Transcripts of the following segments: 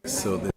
So the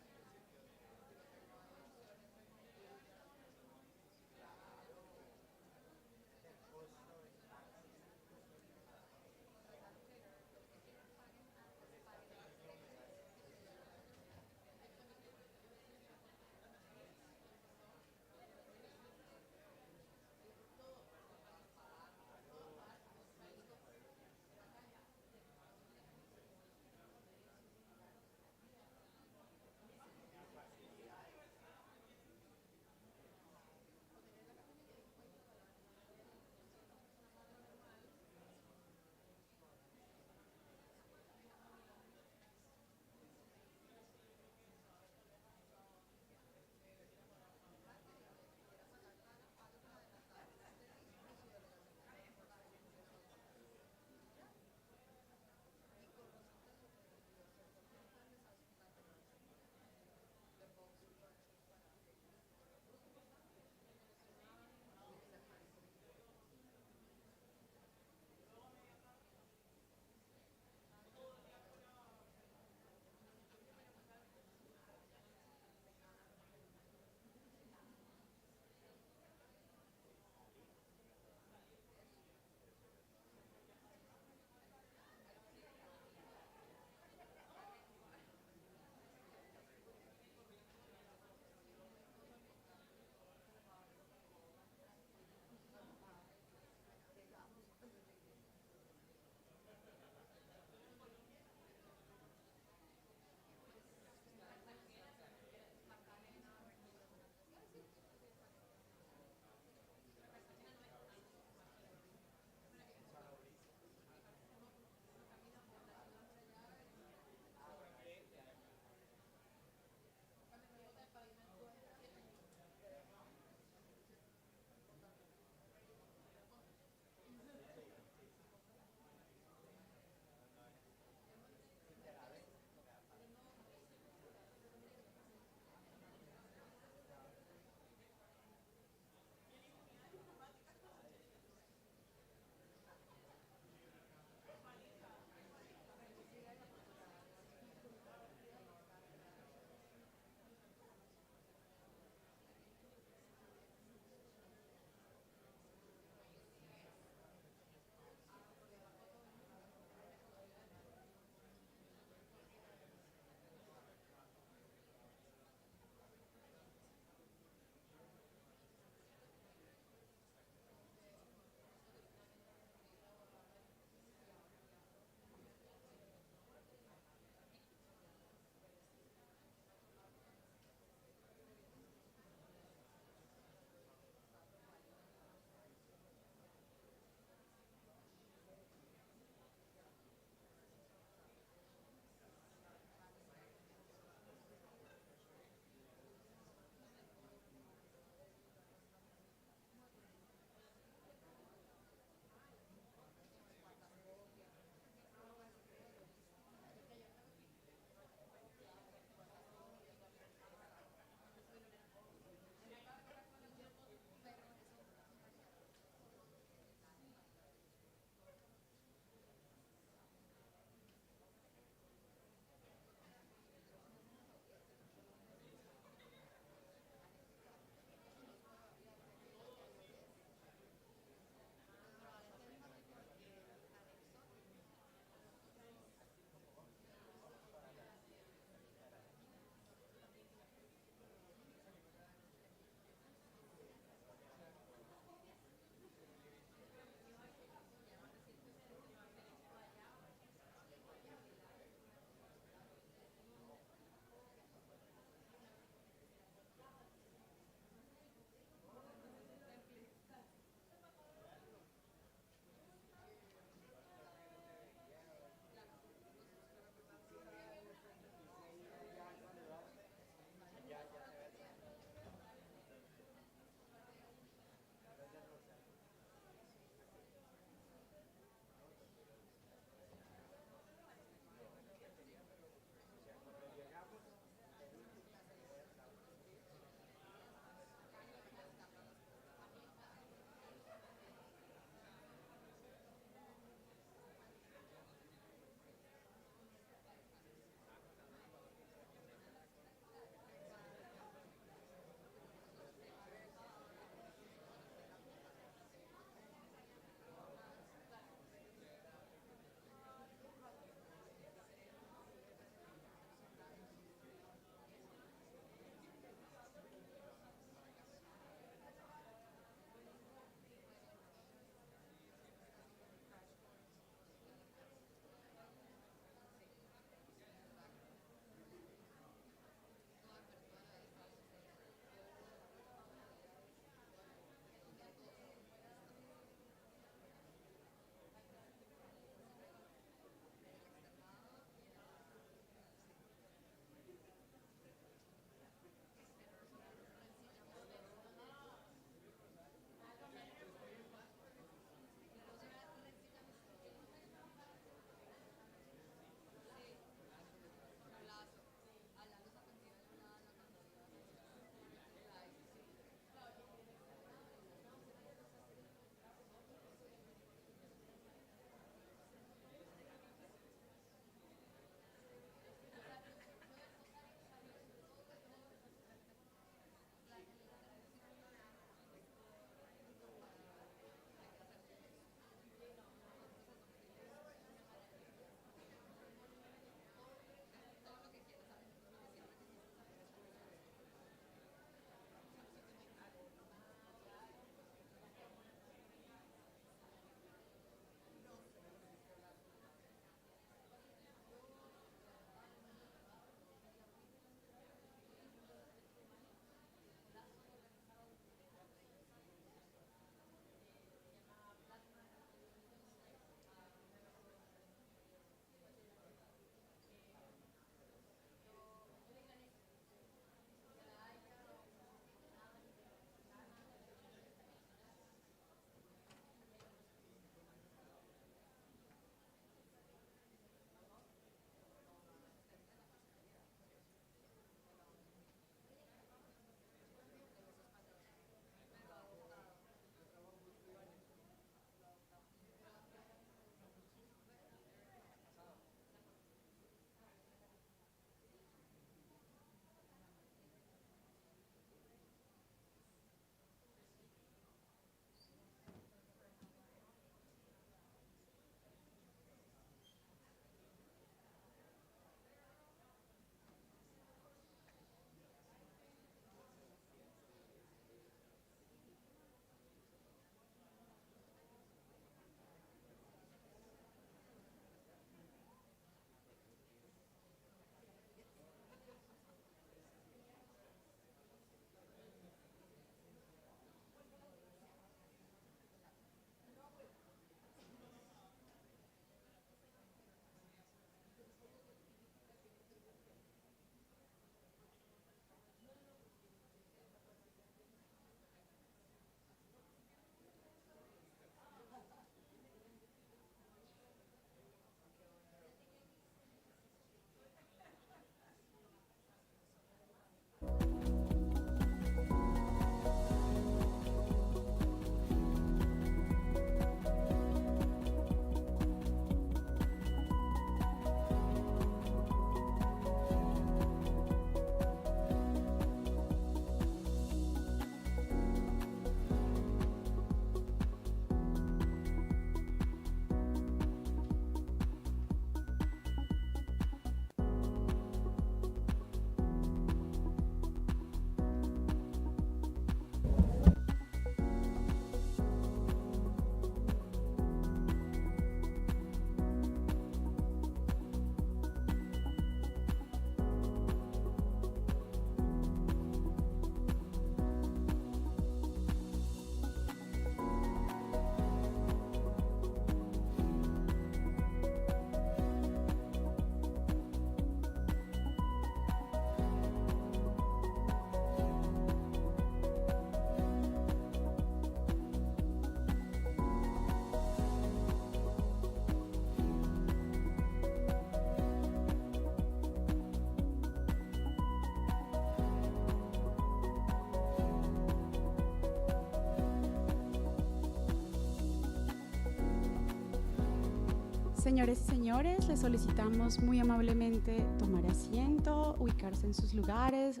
Señores y señores, les solicitamos muy amablemente tomar asiento, ubicarse en sus lugares,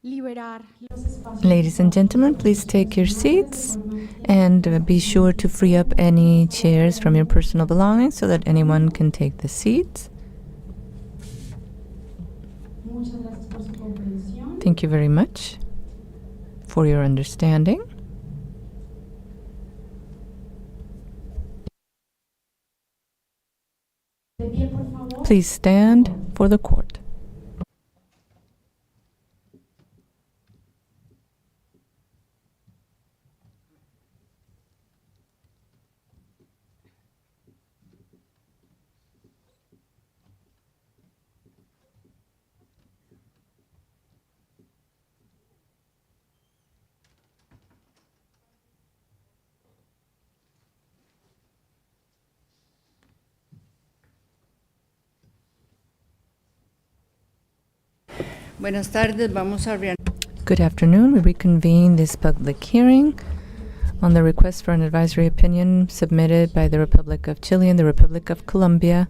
liberar los espacios. Ladies and gentlemen, please take your seats and be sure to free up any chairs from your personal belongings so that anyone can take the seats. Muchas gracias por su comprensión. Thank you very much for your understanding. De pie, por favor. Please stand for the court. Buenas tardes, vamos a Good afternoon. We reconvene this public hearing on the request for an advisory opinion submitted by the Republic of Chile and the Republic of Colombia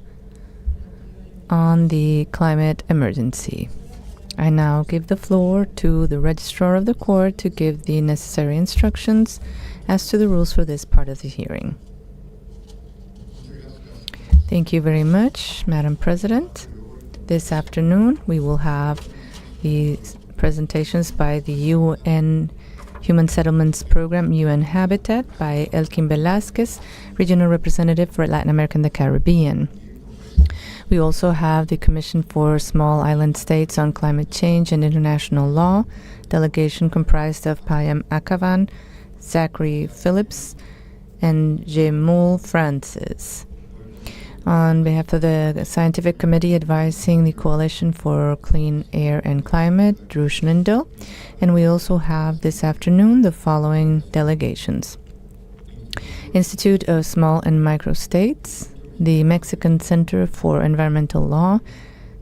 on the climate emergency. I now give the floor to the registrar of the court to give the necessary instructions as to the rules for this part of the hearing. Thank you very much, Madam President. This afternoon we will have the presentations by the UN Human Settlements Program, UN Habitat, by Elkin Velasquez, Regional Representative for Latin America and the Caribbean. We also have the Commission for Small Island States on Climate Change and International Law, delegation comprised of Payam Akavan, Zachary Phillips, and Jemul Francis. On behalf of the Scientific Committee advising the Coalition for Clean Air and Climate, Drew Schnindel. And we also have this afternoon the following delegations. Institute of Small and Micro States, the Mexican Center for Environmental Law,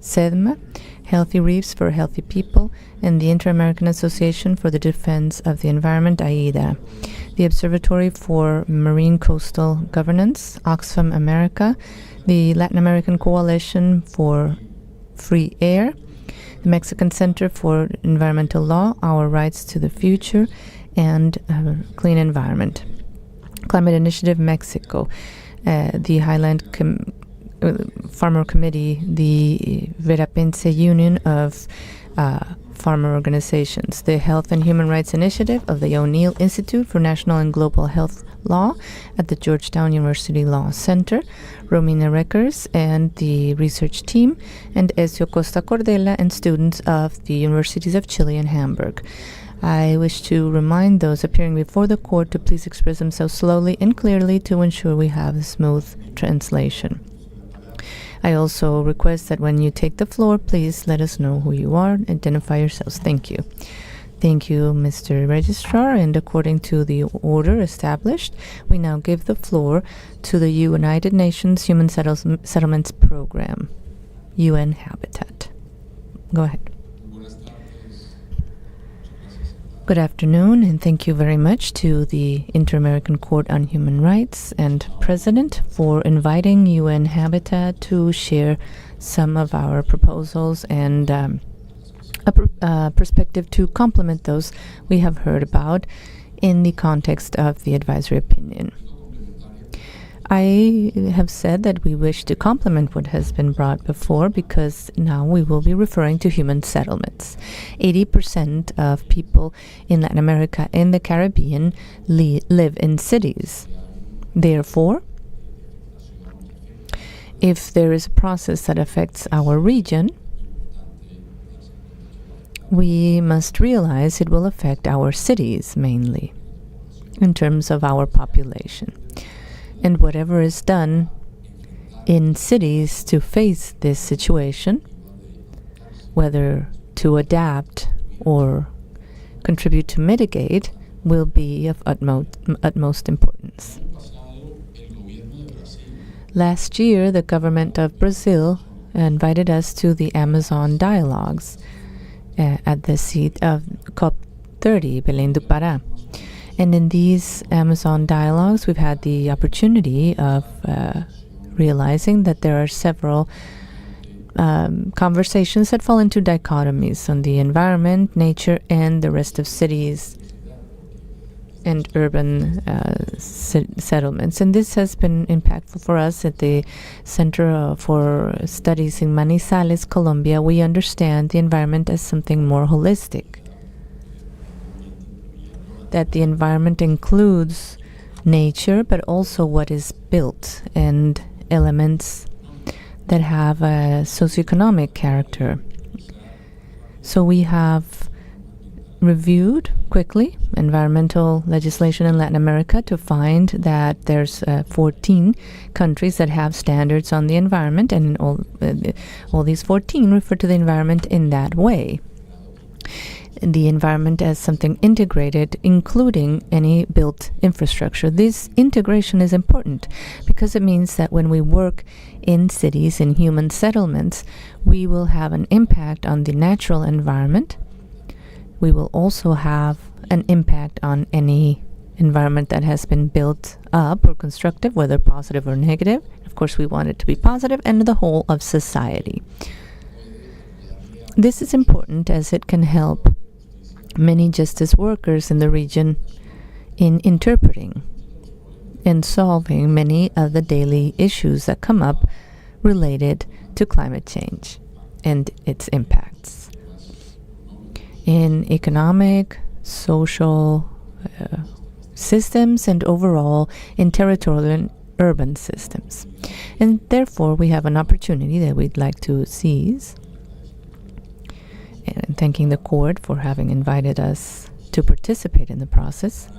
SEDMA, Healthy Reefs for Healthy People, and the Inter-American Association for the Defense of the Environment, AIDA, the Observatory for Marine Coastal Governance, Oxfam America, the Latin American Coalition for Free Air, the Mexican Center for Environmental Law, Our Rights to the Future, and Clean Environment. Climate Initiative Mexico, the Highland Farmer Committee, the Verapense Union of Farmer Organizations, the Health and Human Rights Initiative of the O'Neill Institute for National and Global Health Law at the Georgetown University Law Center, Romina Reckers and the research team, and Ezio Costa Cordela and students of the Universities of Chile and Hamburg. I wish to remind those appearing before the court to please express themselves slowly and clearly to ensure we have a smooth translation. I also request that when you take the floor, please let us know who you are, identify yourselves. Thank you. Thank you, Mr. Registrar, and according to the order established, we now give the floor to the United Nations Human Settlements Program, UN Habitat. Go ahead. Good afternoon, and thank you very much to the Inter-American Court on Human Rights and President for inviting UN Habitat to share some of our proposals and a perspective to complement those we have heard about in the context of the advisory opinion. I have said that we wish to complement what has been brought before because now we will be referring to human settlements. 80% of people in Latin America and the Caribbean live in cities. Therefore, if there is a process that affects our region, we must realize it will affect our cities mainly in terms of our population. And whatever is done in cities to face this situation, whether to adapt or contribute to mitigate, will be of utmost importance. Last year, the government of Brazil invited us to the Amazon Dialogues at the seat of COP30, Belém do Pará. And in these Amazon Dialogues, we've had the opportunity of realizing that there are several conversations that fall into dichotomies on the environment, nature, and the rest of cities and urban settlements. And this has been impactful for us at the Center for Studies in Manizales, Colombia. We understand the environment as something more holistic, that the environment includes nature, but also what is built and elements that have a socioeconomic character. So we have reviewed quickly environmental legislation in Latin America to find that there's 14 countries that have standards on the environment, and all these 14 refer to the environment in that way. The environment as something integrated, including any built infrastructure. This integration is important because it means that when we work in cities, in human settlements, we will have an impact on the natural environment. We will also have an impact on any environment that has been built up or constructed, whether positive or negative. Of course, we want it to be positive, and the whole of society. This is important as it can help many justice workers in the region in interpreting and solving many of the daily issues that come up related to climate change and its impacts in economic, social systems, and overall in territorial and urban systems. And therefore, we have an opportunity that we'd like to seize, and thanking the court for having invited us to participate in the process,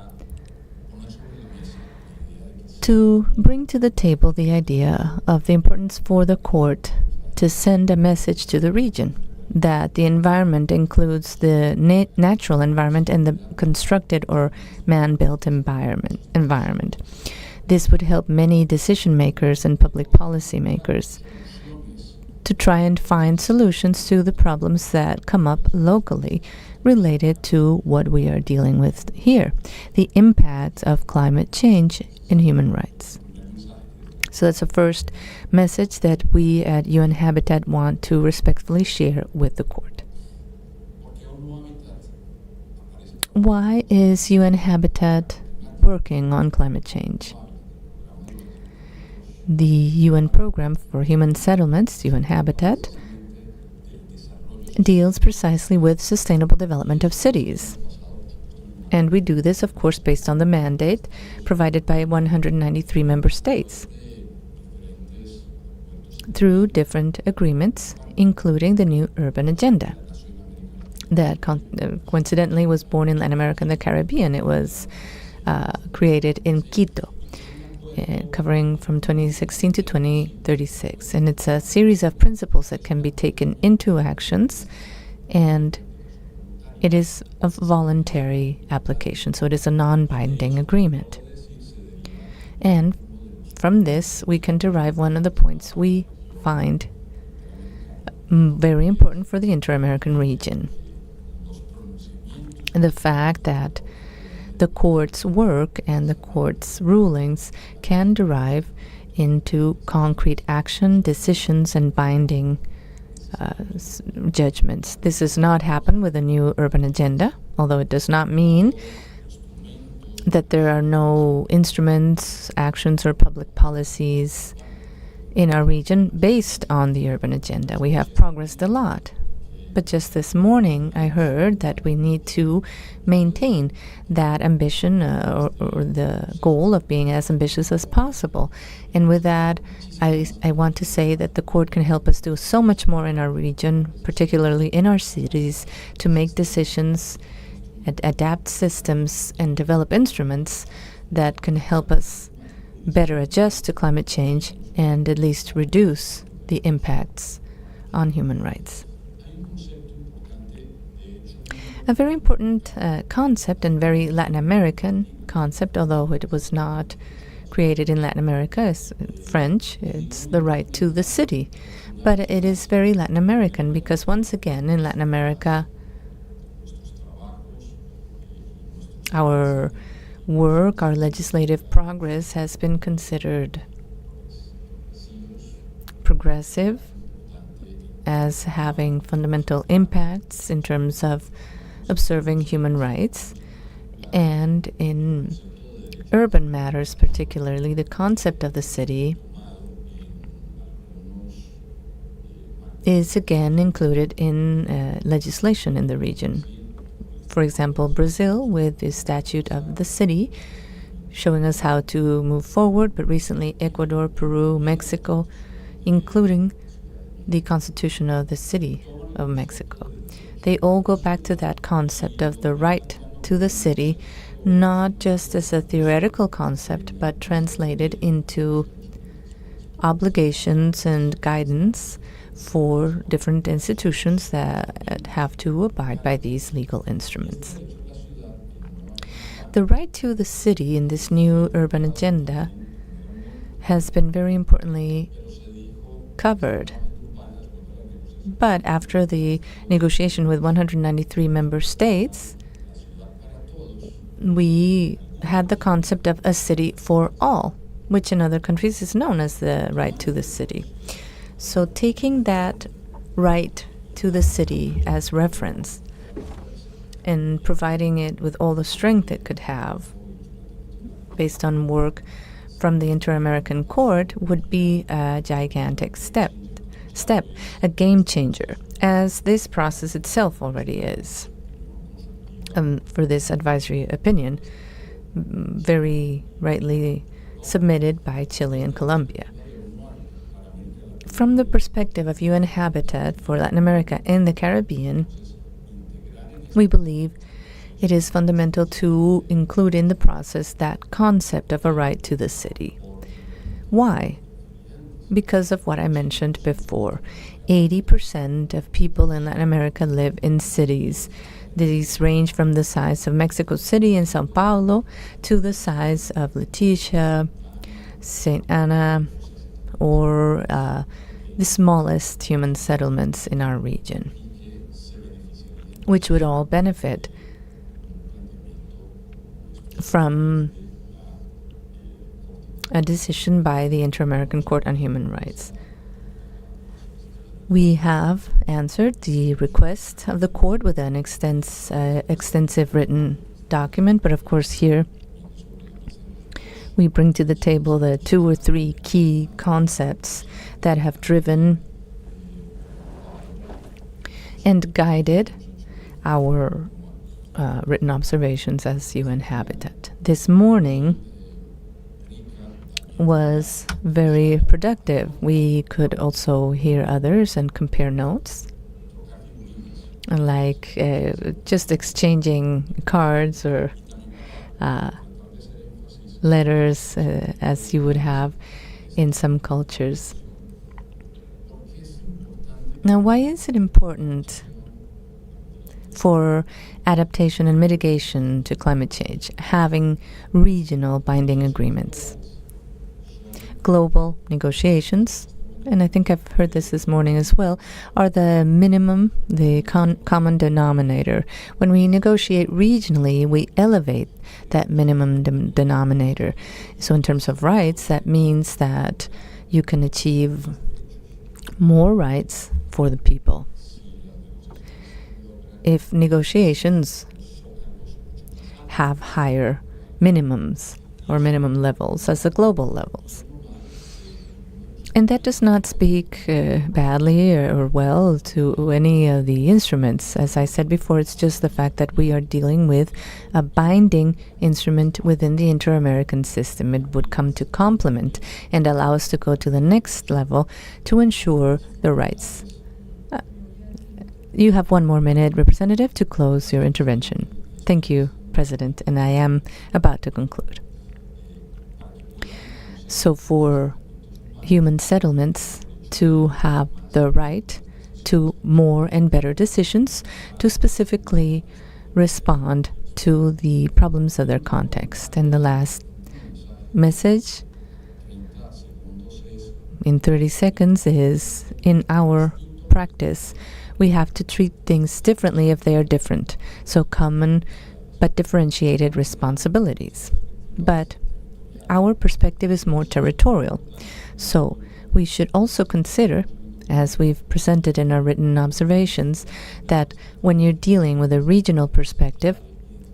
to bring to the table the idea of the importance for the court to send a message to the region that the environment includes the natural environment and the constructed or man-built environment. This would help many decision makers and public policy makers to try and find solutions to the problems that come up locally related to what we are dealing with here, the impact of climate change in human rights. So that's the first message that we at UN Habitat want to respectfully share with the court. Why is UN Habitat working on climate change? The UN Program for Human Settlements, UN Habitat, deals precisely with sustainable development of cities. And we do this, of course, based on the mandate provided by 193 member states through different agreements, including the new urban agenda that coincidentally was born in Latin America and the Caribbean. It was created in Quito, covering from 2016 to 2036. And it's a series of principles that can be taken into actions, and it is a voluntary application, so it is a non-binding agreement. And from this, we can derive one of the points we find very important for the Inter-American region. The fact that the court's work and the court's rulings can derive into concrete action, decisions, and binding judgments. This does not happen with the new urban agenda, although it does not mean that there are no instruments, actions, or public policies in our region based on the urban agenda. We have progressed a lot. But just this morning, I heard that we need to maintain that ambition or the goal of being as ambitious as possible. And with that, I want to say that the court can help us do so much more in our region, particularly in our cities, to make decisions, adapt systems, and develop instruments that can help us better adjust to climate change and at least reduce the impacts on human rights. A very important concept, and very Latin American concept, although it was not created in Latin America, is French. It's the right to the city. But it is very Latin American because, once again, in Latin America, our work, our legislative progress has been considered progressive, as having fundamental impacts in terms of observing human rights, and in urban matters particularly, the concept of the city is again included in legislation in the region. For example, Brazil with the Statute of the City, showing us how to move forward, but recently Ecuador, Peru, Mexico, including the Constitution of the City of Mexico. They all go back to that concept of the right to the city, not just as a theoretical concept, but translated into obligations and guidance for different institutions that have to abide by these legal instruments. The right to the city in this new urban agenda has been very importantly covered. But after the negotiation with 193 member states, we had the concept of a city for all, which in other countries is known as the right to the city. So taking that right to the city as reference and providing it with all the strength it could have based on work from the Inter-American Court would be a gigantic step, a game changer, as this process itself already is. For this advisory opinion, very rightly submitted by Chile and Colombia. From the perspective of UN Habitat for Latin America and the Caribbean, we believe it is fundamental to include in the process that concept of a right to the city. Why? Because of what I mentioned before. 80% of people in Latin America live in cities. These range from the size of Mexico City and Sao Paulo to the size of Leticia, St. Anna, or the smallest human settlements in our region, which would all benefit from a decision by the Inter-American Court on Human Rights. We have answered the request of the court with an extensive written document, but of course here we bring to the table the 2 or 3 key concepts that have driven and guided our written observations as UN Habitat. This morning was very productive. We could also hear others and compare notes, like just exchanging cards or letters as you would have in some cultures. Now, why is it important for adaptation and mitigation to climate change having regional binding agreements? Global negotiations, and I think I've heard this morning as well, are the minimum, the common denominator. When we negotiate regionally, we elevate that minimum denominator. So in terms of rights, that means that you can achieve more rights for the people. If negotiations have higher minimums or minimum levels as the global levels. And that does not speak badly or well to any of the instruments. As I said before, it's just the fact that we are dealing with a binding instrument within the Inter-American system. It would come to complement and allow us to go to the next level to ensure the rights. You have 1 more minute, Representative, to close your intervention. Thank you, President, and I am about to conclude. So for human settlements to have the right to more and better decisions to specifically respond to the problems of their context. And the last message in 30 seconds is, in our practice, we have to treat things differently if they are different. So common but differentiated responsibilities. But our perspective is more territorial. So we should also consider, as we've presented in our written observations, that when you're dealing with a regional perspective,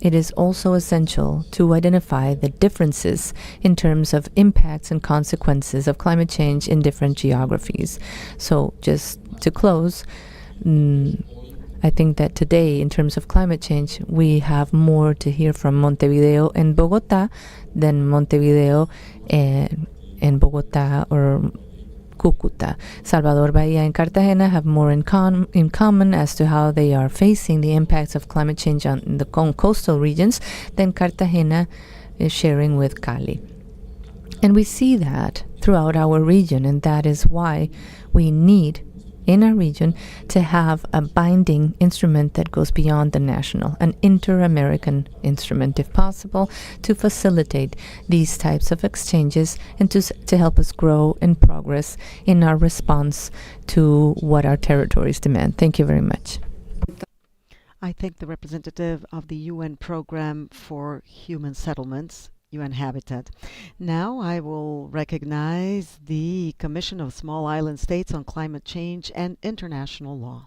it is also essential to identify the differences in terms of impacts and consequences of climate change in different geographies. So just to close, I think that today, in terms of climate change, we have more to hear from Montevideo and Bogotá than Montevideo and Bogotá or Cúcuta. Salvador Bahia and Cartagena have more in common as to how they are facing the impacts of climate change on the coastal regions than Cartagena is sharing with Cali. And we see that throughout our region, and that is why we need in our region to have a binding instrument that goes beyond the national, an inter-American instrument, if possible, to facilitate these types of exchanges and to help us grow and progress in our response to what our territories demand. Thank you very much. I thank the representative of the UN Program for Human Settlements, UN Habitat. Now I will recognize the Commission of Small Island States on Climate Change and International Law.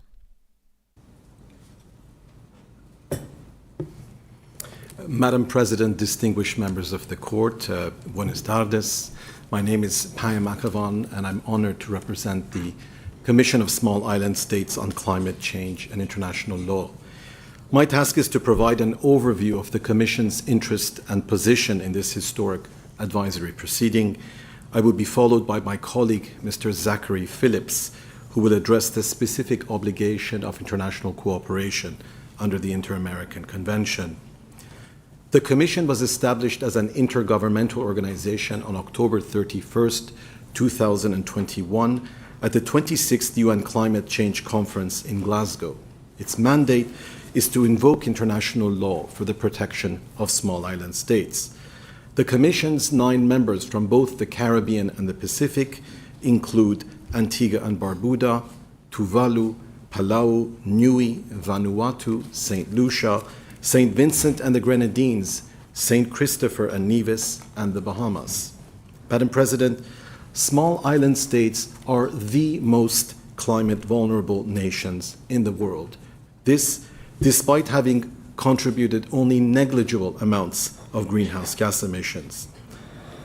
Madam President, distinguished members of the court, buenas tardes. My name is Paya Makavan, and I'm honored to represent the Commission of Small Island States on Climate Change and International Law. My task is to provide an overview of the Commission's interest and position in this historic advisory proceeding. I will be followed by my colleague, Mr. Zachary Phillips, who will address the specific obligation of international cooperation under the Inter-American Convention. The Commission was established as an intergovernmental organization on October 31st, 2021 at the 26th UN Climate Change Conference in Glasgow. Its mandate is to invoke international law for the protection of small island states. The Commission's 9 members from both the Caribbean and the Pacific include Antigua and Barbuda, Tuvalu, Palau, Niue, Vanuatu, St. Lucia, St. Vincent and the Grenadines, St. Christopher and Nevis, and the Bahamas. Madam President, small island states are the most climate vulnerable nations in the world. This despite having contributed only negligible amounts of greenhouse gas emissions.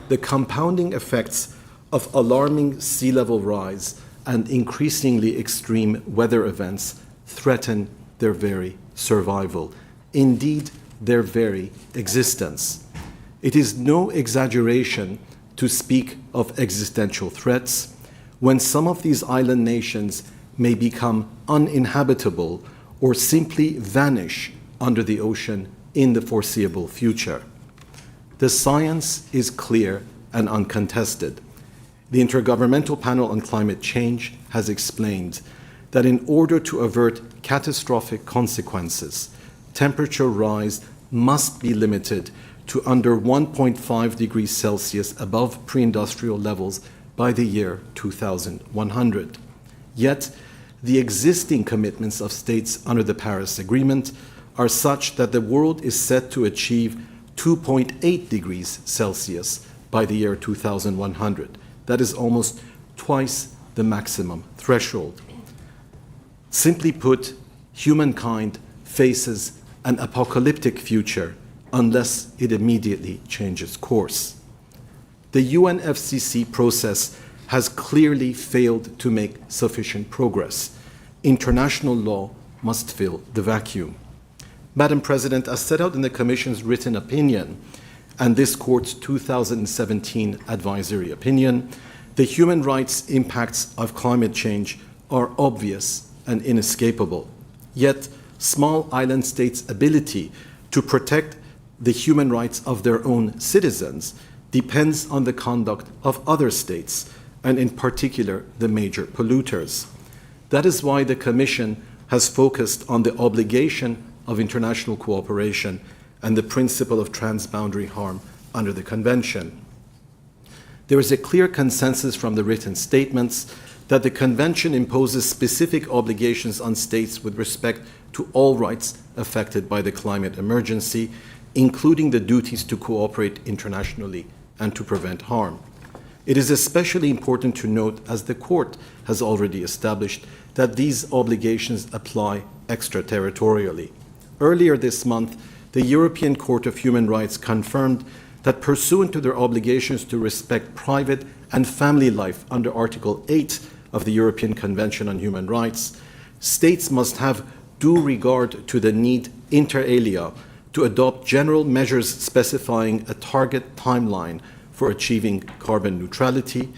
The compounding effects of alarming sea level rise and increasingly extreme weather events threaten their very survival, indeed their very existence. It is no exaggeration to speak of existential threats when some of these island nations may become uninhabitable or simply vanish under the ocean in the foreseeable future. The science is clear and uncontested. The Intergovernmental Panel on Climate Change has explained that in order to avert catastrophic consequences, temperature rise must be limited to under 1.5 degrees Celsius above pre-industrial levels by the year 2100. Yet, the existing commitments of states under the Paris Agreement are such that the world is set to achieve 2.8 degrees Celsius by the year 2100. That is almost twice the maximum threshold. Simply put, humankind faces an apocalyptic future unless it immediately changes course. The UNFCCC process has clearly failed to make sufficient progress. International law must fill the vacuum. Madam President, as set out in the Commission's written opinion and this Court's 2017 advisory opinion, the human rights impacts of climate change are obvious and inescapable. Yet, small island states' ability to protect the human rights of their own citizens depends on the conduct of other states, and in particular, the major polluters. That is why the Commission has focused on the obligation of international cooperation and the principle of transboundary harm under the Convention. There is a clear consensus from the written statements that the Convention imposes specific obligations on states with respect to all rights affected by the climate emergency, including the duties to cooperate internationally and to prevent harm. It is especially important to note, as the Court has already established, that these obligations apply extraterritorially. Earlier this month, the European Court of Human Rights confirmed that pursuant to their obligations to respect private and family life under Article 8 of the European Convention on Human Rights, states must have due regard to the need, inter alia, to adopt general measures specifying a target timeline for achieving carbon neutrality,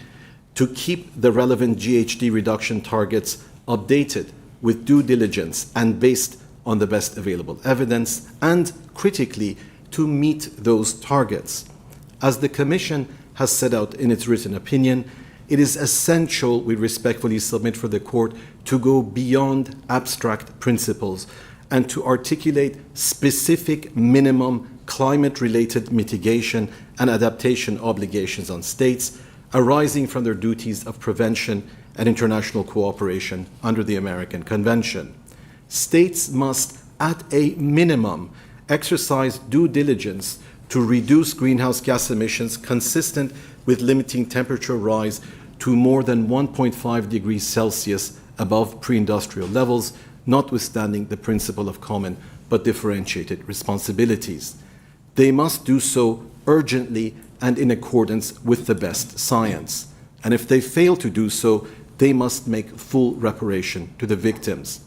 to keep the relevant GHG reduction targets updated with due diligence and based on the best available evidence, and critically, to meet those targets. As the Commission has set out in its written opinion, it is essential, we respectfully submit for the Court, to go beyond abstract principles and to articulate specific minimum climate-related mitigation and adaptation obligations on states arising from their duties of prevention and international cooperation under the American Convention. States must, at a minimum, exercise due diligence to reduce greenhouse gas emissions consistent with limiting temperature rise to more than 1.5 degrees Celsius above pre-industrial levels, notwithstanding the principle of common but differentiated responsibilities. They must do so urgently and in accordance with the best science. And if they fail to do so, they must make full reparation to the victims.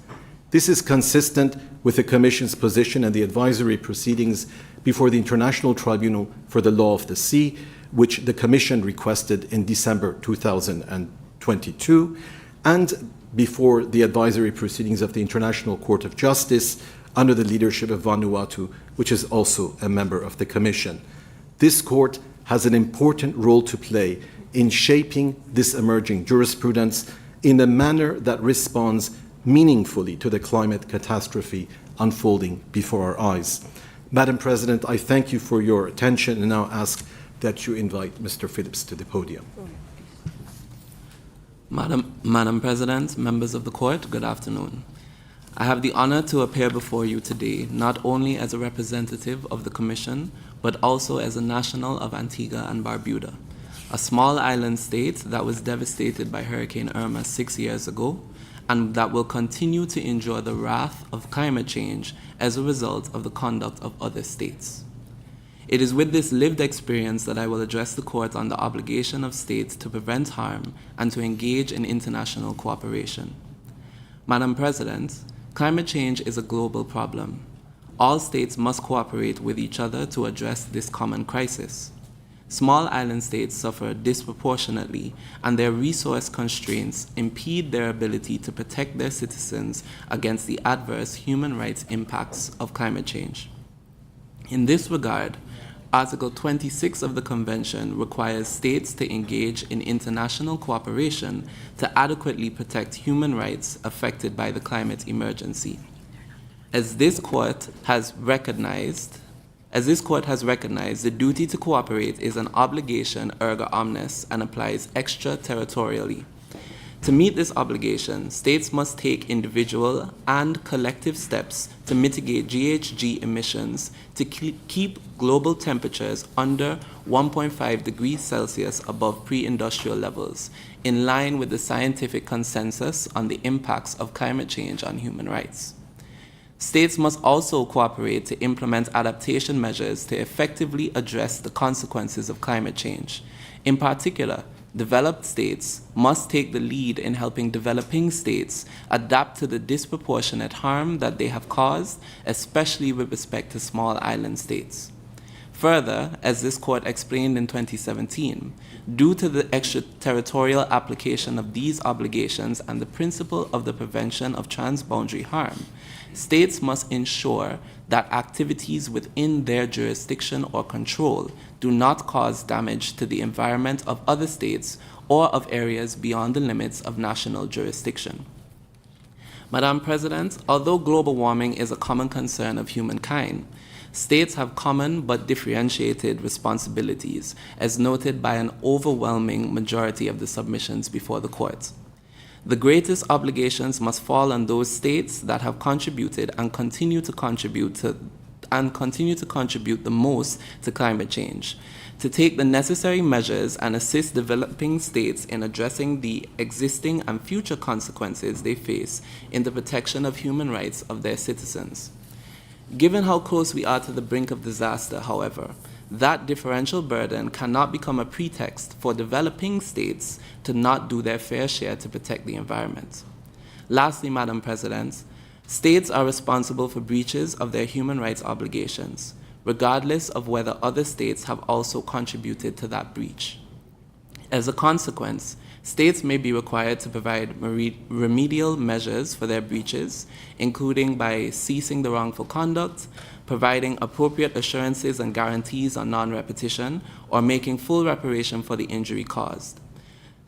This is consistent with the Commission's position and the advisory proceedings before the International Tribunal for the Law of the Sea, which the Commission requested in December 2022, and before the advisory proceedings of the International Court of Justice under the leadership of Vanuatu, which is also a member of the Commission. This court has an important role to play in shaping this emerging jurisprudence in a manner that responds meaningfully to the climate catastrophe unfolding before our eyes. Madam President, I thank you for your attention and now ask that you invite Mr. Phillips to the podium. Madam President, members of the Court, good afternoon. I have the honor to appear before you today, not only as a representative of the Commission, but also as a national of Antigua and Barbuda, a small island state that was devastated by Hurricane Irma 6 years ago, and that will continue to endure the wrath of climate change as a result of the conduct of other states. It is with this lived experience that I will address the Court on the obligation of states to prevent harm and to engage in international cooperation. Madam President, climate change is a global problem. All states must cooperate with each other to address this common crisis. Small island states suffer disproportionately, and their resource constraints impede their ability to protect their citizens against the adverse human rights impacts of climate change. In this regard, Article 26 of the Convention requires states to engage in international cooperation to adequately protect human rights affected by the climate emergency. As this Court has recognized, the duty to cooperate is an obligation erga omnes and applies extraterritorially. To meet this obligation, states must take individual and collective steps to mitigate GHG emissions to keep global temperatures under 1.5 degrees Celsius above pre-industrial levels, in line with the scientific consensus on the impacts of climate change on human rights. States must also cooperate to implement adaptation measures to effectively address the consequences of climate change. In particular, developed states must take the lead in helping developing states adapt to the disproportionate harm that they have caused, especially with respect to small island states. Further, as this Court explained in 2017, due to the extraterritorial application of these obligations and the principle of the prevention of transboundary harm, states must ensure that activities within their jurisdiction or control do not cause damage to the environment of other states or of areas beyond the limits of national jurisdiction. Madam President, although global warming is a common concern of humankind, states have common but differentiated responsibilities, as noted by an overwhelming majority of the submissions before the Court. The greatest obligations must fall on those states that have contributed and continue to contribute to and continue to contribute the most to climate change, to take the necessary measures and assist developing states in addressing the existing and future consequences they face in the protection of human rights of their citizens. Given how close we are to the brink of disaster, however, that differential burden cannot become a pretext for developing states to not do their fair share to protect the environment. Lastly, Madam President, states are responsible for breaches of their human rights obligations, regardless of whether other states have also contributed to that breach. As a consequence, states may be required to provide remedial measures for their breaches, including by ceasing the wrongful conduct, providing appropriate assurances and guarantees on non-repetition, or making full reparation for the injury caused.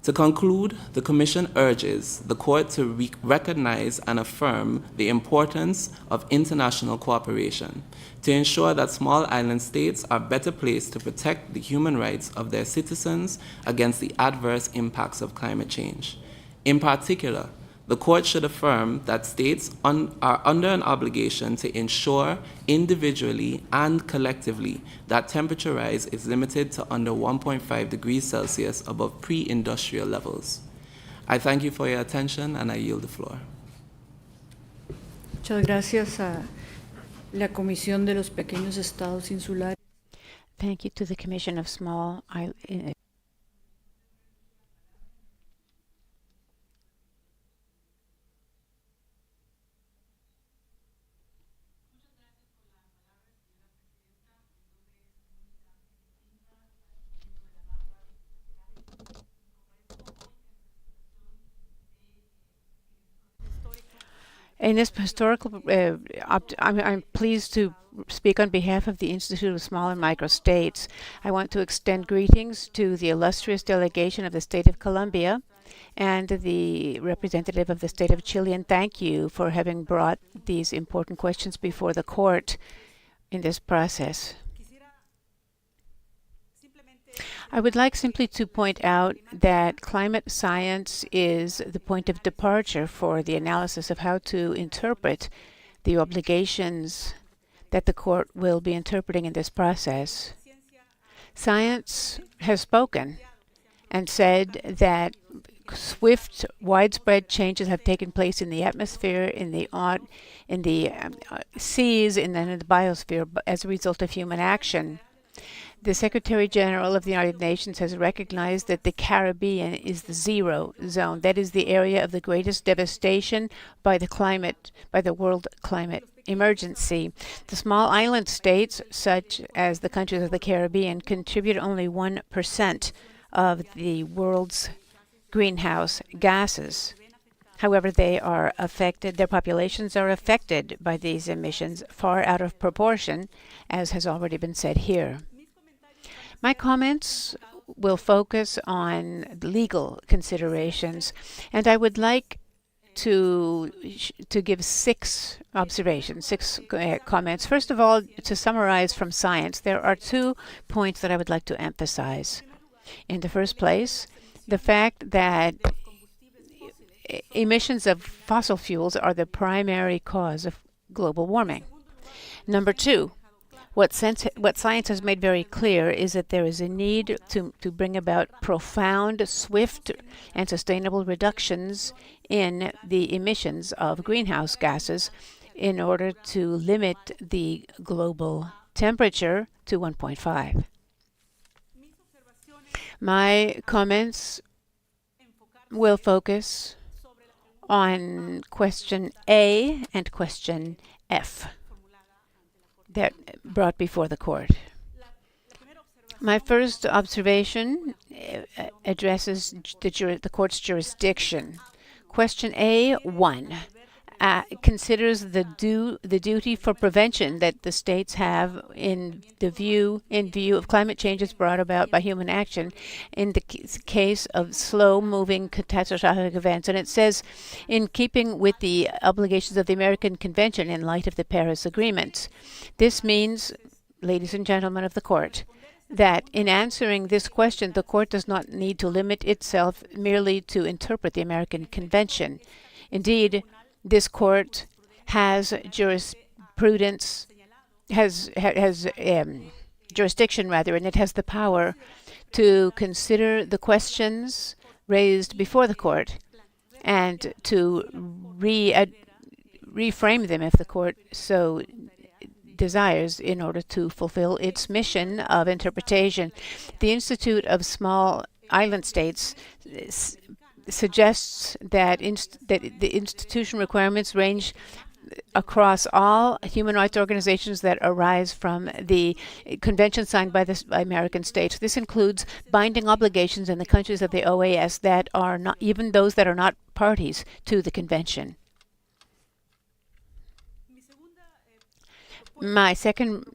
To conclude, the Commission urges the Court to recognize and affirm the importance of international cooperation to ensure that small island states are better placed to protect the human rights of their citizens against the adverse impacts of climate change. In particular, the Court should affirm that states are under an obligation to ensure individually and collectively that temperature rise is limited to under 1.5 degrees Celsius above pre-industrial levels. I thank you for your attention and I yield the floor. Muchas gracias a la Comisión de los Pequeños Estados Insulares. Thank you to the Commission of Small Islands. In this historical, I'm pleased to speak on behalf of the Institute of Small and Micro States. I want to extend greetings to the illustrious delegation of the State of Colombia and the representative of the State of Chile, and thank you for having brought these important questions before the Court in this process. I would like simply to point out that climate science is the point of departure for the analysis of how to interpret the obligations that the Court will be interpreting in this process. Science has spoken and said that swift, widespread changes have taken place in the atmosphere, in the seas, and then in the biosphere as a result of human action. The Secretary General of the United Nations has recognized that the Caribbean is the zero zone. That is the area of the greatest devastation by the world climate emergency. The small island states, such as the countries of the Caribbean, contribute only 1% of the world's greenhouse gases. However, their populations are affected by these emissions far out of proportion, as has already been said here. My comments will focus on legal considerations, and I would like to give six comments. First of all, to summarize from science, there are 2 points that I would like to emphasize. In the first place, the fact that emissions of fossil fuels are the primary cause of global warming. Number 2, what science has made very clear is that there is a need to bring about profound, swift, and sustainable reductions in the emissions of greenhouse gases in order to limit the global temperature to 1.5. My comments will focus on question A and question F that brought before the Court. My first observation addresses the Court's jurisdiction. Question A1 considers the duty for prevention that the states have in view of climate changes brought about by human action in the case of slow-moving catastrophic events. And it says, in keeping with the obligations of the American Convention in light of the Paris Agreement. This means, ladies and gentlemen of the Court, that in answering this question, the Court does not need to limit itself merely to interpret the American Convention. Indeed, this Court has jurisprudence jurisdiction rather, and it has the power to consider the questions raised before the court and to reframe them if the court so desires in order to fulfill its mission of interpretation. The Institute of Small Island States suggests that the institution requirements range across all human rights organizations that arise from the convention signed by the American states. This includes binding obligations in the countries of the OAS that are not, even those that are not parties to the convention. My second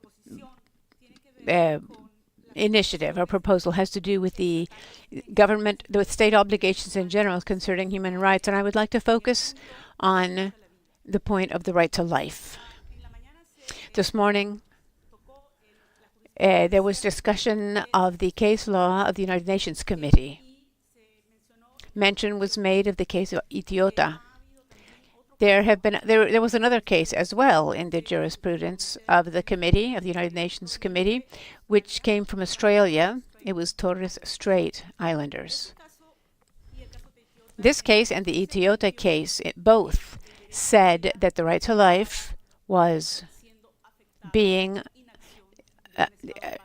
initiative or proposal has to do with the government, with state obligations in general concerning human rights, and I would like to focus on the point of the right to life. This morning, there was discussion of the case law of the United Nations Committee. Mention was made of the case of Itiota. There was another case as well in the jurisprudence of the committee, of the United Nations Committee, which came from Australia. It was Torres Strait Islanders. This case and the Itiota case, both said that the right to life was being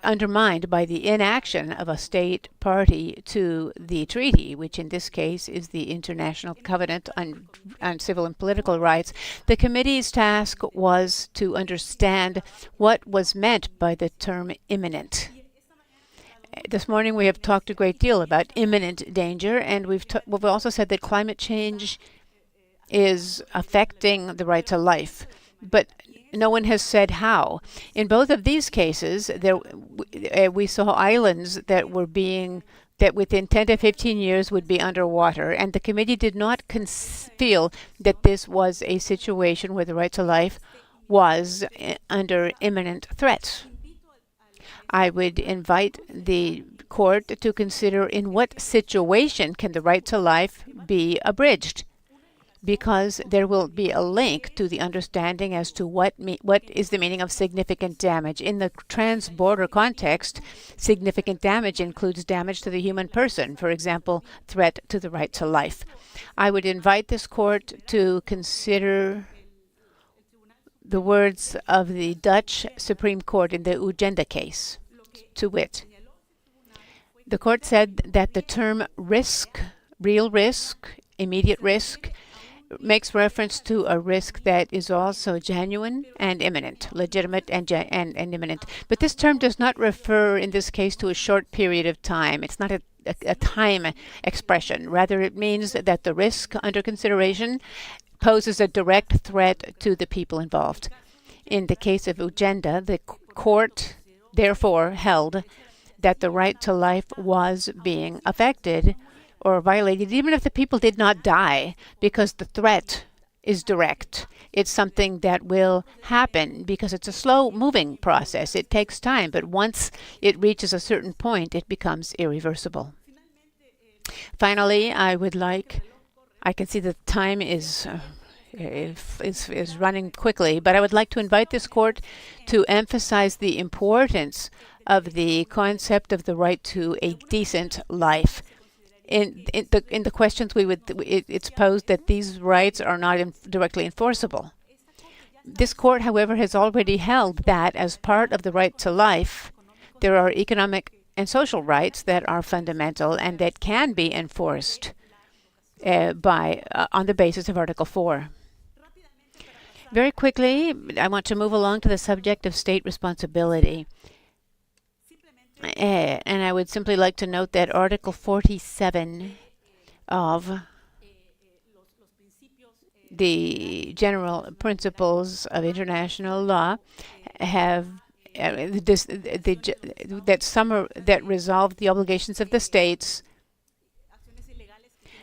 undermined by the inaction of a state party to the treaty, which in this case is the International Covenant on Civil and Political Rights. The committee's task was to understand what was meant by the term imminent. This morning we have talked a great deal about imminent danger, and we've also said that climate change is affecting the right to life, but no one has said how. In both of these cases, we saw islands that within 10 to 15 years would be underwater, and the committee did not feel that this was a situation where the right to life was under imminent threat. I would invite the court to consider in what situation can the right to life be abridged, because there will be a link to the understanding as to what is the meaning of significant damage. In the trans-border context, significant damage includes damage to the human person, for example, threat to the right to life. I would invite this court to consider the words of the Dutch Supreme Court in the Ugenda case, to wit. The court said that the term risk, real risk, immediate risk, makes reference to a risk that is also genuine and imminent, legitimate and imminent. But this term does not refer in this case to a short period of time. It's not a time expression. Rather, it means that the risk under consideration poses a direct threat to the people involved. In the case of Ugenda, the court therefore held that the right to life was being affected or violated, even if the people did not die, because the threat is direct. It's something that will happen because it's a slow-moving process. It takes time, but once it reaches a certain point, it becomes irreversible. Finally, I can see the time is running quickly, but I would like to invite this court to emphasize the importance of the concept of the right to a decent life. In the questions it's posed that these rights are not directly enforceable. This court, however, has already held that as part of the right to life, there are economic and social rights that are fundamental and that can be enforced on the basis of Article 4. Very quickly, I want to move along to the subject of state responsibility. And I would simply like to note that Article 47 of the General Principles of International Law have that resolve the obligations of the states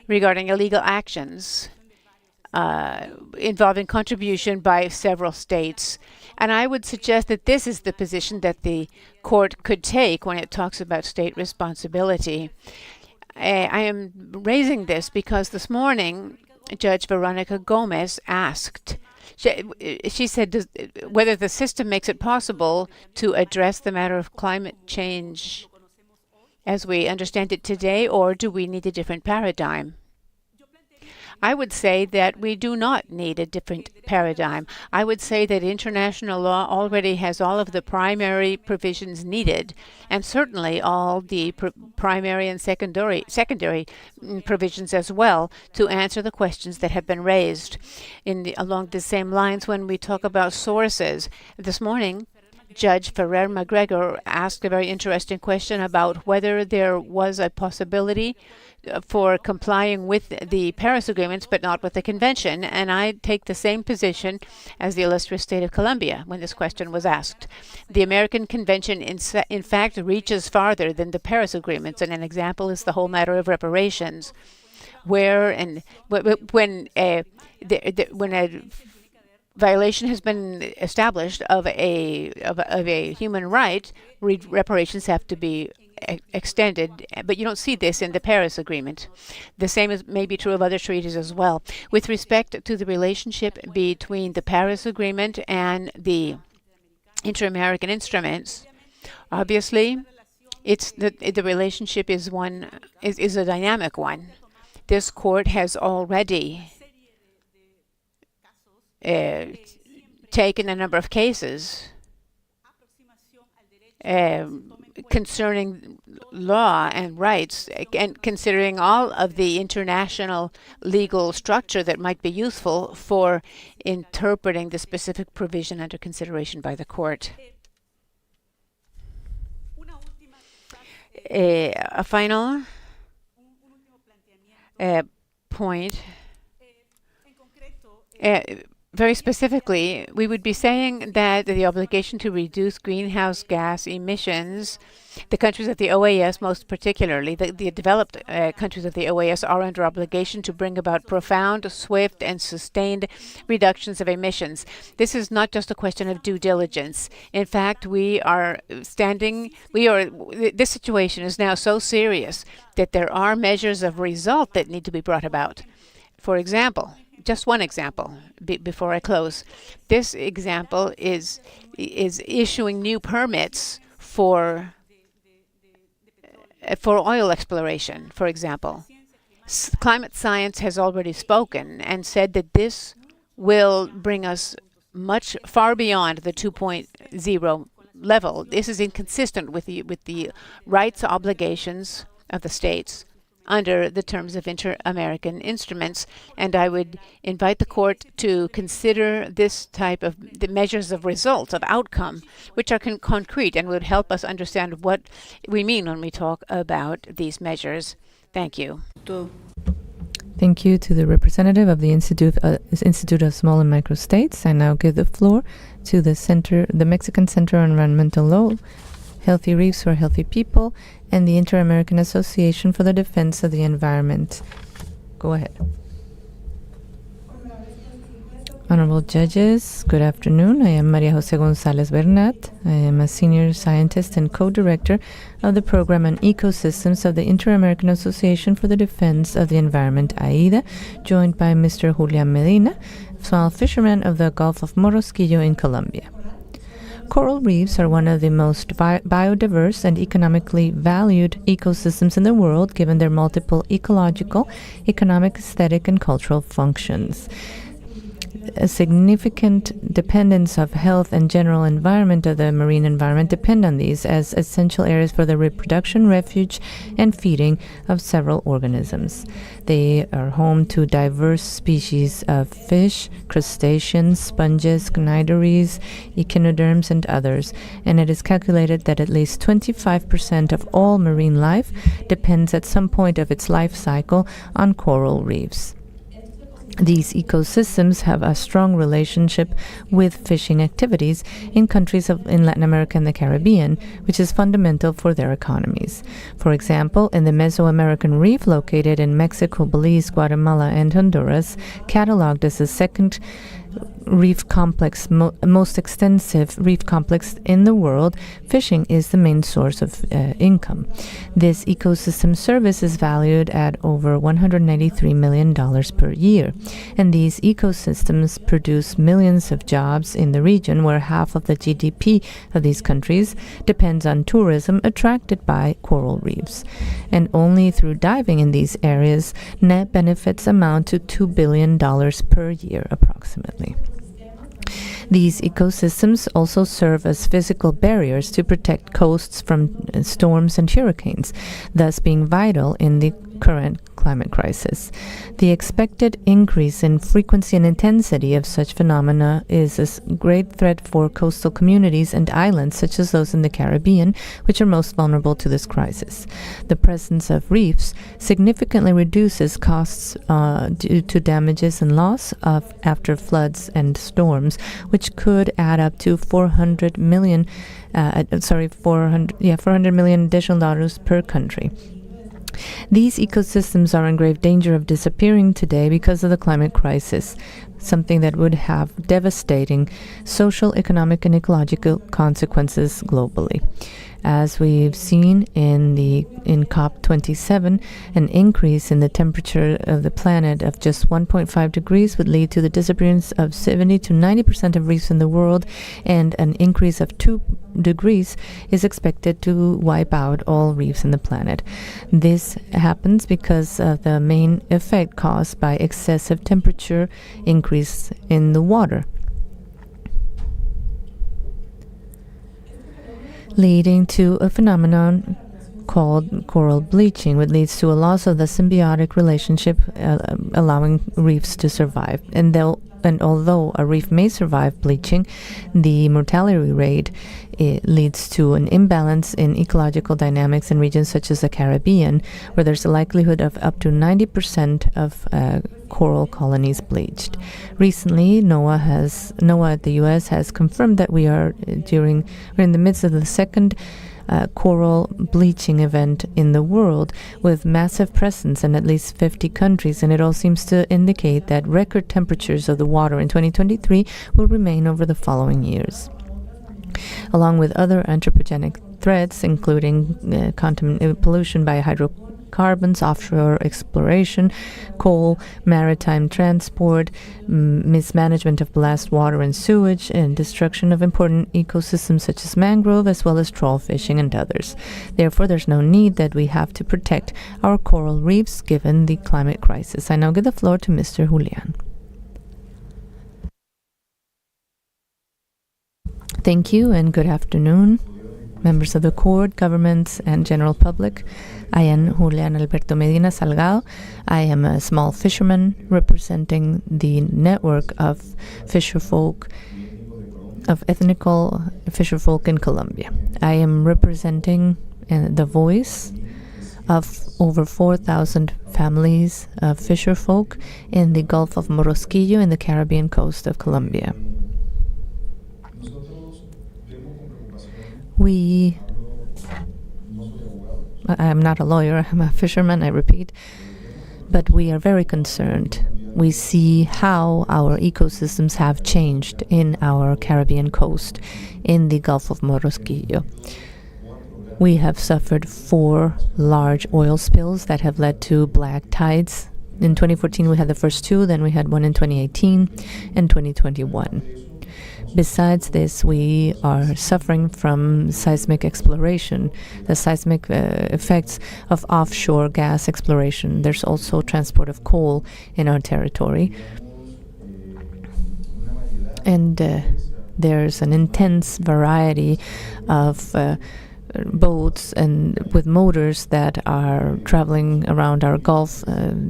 regarding illegal actions involving contribution by several states. And I would suggest that this is the position that the court could take when it talks about state responsibility. I am raising this because this morning, Judge Veronica Gomez asked She said whether the system makes it possible to address the matter of climate change as we understand it today, or do we need a different paradigm? I would say that we do not need a different paradigm. I would say that international law already has all of the primary provisions needed, and certainly all the primary and secondary provisions as well, to answer the questions that have been raised. Along the same lines, when we talk about sources, this morning, Judge Ferrer McGregor asked a very interesting question about whether there was a possibility for complying with the Paris agreements but not with the convention, and I take the same position as the illustrious state of Colombia when this question was asked. The American Convention in fact reaches farther than the Paris agreements, and an example is the whole matter of reparations, where and when a violation has been established of a human right, reparations have to be extended, but you don't see this in the Paris Agreement. The same may be true of other treaties as well. With respect to the relationship between the Paris Agreement and the Inter-American instruments, obviously, the relationship is a dynamic one. This court has already taken a number of cases concerning law and rights, and considering all of the international legal structure that might be useful for interpreting the specific provision under consideration by the court. A final point. Very specifically, we would be saying that the obligation to reduce greenhouse gas emissions, the countries of the OAS most particularly, the developed countries of the OAS are under obligation to bring about profound, swift, and sustained reductions of emissions. This is not just a question of due diligence. In fact, this situation is now so serious that there are measures of result that need to be brought about. For example, just one example before I close. This example is issuing new permits for oil exploration, for example. Climate science has already spoken and said that this will bring us far beyond the 2.0 level. This is inconsistent with the rights obligations of the states under the terms of Inter-American instruments, and I would invite the court to consider this type of the measures of results, of outcome, which are concrete and would help us understand what we mean when we talk about these measures. Thank you. Thank you to the representative of the Institute of Small and Micro States. I now give the floor to the Mexican Center on Environmental Law, Healthy Reefs for Healthy People, and the Inter-American Association for the Defense of the Environment. Go ahead. Honorable judges, good afternoon. I am Maria Jose Gonzalez Bernat. I am a senior scientist and co-director of the program on ecosystems of the Inter-American Association for the Defense of the Environment, AIDA, joined by Mr. Julian Medina, small fisherman of the Gulf of Morrosquillo in Colombia. Coral reefs are one of the most biodiverse and economically valued ecosystems in the world, given their multiple ecological, economic, aesthetic, and cultural functions. A significant dependence of health and general environment of the marine environment depend on these as essential areas for the reproduction, refuge, and feeding of several organisms. They are home to diverse species of fish, crustaceans, sponges, cnidaries, echinoderms, and others, and it is calculated that at least 25% of all marine life depends at some point of its life cycle on coral reefs. These ecosystems have a strong relationship with fishing activities in countries in Latin America and the Caribbean, which is fundamental for their economies. For example, in the Mesoamerican Reef located in Mexico, Belize, Guatemala, and Honduras, cataloged as the second reef complex, most extensive reef complex in the world, fishing is the main source of income. This ecosystem service is valued at over $193 million per year. And these ecosystems produce millions of jobs in the region, where half of the GDP of these countries depends on tourism attracted by coral reefs. And only through diving in these areas, net benefits amount to $2 billion per year approximately. These ecosystems also serve as physical barriers to protect coasts from storms and hurricanes, thus being vital in the current climate crisis. The expected increase in frequency and intensity of such phenomena is a great threat for coastal communities and islands such as those in the Caribbean, which are most vulnerable to this crisis. The presence of reefs significantly reduces costs due to damages and loss after floods and storms, which could add up to $400 million additional dollars per country. These ecosystems are in grave danger of disappearing today because of the climate crisis, something that would have devastating social, economic, and ecological consequences globally. As we've seen in COP27, an increase in the temperature of the planet of just 1.5 degrees would lead to the disappearance of 70 to 90% of reefs in the world, and an increase of 2 degrees is expected to wipe out all reefs in the planet. This happens because of the main effect caused by excessive temperature increase in the water, leading to a phenomenon called coral bleaching, which leads to a loss of the symbiotic relationship allowing reefs to survive. And although a reef may survive bleaching, the mortality rate leads to an imbalance in ecological dynamics in regions such as the Caribbean, where there's a likelihood of up to 90% of coral colonies bleached. Recently, NOAA at the U.S. has confirmed that we're in the midst of the second coral bleaching event in the world, with massive presence in at least 50 countries, and it all seems to indicate that record temperatures of the water in 2023 will remain over the following years. Along with other anthropogenic threats, including pollution by hydrocarbons, offshore exploration, coal, maritime transport, mismanagement of ballast water and sewage, and destruction of important ecosystems such as mangrove, as well as trawl fishing and others. Therefore, there's no need that we have to protect our coral reefs given the climate crisis. I now give the floor to Mr. Julian. Thank you and good afternoon, members of the court, governments, and general public. I am Julian Alberto Medina Salgado. I am a small fisherman representing the network of ethnical fisherfolk in Colombia. I am representing the voice of over 4,000 families of fisherfolk in the Gulf of Morrosquillo in the Caribbean coast of Colombia. I'm not a lawyer, I'm a fisherman, I repeat, but we are very concerned. We see how our ecosystems have changed in our Caribbean coast in the Gulf of Morrosquillo. We have suffered 4 large oil spills that have led to black tides. In 2014 we had the first 2, then we had one in 2018 and 2021. Besides this, we are suffering from seismic exploration, the seismic effects of offshore gas exploration. There's also transport of coal in our territory. And there's an intense variety of boats and with motors that are traveling around our Gulf,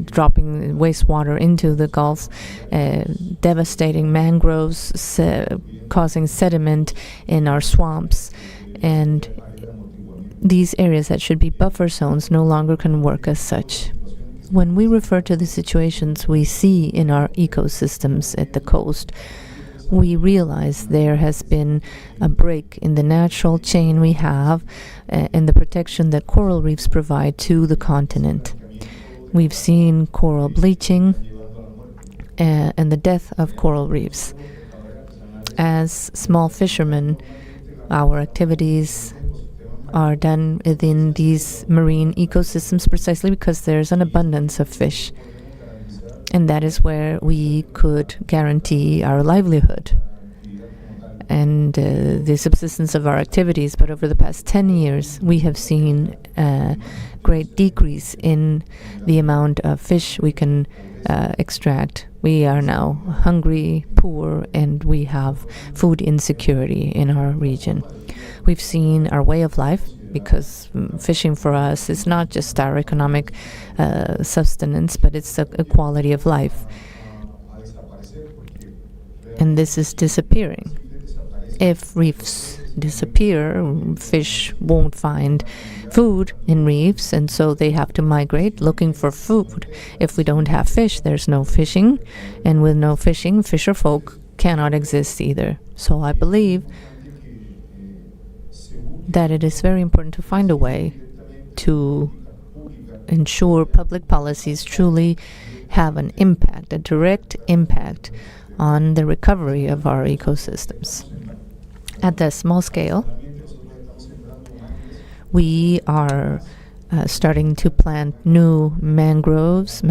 dropping wastewater into the Gulf, devastating mangroves, causing sediment in our swamps, and these areas that should be buffer zones no longer can work as such. When we refer to the situations we see in our ecosystems at the coast, we realize there has been a break in the natural chain we have and the protection that coral reefs provide to the continent. We've seen coral bleaching and the death of coral reefs. As small fishermen, our activities are done within these marine ecosystems precisely because there's an abundance of fish. And that is where we could guarantee our livelihood and the subsistence of our activities. But over the past 10 years, we have seen a great decrease in the amount of fish we can extract. We are now hungry, poor, and we have food insecurity in our region. We've seen our way of life, because fishing for us is not just our economic sustenance, but it's a quality of life. And this is disappearing. If reefs disappear, fish won't find food in reefs, and so they have to migrate looking for food. If we don't have fish, there's no fishing, and with no fishing, fisher folk cannot exist either. So I believe that it is very important to find a way to ensure public policies truly have an impact, a direct impact on the recovery of our ecosystems. At the small scale, we are starting to plant new mangrove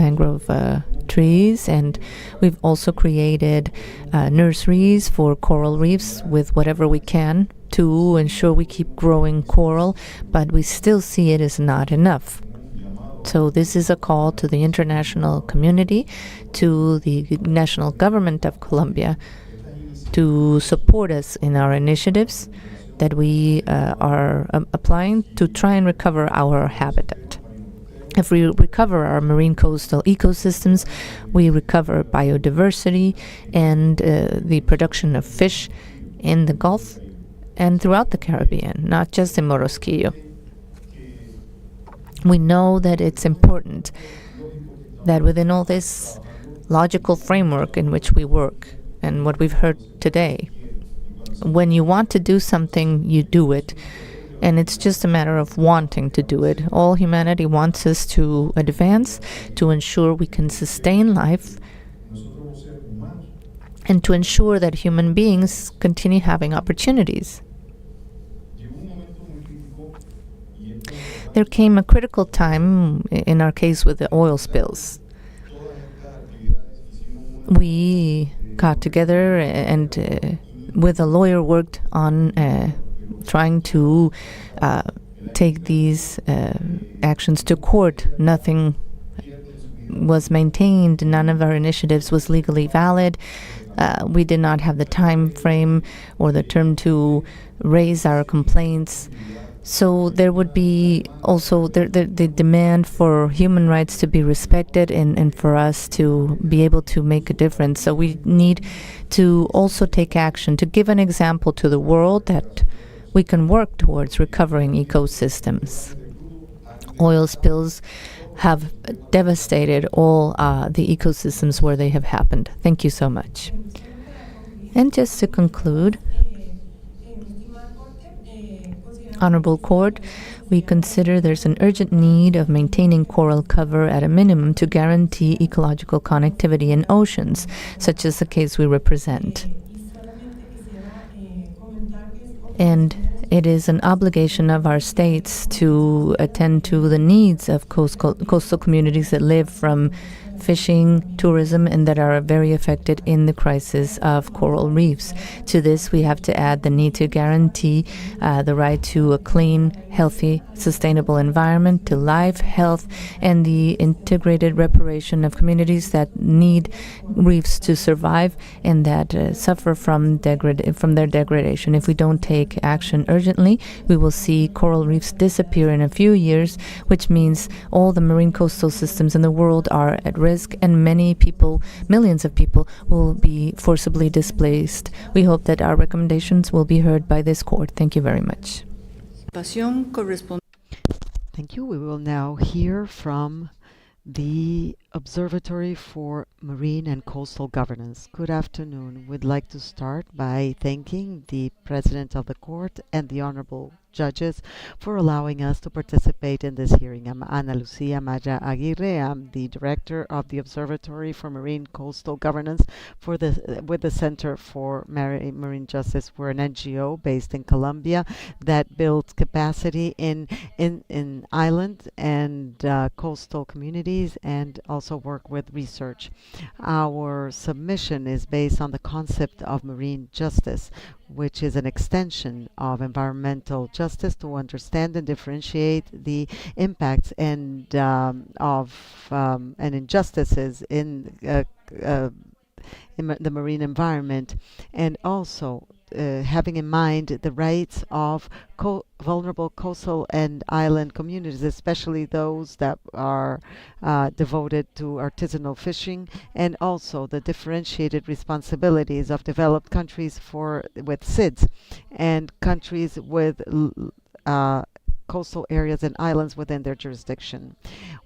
trees, and we've also created nurseries for coral reefs with whatever we can to ensure we keep growing coral, but we still see it as not enough. So this is a call to the international community, to the national government of Colombia, to support us in our initiatives that we are applying to try and recover our habitat. If we recover our marine coastal ecosystems, we recover biodiversity and the production of fish in the Gulf and throughout the Caribbean, not just in Morrosquillo. We know that it's important that within all this logical framework in which we work, and what we've heard today, when you want to do something, you do it. And it's just a matter of wanting to do it. All humanity wants us to advance, to ensure we can sustain life, and to ensure that human beings continue having opportunities. There came a critical time, in our case with the oil spills. We got together and with a lawyer worked on trying to take these actions to court. Nothing was maintained. None of our initiatives was legally valid. We did not have the time frame or the term to raise our complaints. So there would be also the demand for human rights to be respected and for us to be able to make a difference. So we need to also take action to give an example to the world that we can work towards recovering ecosystems. Oil spills have devastated all the ecosystems where they have happened. Thank you so much. And just to conclude, Honorable Court, we consider there's an urgent need of maintaining coral cover at a minimum to guarantee ecological connectivity in oceans, such as the case we represent. And it is an obligation of our states to attend to the needs of coastal communities that live from fishing, tourism, and that are very affected in the crisis of coral reefs. To this, we have to add the need to guarantee the right to a clean, healthy, sustainable environment, to life, health, and the integrated reparation of communities that need reefs to survive and that suffer from their degradation. If we don't take action urgently, we will see coral reefs disappear in a few years, which means all the marine coastal systems in the world are at risk, and many people, millions of people, will be forcibly displaced. We hope that our recommendations will be heard by this court. Thank you very much. Thank you. We will now hear from the Observatory for Marine and Coastal Governance. Good afternoon. We'd like to start by thanking the President of the Court and the Honorable Judges for allowing us to participate in this hearing. I'm Ana Lucia Maya Aguirre. I'm the Director of the Observatory for Marine Coastal Governance with the Center for Marine Justice. We're an NGO based in Colombia that builds capacity in island and coastal communities, and also work with research. Our submission is based on the concept of marine justice, which is an extension of environmental justice to understand and differentiate the impacts and injustices in the marine environment, and also having in mind the rights of vulnerable coastal and island communities, especially those that are devoted to artisanal fishing, and also the differentiated responsibilities of developed countries with SIDS and countries with coastal areas and islands within their jurisdiction.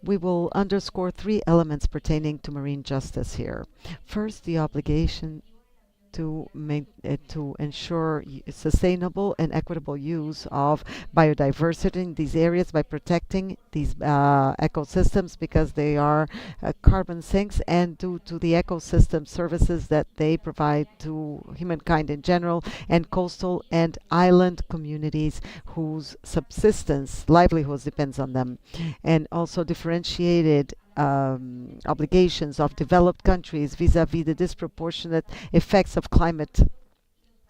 We will underscore 3 elements pertaining to marine justice here. First, the obligation to ensure sustainable and equitable use of biodiversity in these areas by protecting these ecosystems, because they are carbon sinks, and due to the ecosystem services that they provide to humankind in general, and coastal and island communities whose livelihoods depends on them, and also differentiated obligations of developed countries vis-a-vis the disproportionate effects of climate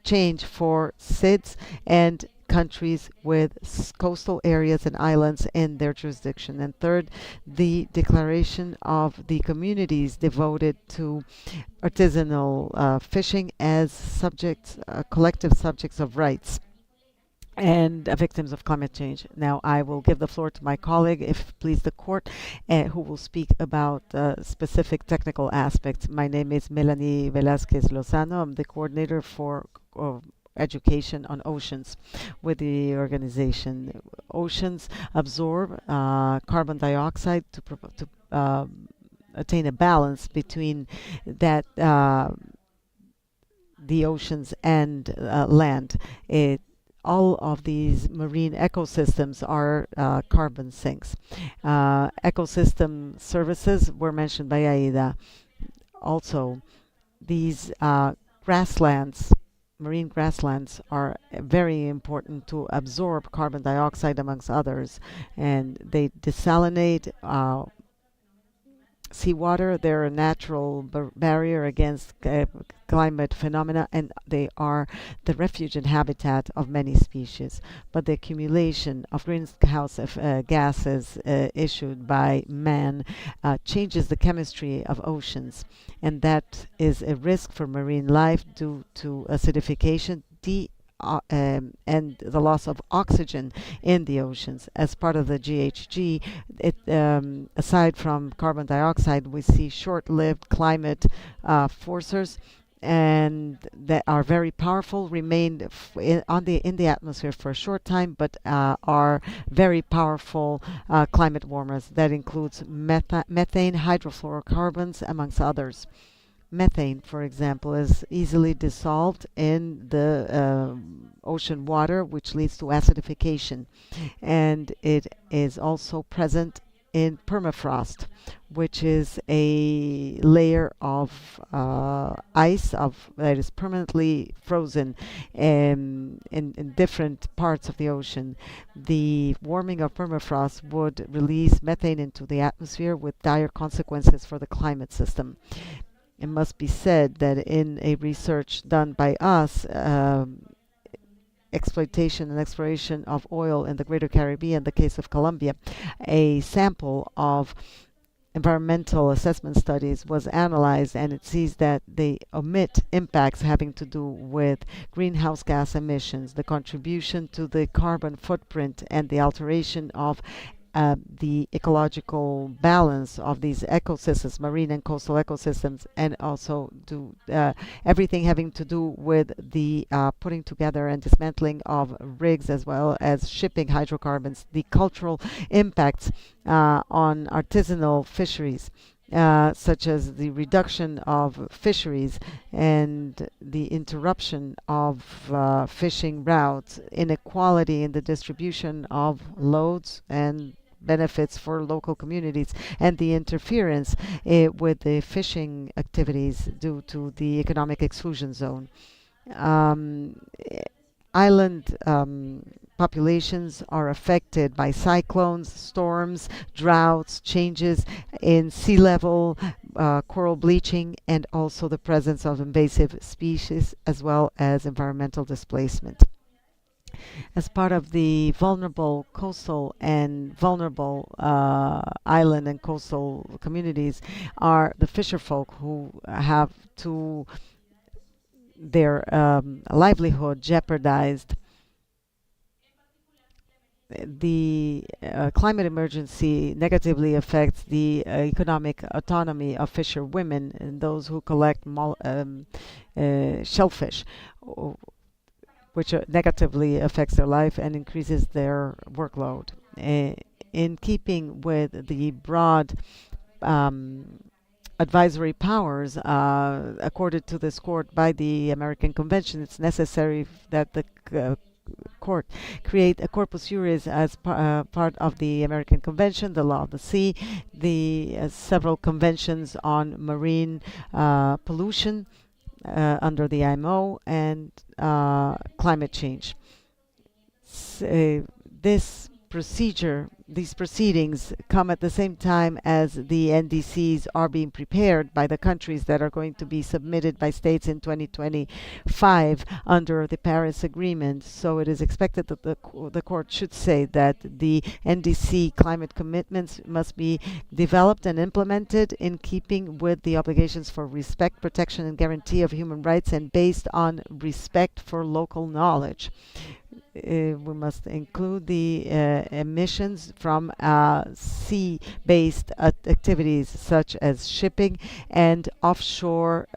change for SIDS and countries with coastal areas and islands in their jurisdiction. And third, the declaration of the communities devoted to artisanal fishing as collective subjects of rights and victims of climate change. Now I will give the floor to my colleague, if it please the court, who will speak about specific technical aspects. My name is Melanie Velasquez Lozano. I'm the coordinator for education on oceans with the organization. Oceans absorb carbon dioxide to attain a balance between that the oceans and land. All of these marine ecosystems are carbon sinks. Ecosystem services were mentioned by Aida. Also, these marine grasslands are very important to absorb carbon dioxide, amongst others, and they desalinate seawater. They're a natural barrier against climate phenomena, and they are the refuge and habitat of many species. But the accumulation of greenhouse gases issued by man changes the chemistry of oceans, and that is a risk for marine life due to acidification, and the loss of oxygen in the oceans. As part of the GHG, aside from carbon dioxide, we see short-lived climate forcers, and that are very powerful, remain in the atmosphere for a short time, but are very powerful climate warmers. That includes methane, hydrofluorocarbons, amongst others. Methane, for example, is easily dissolved in the ocean water, which leads to acidification. And it is also present in permafrost, which is a layer of ice that is permanently frozen in different parts of the ocean. The warming of permafrost would release methane into the atmosphere with dire consequences for the climate system. It must be said that in a research done by us, exploitation and exploration of oil in the Greater Caribbean, the case of Colombia, a sample of environmental assessment studies was analyzed, and it sees that they omit impacts having to do with greenhouse gas emissions, the contribution to the carbon footprint, and the alteration of the ecological balance of these ecosystems, marine and coastal ecosystems, and also do everything having to do with the putting together and dismantling of rigs, as well as shipping hydrocarbons, the cultural impacts on artisanal fisheries, such as the reduction of fisheries and the interruption of fishing routes, inequality in the distribution of loads and benefits for local communities, and the interference with the fishing activities due to the economic exclusion zone. Island populations are affected by cyclones, storms, droughts, changes in sea level, coral bleaching, and also the presence of invasive species, as well as environmental displacement. As part of the vulnerable coastal and vulnerable island and coastal communities are the fisher folk who have to their livelihood jeopardized. The climate emergency negatively affects the economic autonomy of fisher women and those who collect shellfish, which negatively affects their life and increases their workload. In keeping with the broad advisory powers accorded to this court by the American Convention, it's necessary that the court create a corpus juris as part of the American Convention, the law of the sea, the several conventions on marine pollution under the IMO, and climate change. These proceedings come at the same time as the NDCs are being prepared by the countries that are going to be submitted by states in 2025 under the Paris Agreement. So it is expected that the court should say that the NDC climate commitments must be developed and implemented in keeping with the obligations for respect, protection, and guarantee of human rights, and based on respect for local knowledge. We must include the emissions from sea-based activities such as shipping and offshore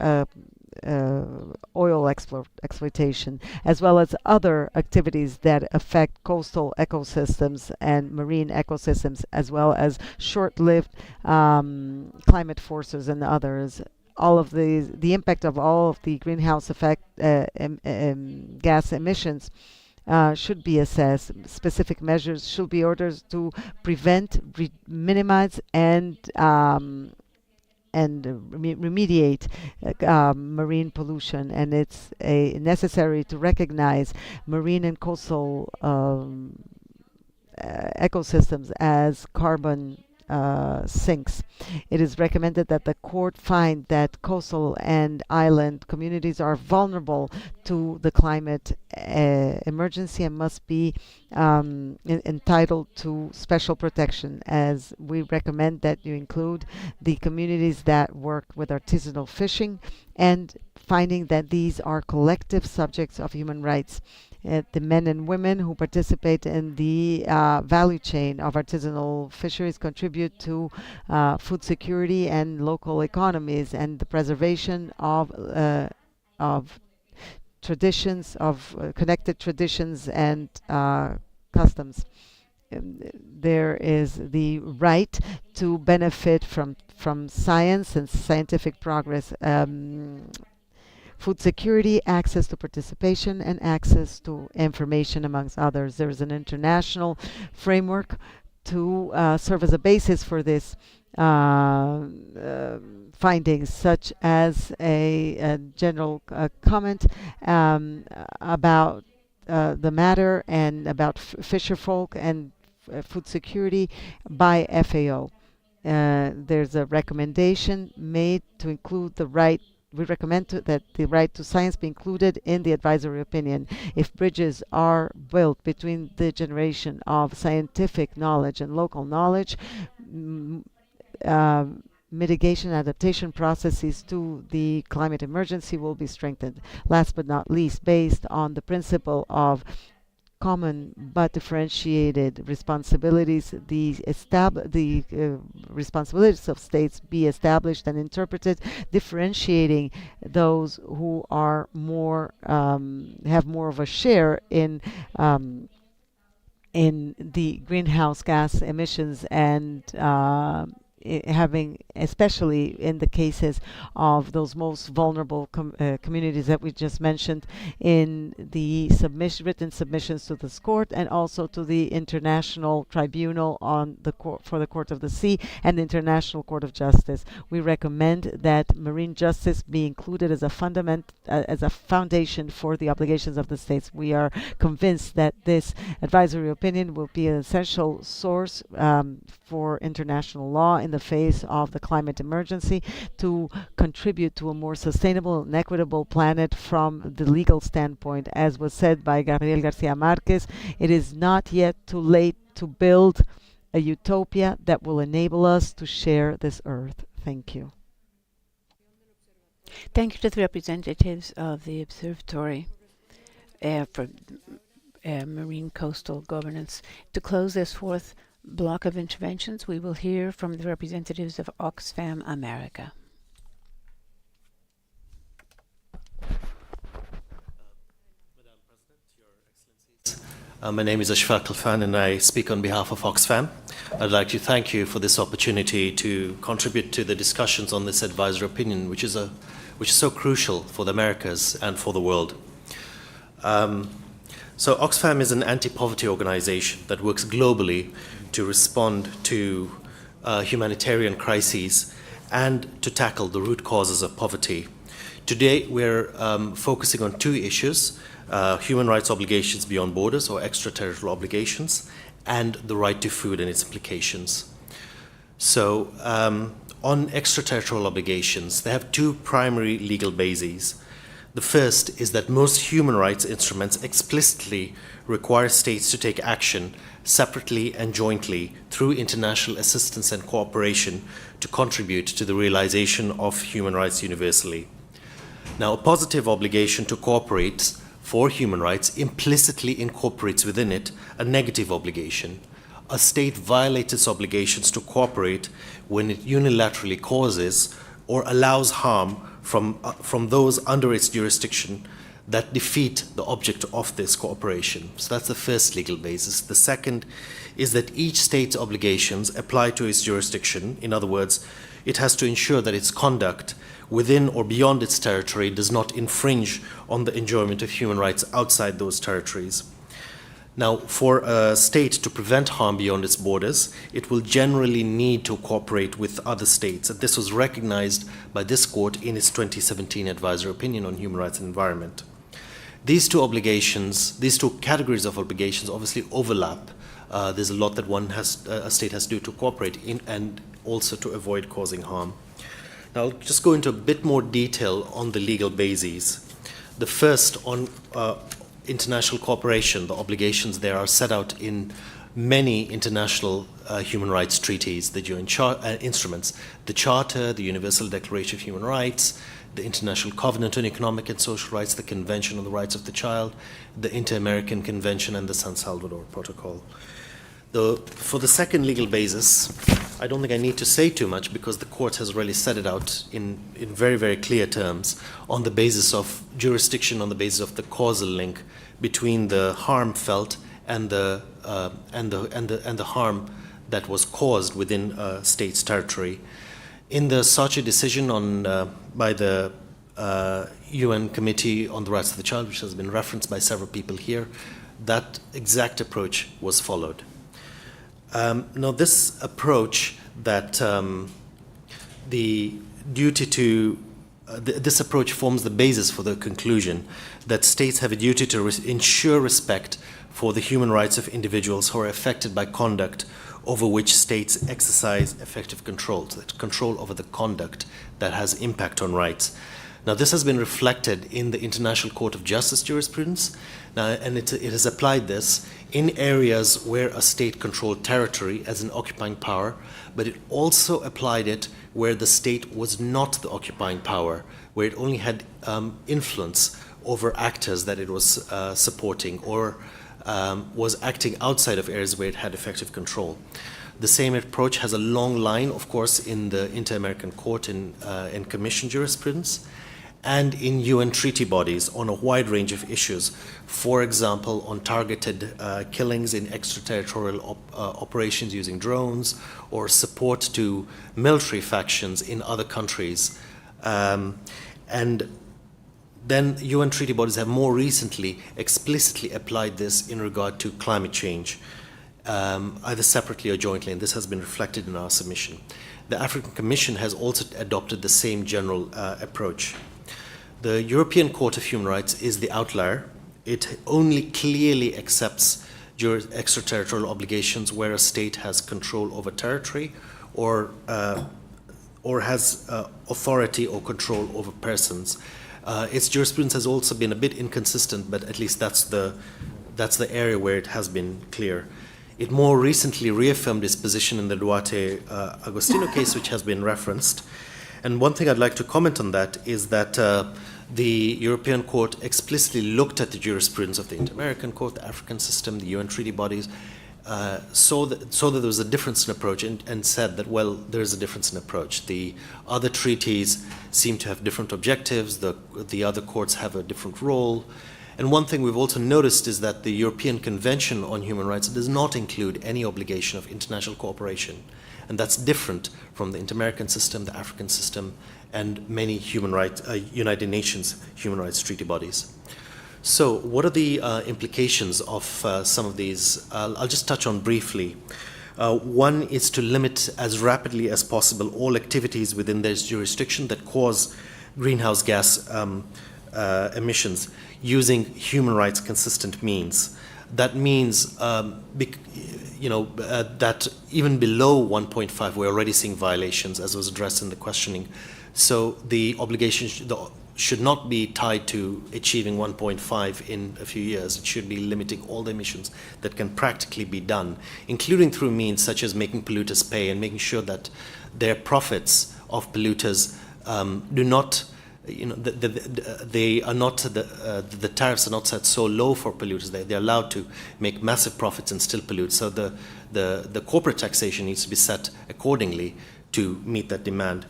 oil exploitation, as well as other activities that affect coastal ecosystems and marine ecosystems, as well as short-lived climate forces and others. All of the impact of all of the greenhouse effect gas emissions should be assessed. Specific measures should be ordered to prevent, minimize, and remediate marine pollution. And it's necessary to recognize marine and coastal ecosystems as carbon sinks. It is recommended that the court find that coastal and island communities are vulnerable to the climate emergency and must be entitled to special protection, as we recommend that you include the communities that work with artisanal fishing, and finding that these are collective subjects of human rights. The men and women who participate in the value chain of artisanal fisheries contribute to food security and local economies, and the preservation of traditions, of connected traditions and customs. There is the right to benefit from science and scientific progress. Food security, access to participation, and access to information, amongst others. There is an international framework to serve as a basis for this findings, such as a general comment about the matter and about fisher folk and food security by FAO. There's a recommendation made to include the right. We recommend that the right to science be included in the advisory opinion. If bridges are built between the generation of scientific knowledge and local knowledge, mitigation adaptation processes to the climate emergency will be strengthened. Last but not least, based on the principle of common but differentiated responsibilities, the responsibilities of states be established and interpreted, differentiating those who are more have more of a share in the greenhouse gas emissions and having, especially in the cases of those most vulnerable communities that we just mentioned, in the written submissions to this court and also to the International Tribunal on the for the Court of the Sea and the International Court of Justice. We recommend that marine justice be included as a foundation for the obligations of the states. We are convinced that this advisory opinion will be an essential source for international law in the face of the climate emergency to contribute to a more sustainable and equitable planet from the legal standpoint. As was said by Gabriel Garcia Marquez, it is not yet too late to build a utopia that will enable us to share this earth. Thank you. Thank you to the representatives of the Observatory for Marine Coastal Governance. To close this fourth block of interventions, we will hear from the representatives of Oxfam America. My name is Ashfaq Khalfan and I speak on behalf of Oxfam. I'd like to thank you for this opportunity to contribute to the discussions on this advisory opinion, which is so crucial for the Americas and for the world. So Oxfam is an anti-poverty organization that works globally to respond to humanitarian crises and to tackle the root causes of poverty. Today we're focusing on two issues: human rights obligations beyond borders, or extraterritorial obligations, and the right to food and its implications. So on extraterritorial obligations, they have two primary legal bases. The first is that most human rights instruments explicitly require states to take action separately and jointly through international assistance and cooperation to contribute to the realization of human rights universally. Now, a positive obligation to cooperate for human rights implicitly incorporates within it a negative obligation. A state violates its obligations to cooperate when it unilaterally causes or allows harm from those under its jurisdiction that defeat the object of this cooperation. So that's the first legal basis. The second is that each state's obligations apply to its jurisdiction. In other words, it has to ensure that its conduct within or beyond its territory does not infringe on the enjoyment of human rights outside those territories. Now, for a state to prevent harm beyond its borders, it will generally need to cooperate with other states, and this was recognized by this court in its 2017 advisory opinion on human rights and environment. These two categories of obligations obviously overlap. There's a lot that a state has to do to cooperate in and also to avoid causing harm. Now, I'll just go into a bit more detail on the legal bases. The first on international cooperation. The obligations there are set out in many international human rights treaties, the UN instruments, the Charter, the Universal Declaration of Human Rights, the International Covenant on Economic and Social Rights, the Convention on the Rights of the Child, the Inter-American Convention, and the San Salvador Protocol. For the second legal basis, I don't think I need to say too much because the court has really set it out in very, very clear terms on the basis of jurisdiction, on the basis of the causal link between the harm felt and the harm that was caused within a state's territory. In the Saatchi decision by the UN Committee on the Rights of the Child, which has been referenced by several people here, that exact approach was followed. Now, this approach that this approach forms the basis for the conclusion that states have a duty to ensure respect for the human rights of individuals who are affected by conduct over which states exercise effective control, so that control over the conduct that has impact on rights. Now, this has been reflected in the International Court of Justice jurisprudence, and it has applied this in areas where a state controlled territory as an occupying power, but it also applied it where the state was not the occupying power, where it only had influence over actors that it was supporting or was acting outside of areas where it had effective control. The same approach has a long line, of course, in the Inter-American Court and Commission jurisprudence. and in UN treaty bodies on a wide range of issues. For example, on targeted killings in extraterritorial operations using drones, or support to military factions in other countries. And then UN treaty bodies have more recently explicitly applied this in regard to climate change, either separately or jointly, and this has been reflected in our submission. The African Commission has also adopted the same general approach. The European Court of Human Rights is the outlier. It only clearly accepts extraterritorial obligations where a state has control over territory or has authority or control over persons. Its jurisprudence has also been a bit inconsistent, but at least that's the area where it has been clear. It more recently reaffirmed its position in the Duarte Agostino case, which has been referenced. And one thing I'd like to comment on that is that the European Court explicitly looked at the jurisprudence of the Inter-American Court, the African system, the UN treaty bodies, saw that there was a difference in approach and said that, well, there is a difference in approach. The other treaties seem to have different objectives, the other courts have a different role. And one thing we've also noticed is that the European Convention on Human Rights does not include any obligation of international cooperation. And that's different from the Inter-American system, the African system, and many United Nations human rights treaty bodies. So what are the implications of some of these? I'll just touch on briefly. One is to limit as rapidly as possible all activities within their jurisdiction that cause greenhouse gas emissions using human rights consistent means. That means that even below 1.5 we're already seeing violations, as was addressed in the questioning. So the obligation should not be tied to achieving 1.5 in a few years. It should be limiting all the emissions that can practically be done, including through means such as making polluters pay and making sure that their profits of polluters do not, they are not, the tariffs are not set so low for polluters. They're allowed to make massive profits and still pollute. So the corporate taxation needs to be set accordingly to meet that demand.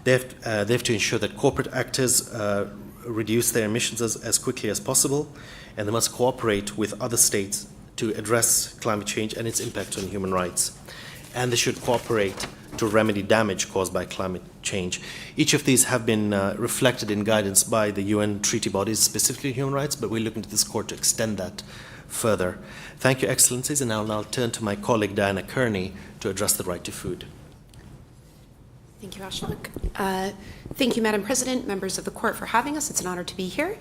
They have to ensure that corporate actors reduce their emissions as quickly as possible, and they must cooperate with other states to address climate change and its impact on human rights. And they should cooperate to remedy damage caused by climate change. Each of these have been reflected in guidance by the UN treaty bodies, specifically human rights, but we're looking to this court to extend that further. Thank you, Excellencies, and I'll now turn to my colleague Diana Kearney to address the right to food. Thank you, Ashok. Thank you, Madam President, members of the court, for having us. It's an honor to be here.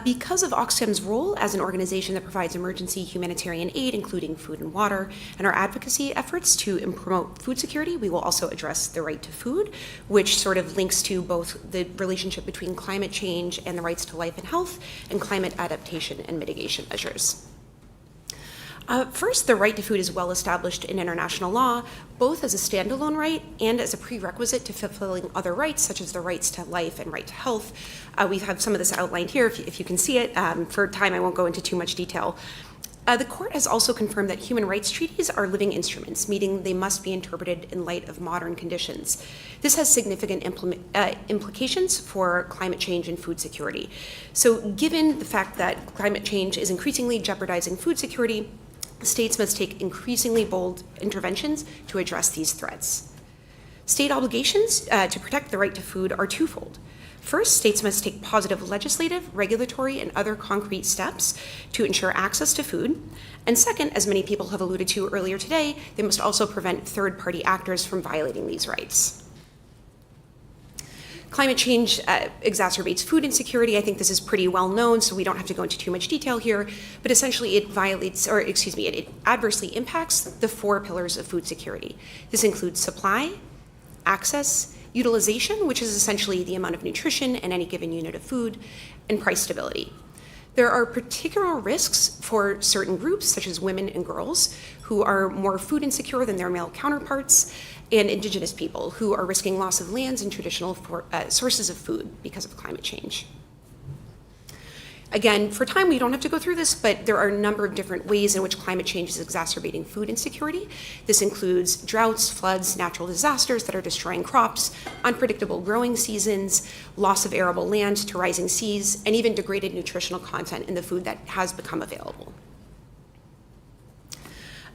Because of Oxfam's role as an organization that provides emergency humanitarian aid, including food and water, and our advocacy efforts to promote food security, we will also address the right to food, which sort of links to both the relationship between climate change and the rights to life and health, and climate adaptation and mitigation measures. First, the right to food is well established in international law, both as a standalone right and as a prerequisite to fulfilling other rights, such as the rights to life and right to health. We have some of this outlined here, if you can see it. For time, I won't go into too much detail. The court has also confirmed that human rights treaties are living instruments, meaning they must be interpreted in light of modern conditions. This has significant implications for climate change and food security. So given the fact that climate change is increasingly jeopardizing food security, states must take increasingly bold interventions to address these threats. State obligations to protect the right to food are twofold. First, states must take positive legislative, regulatory, and other concrete steps to ensure access to food. And second, as many people have alluded to earlier today, they must also prevent third-party actors from violating these rights. Climate change exacerbates food insecurity. I think this is pretty well known, so we don't have to go into too much detail here, but essentially it it adversely impacts the 4 pillars of food security. This includes supply, access, utilization, which is essentially the amount of nutrition in any given unit of food, and price stability. There are particular risks for certain groups, such as women and girls, who are more food insecure than their male counterparts, and indigenous people who are risking loss of lands and traditional sources of food because of climate change. Again, for time, we don't have to go through this, but there are a number of different ways in which climate change is exacerbating food insecurity. This includes droughts, floods, natural disasters that are destroying crops, unpredictable growing seasons, loss of arable land to rising seas, and even degraded nutritional content in the food that has become available.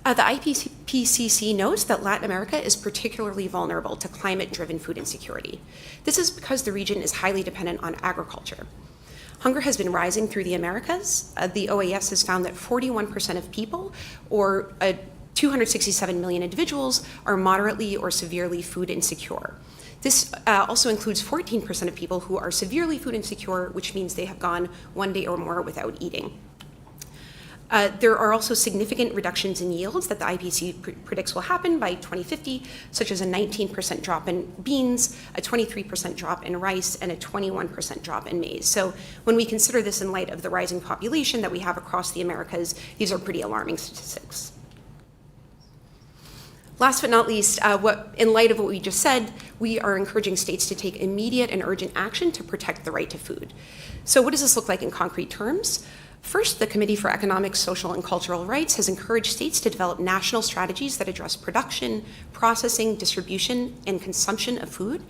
The IPCC notes that Latin America is particularly vulnerable to climate-driven food insecurity. This is because the region is highly dependent on agriculture. Hunger has been rising through the Americas. The OAS has found that 41% of people, or 267 million individuals, are moderately or severely food insecure. This also includes 14% of people who are severely food insecure, which means they have gone 1 day or more without eating. There are also significant reductions in yields that the IPCC predicts will happen by 2050, such as a 19% drop in beans, a 23% drop in rice, and a 21% drop in maize. So when we consider this in light of the rising population that we have across the Americas, these are pretty alarming statistics. Last but not least, in light of what we just said, we are encouraging states to take immediate and urgent action to protect the right to food. So what does this look like in concrete terms? First, the Committee for Economic, Social, and Cultural Rights has encouraged states to develop national strategies that address production, processing, distribution, and consumption of food.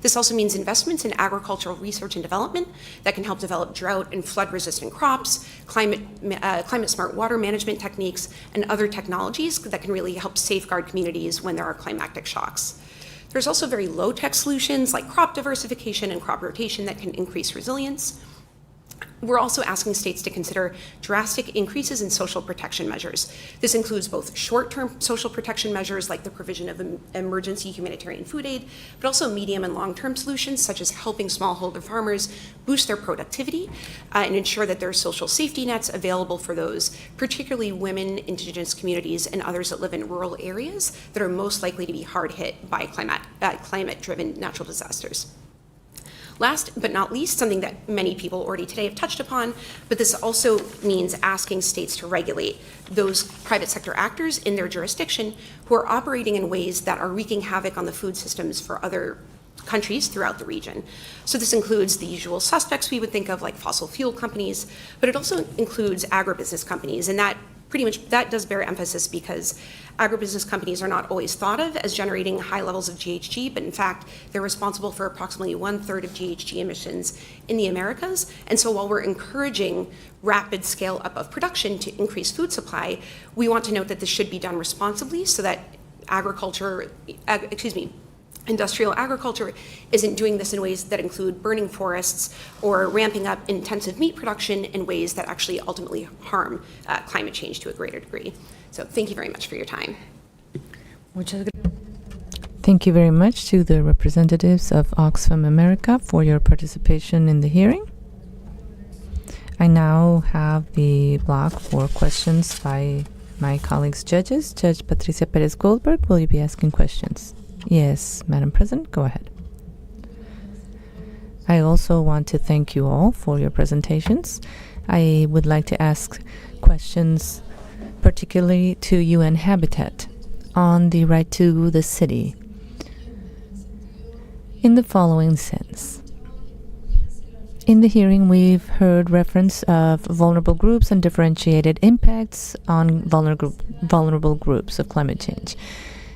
This also means investments in agricultural research and development that can help develop drought and flood-resistant crops, climate-smart water management techniques, and other technologies that can really help safeguard communities when there are climatic shocks. There's also very low-tech solutions like crop diversification and crop rotation that can increase resilience. We're also asking states to consider drastic increases in social protection measures. This includes both short-term social protection measures like the provision of emergency humanitarian food aid, but also medium and long-term solutions such as helping smallholder farmers boost their productivity and ensure that there are social safety nets available for those, particularly women, indigenous communities, and others that live in rural areas that are most likely to be hard hit by climate-driven natural disasters. Last but not least, something that many people already today have touched upon, but this also means asking states to regulate those private sector actors in their jurisdiction who are operating in ways that are wreaking havoc on the food systems for other countries throughout the region. So this includes the usual suspects we would think of like fossil fuel companies, but it also includes agribusiness companies, and that does bear emphasis because agribusiness companies are not always thought of as generating high levels of GHG, but in fact, they're responsible for approximately 1/3 of GHG emissions in the Americas. And so while we're encouraging rapid scale up of production to increase food supply, we want to note that this should be done responsibly so that industrial agriculture isn't doing this in ways that include burning forests or ramping up intensive meat production in ways that actually ultimately harm climate change to a greater degree. So thank you very much for your time. Thank you very much to the representatives of Oxfam America for your participation in the hearing. I now have the block for questions by my colleagues judges. Judge Patricia Perez Goldberg, will you be asking questions? Yes, Madam President, go ahead. I also want to thank you all for your presentations. I would like to ask questions particularly to UN Habitat on the right to the city in the following sense. In the hearing, we've heard reference of vulnerable groups and differentiated impacts on vulnerable groups of climate change.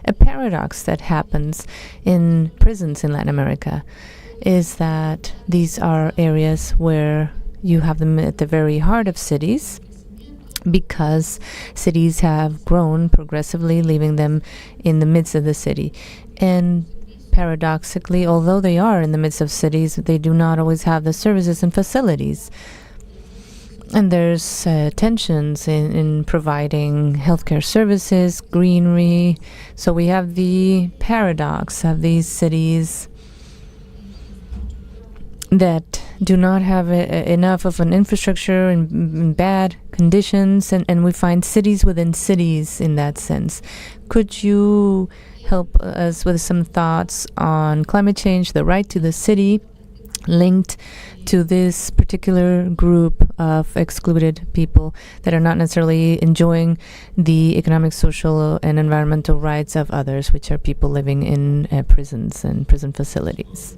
A paradox that happens in prisons in Latin America is that these are areas where you have them at the very heart of cities because cities have grown progressively, leaving them in the midst of the city. And paradoxically, although they are in the midst of cities, they do not always have the services and facilities. And there's tensions in providing healthcare services, greenery. So we have the paradox of these cities that do not have enough of an infrastructure in bad conditions, and we find cities within cities in that sense. Could you help us with some thoughts on climate change, the right to the city, linked to this particular group of excluded people that are not necessarily enjoying the economic, social, and environmental rights of others, which are people living in prisons and prison facilities?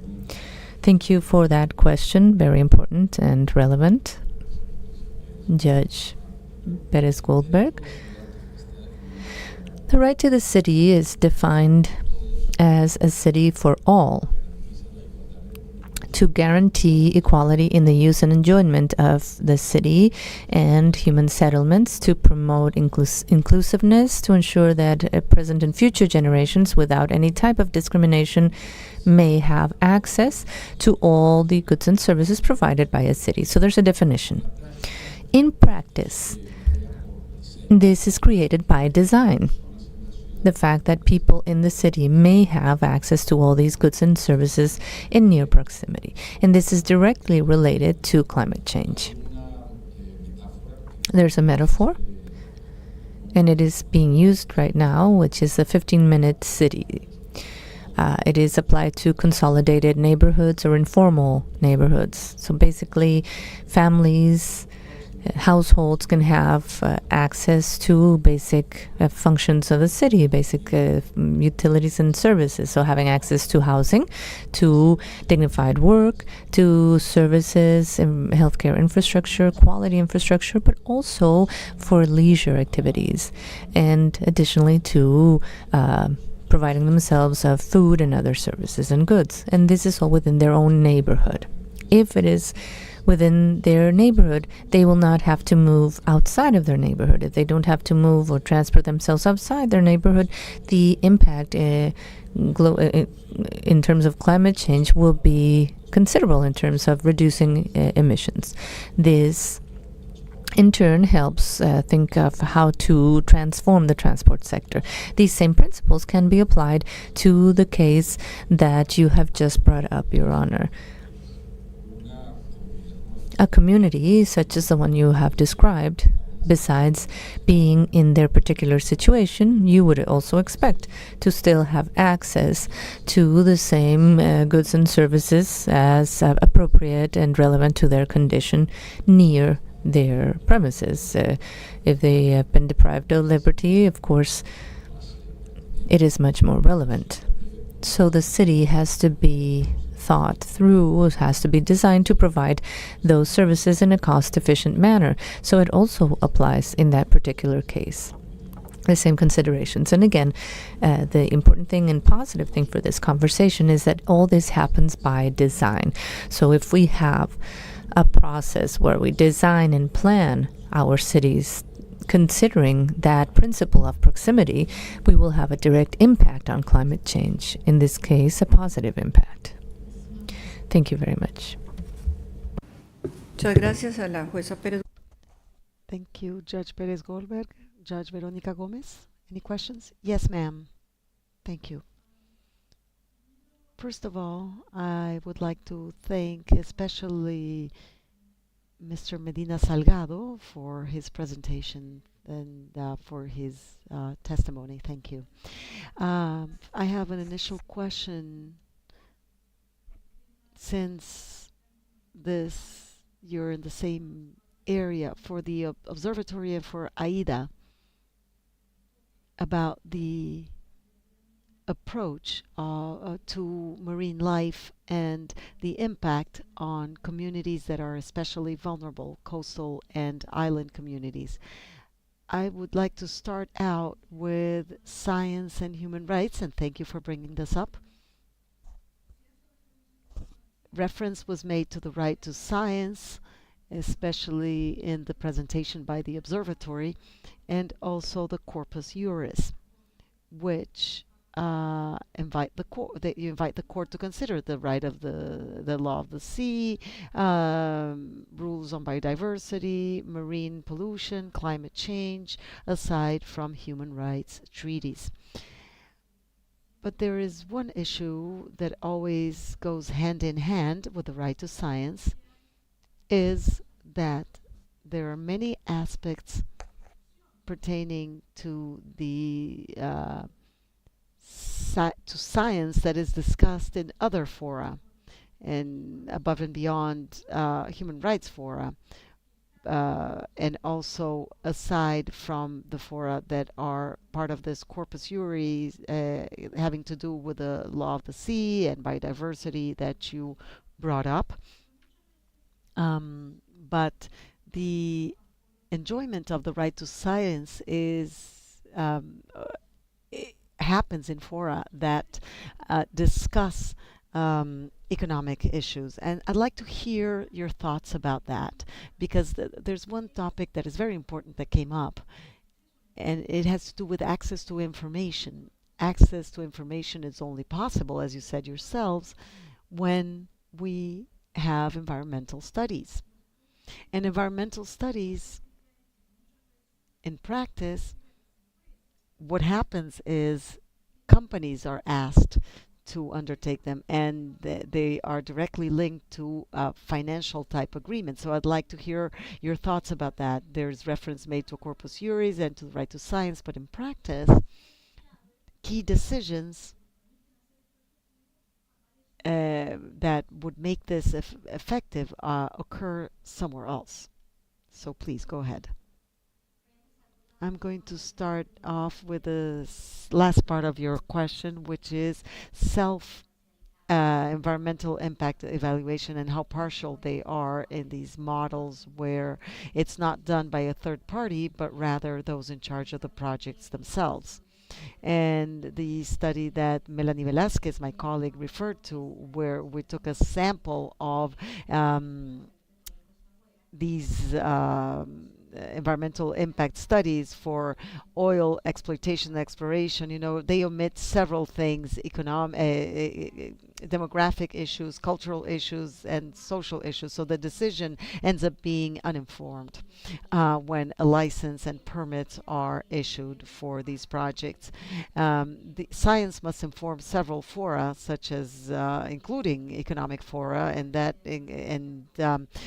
Thank you for that question, very important and relevant. Judge Perez Goldberg. The right to the city is defined as a city for all, to guarantee equality in the use and enjoyment of the city and human settlements, to promote inclusiveness, to ensure that present and future generations, without any type of discrimination, may have access to all the goods and services provided by a city. So there's a definition. In practice, this is created by design. The fact that people in the city may have access to all these goods and services in near proximity. And this is directly related to climate change. There's a metaphor, and it is being used right now, which is a 15-minute city. It is applied to consolidated neighborhoods or informal neighborhoods. So basically, families, households can have access to basic functions of the city, basic utilities and services. So having access to housing, to dignified work, to services, healthcare infrastructure, quality infrastructure, but also for leisure activities, and additionally to providing themselves of food and other services and goods. And this is all within their own neighborhood. If it is within their neighborhood, they will not have to move outside of their neighborhood. If they don't have to move or transport themselves outside their neighborhood, the impact in terms of climate change will be considerable in terms of reducing emissions. This in turn helps think of how to transform the transport sector. These same principles can be applied to the case that you have just brought up, Your Honor. A community such as the one you have described, besides being in their particular situation, you would also expect to still have access to the same goods and services as appropriate and relevant to their condition near their premises. If they have been deprived of liberty, of course, it is much more relevant. So the city has to be thought through, has to be designed to provide those services in a cost-efficient manner. So it also applies in that particular case. The same considerations. And again, the important thing and positive thing for this conversation is that all this happens by design. So if we have a process where we design and plan our cities considering that principle of proximity, we will have a direct impact on climate change. In this case, a positive impact. Thank you very much. Muchas gracias a la jueza Pérez. Thank you, Judge Perez Goldberg. Judge Veronica Gomez, any questions? Yes, ma'am. Thank you. First of all, I would like to thank especially Mr. Medina Salgado for his presentation and for his testimony. Thank you. I have an initial question. Since you're in the same area for the observatory and for AIDA, about the approach to marine life and the impact on communities that are especially vulnerable, coastal and island communities. I would like to start out with science and human rights, and thank you for bringing this up. Reference was made to the right to science, especially in the presentation by the observatory, and also the Corpus Juris, which invite the court to consider the right of the law of the sea, rules on biodiversity, marine pollution, climate change, aside from human rights treaties. But there is one issue that always goes hand in hand with the right to science, is that there are many aspects pertaining to the to science that is discussed in other fora and above and beyond human rights fora, and also aside from the fora that are part of this Corpus Juris having to do with the law of the sea and biodiversity that you brought up. But the enjoyment of the right to science is it happens in fora that discuss economic issues. And I'd like to hear your thoughts about that, because there's one topic that is very important that came up, and it has to do with access to information. Access to information is only possible, as you said yourselves, when we have environmental studies. And environmental studies, in practice, what happens is companies are asked to undertake them, and they are directly linked to financial type agreements. So I'd like to hear your thoughts about that. There's reference made to corpus juris and to the right to science, but in practice, key decisions that would make this effective occur somewhere else. So please go ahead. I'm going to start off with the last part of your question, which is environmental impact evaluation and how partial they are in these models where it's not done by a third party, but rather those in charge of the projects themselves. And the study that Melanie Velasquez, my colleague, referred to, where we took a sample of these environmental impact studies for oil exploitation and exploration, they omit several things: demographic issues, cultural issues, and social issues. So the decision ends up being uninformed when a license and permits are issued for these projects. The science must inform several fora, such as including economic fora, and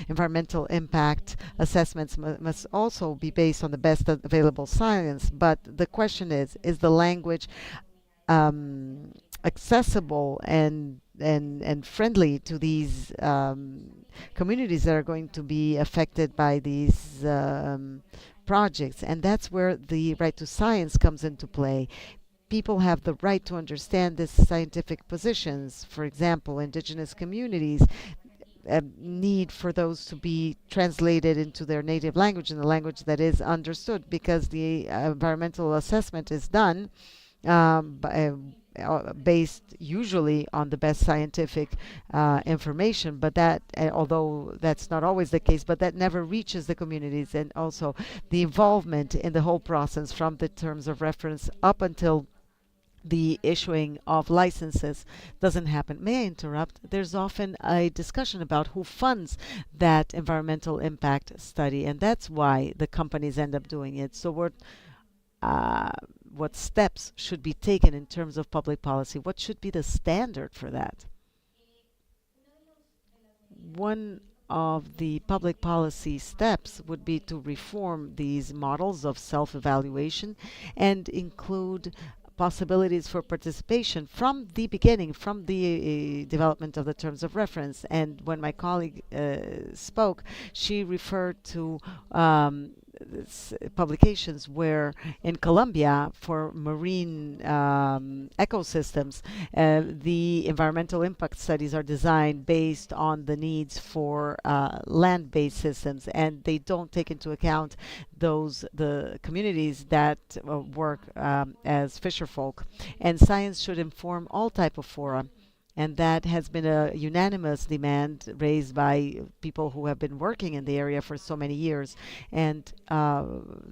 environmental impact assessments must also be based on the best available science. But the question is the language accessible and friendly to these communities that are going to be affected by these projects? And that's where the right to science comes into play. People have the right to understand these scientific positions. For example, indigenous communities need for those to be translated into their native language, in the language that is understood, because the environmental assessment is done based usually on the best scientific information, but that, although that's not always the case, but that never reaches the communities. And also the involvement in the whole process from the terms of reference up until the issuing of licenses doesn't happen. May I interrupt? There's often a discussion about who funds that environmental impact study, and that's why the companies end up doing it. So what steps should be taken in terms of public policy? What should be the standard for that? One of the public policy steps would be to reform these models of self-evaluation and include possibilities for participation from the beginning, from the development of the terms of reference. And when my colleague spoke, she referred to publications where in Colombia, for marine ecosystems, the environmental impact studies are designed based on the needs for land-based systems, and they don't take into account the communities that work as fisherfolk. And science should inform all type of fora. And that has been a unanimous demand raised by people who have been working in the area for so many years. And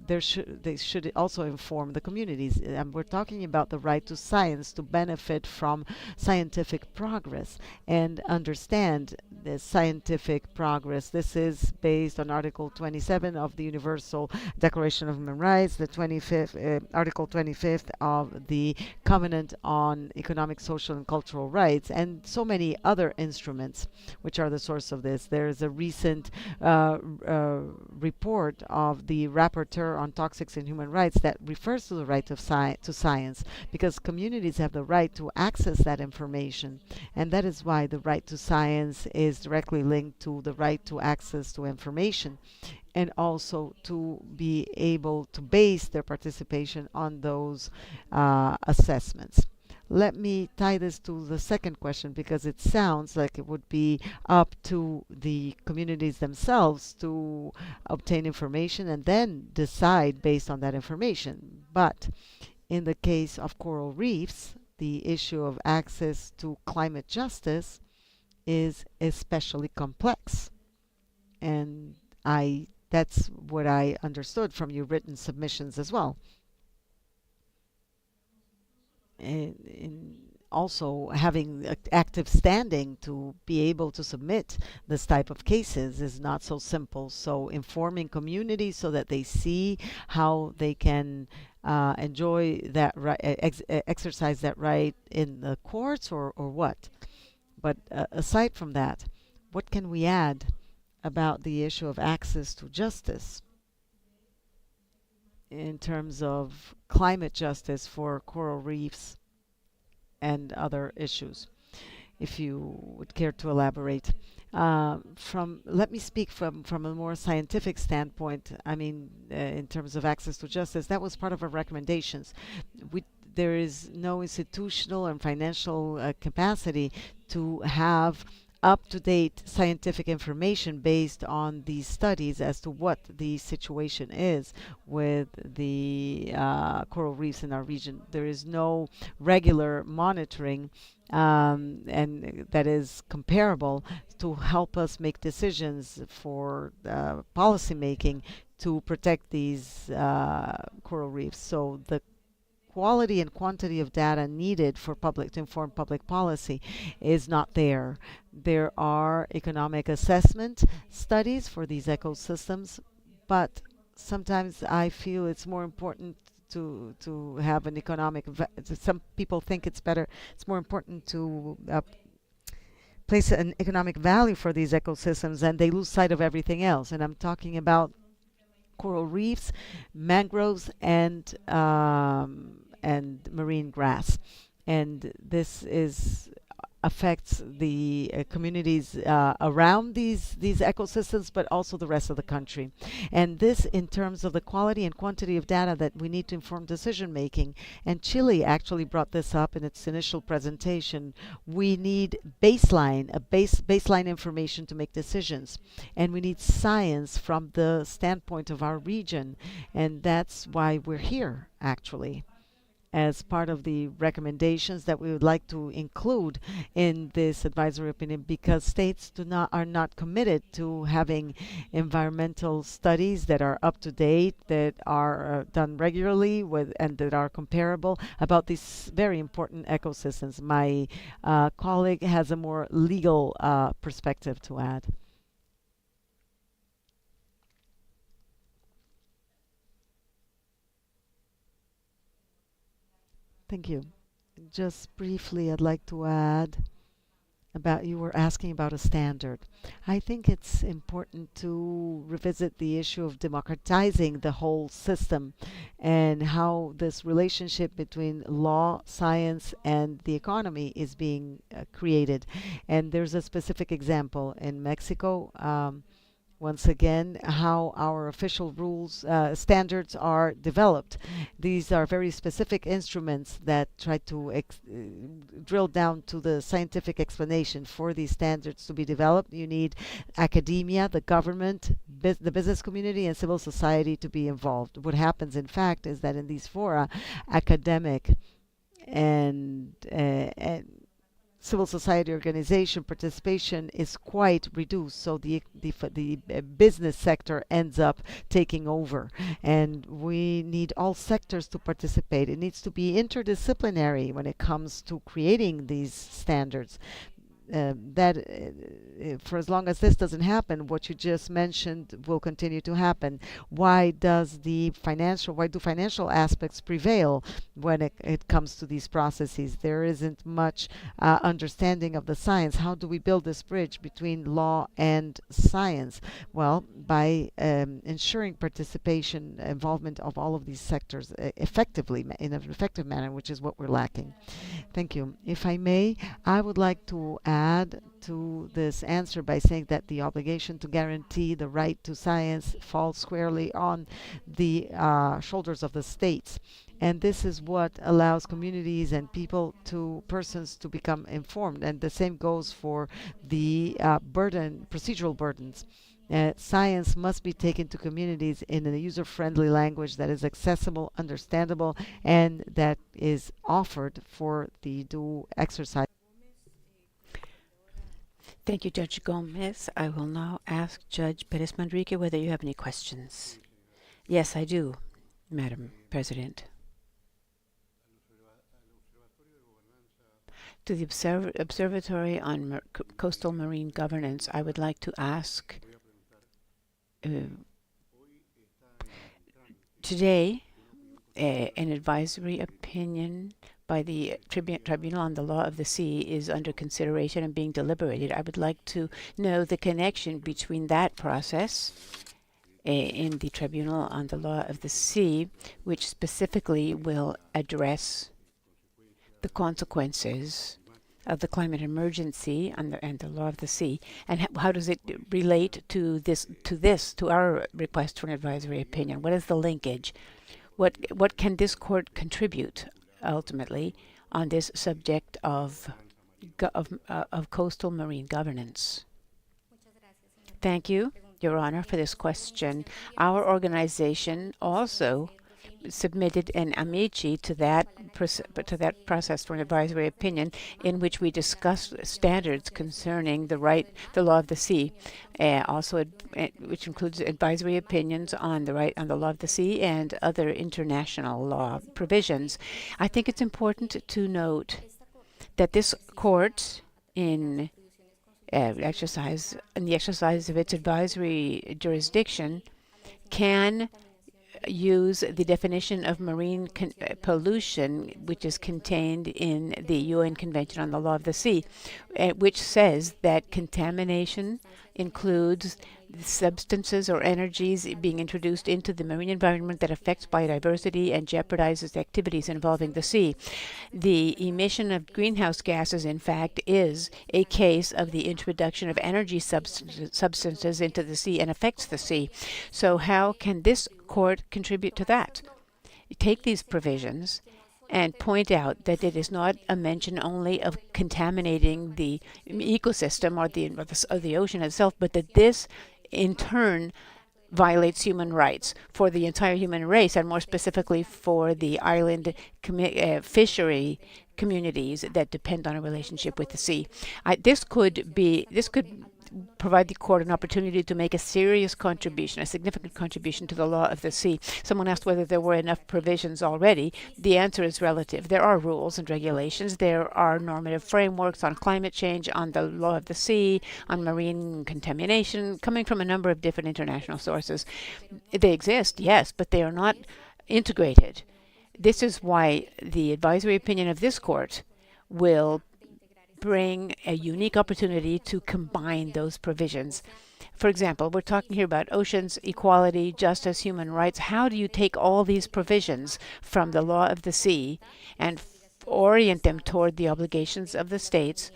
they should also inform the communities. And we're talking about the right to science, to benefit from scientific progress and understand the scientific progress. This is based on Article 27 of the Universal Declaration of Human Rights, the 25th, Article 25th of the Covenant on Economic, Social, and Cultural Rights, and so many other instruments which are the source of this. There is a recent report of the Rapporteur on Toxics and Human Rights that refers to the right of to science, because communities have the right to access that information. And that is why the right to science is directly linked to the right to access to information, and also to be able to base their participation on those assessments. let me tie this to the second question, because it sounds like it would be up to the communities themselves to obtain information and then decide based on that information. But in the case of coral reefs, the issue of access to climate justice is especially complex. And that's what I understood from your written submissions as well. In also having active standing to be able to submit this type of cases is not so simple. So informing communities so that they see how they can enjoy that right, exercise that right in the courts, or what. But aside from that, what can we add about the issue of access to justice in terms of climate justice for coral reefs and other issues, if you would care to elaborate? Let me speak from a more scientific standpoint. I mean, in terms of access to justice, that was part of our recommendations. There is no institutional and financial capacity to have up-to-date scientific information based on these studies as to what the situation is with the coral reefs in our region. There is no regular monitoring and that is comparable to help us make decisions for policy making to protect these coral reefs. So the quality and quantity of data needed for to inform public policy is not there. There are economic assessment studies for these ecosystems, but sometimes I feel it's more important to have an economic. Some people think it's more important to place an economic value for these ecosystems, and they lose sight of everything else. And I'm talking about coral reefs, mangroves, and marine grass. And this affects the communities around these ecosystems, but also the rest of the country. And this in terms of the quality and quantity of data that we need to inform decision making. And Chile actually brought this up in its initial presentation. We need baseline information to make decisions. And we need science from the standpoint of our region. And that's why we're here, actually, as part of the recommendations that we would like to include in this advisory opinion, because states are not committed to having environmental studies that are up to date, that are done regularly and that are comparable about these very important ecosystems. My colleague has a more legal perspective to add. Thank you. Just briefly, I'd like to add you were asking about a standard. I think it's important to revisit the issue of democratizing the whole system and how this relationship between law, science, and the economy is being created. And there's a specific example in Mexico. Once again, how our official rules, standards are developed. These are very specific instruments that try to drill down to the scientific explanation. For these standards to be developed, you need academia, the government, the business community, and civil society to be involved. What happens, in fact, is that in these fora, academic and civil society organization participation is quite reduced, so the business sector ends up taking over, and we need all sectors to participate. It needs to be interdisciplinary when it comes to creating these standards. For as long as this doesn't happen, what you just mentioned will continue to happen. Why do financial aspects prevail when it comes to these processes? There isn't much understanding of the science. How do we build this bridge between law and science? Well, by ensuring participation, involvement of all of these sectors effectively, in an effective manner, which is what we're lacking. Thank you. If I may, I would like to add add to this answer by saying that the obligation to guarantee the right to science falls squarely on the shoulders of the states. And this is what allows communities and persons to become informed. And the same goes for the procedural burdens. Science must be taken to communities in a user-friendly language that is accessible, understandable, and that is offered for the due exercise. Thank you, Judge Gomez. I will now ask Judge Perez Manrique whether you have any questions. Yes, I do, Madam President. To the Observatory on Coastal Marine Governance, I would like to ask, today, an advisory opinion by the Tribunal on the Law of the Sea is under consideration and being deliberated. I would like to know the connection between that process in the Tribunal on the Law of the Sea, which specifically will address the consequences of the climate emergency and the law of the sea, and how does it relate to our request for an advisory opinion? What is the linkage? What can this court contribute ultimately on this subject of coastal marine governance? Thank you, Your Honor, for this question. Our organization also submitted an amici to that process for an advisory opinion, in which we discussed standards concerning the law of the sea, which includes advisory opinions on the law of the sea and other international law provisions. I think it's important to note that this court, in the exercise of its advisory jurisdiction, can use the definition of marine pollution, which is contained in the UN Convention on the Law of the Sea, which says that contamination includes substances or energies being introduced into the marine environment that affects biodiversity and jeopardizes activities involving the sea. The emission of greenhouse gases, in fact, is a case of the introduction of energy substances into the sea and affects the sea. So how can this court contribute to that? Take these provisions and point out that it is not a mention only of contaminating the ecosystem or the ocean itself, but that this in turn violates human rights for the entire human race, and more specifically for the island fishery communities that depend on a relationship with the sea. This could provide the court an opportunity to make a significant contribution to the law of the sea. Someone asked whether there were enough provisions already. The answer is relative. There are rules and regulations. There are normative frameworks on climate change, on the law of the sea, on marine contamination, coming from a number of different international sources. They exist, yes, but they are not integrated. This is why the advisory opinion of this court will bring a unique opportunity to combine those provisions. For example, we're talking here about oceans, equality, justice, human rights. How do you take all these provisions from the law of the sea and orient them toward the obligations of the states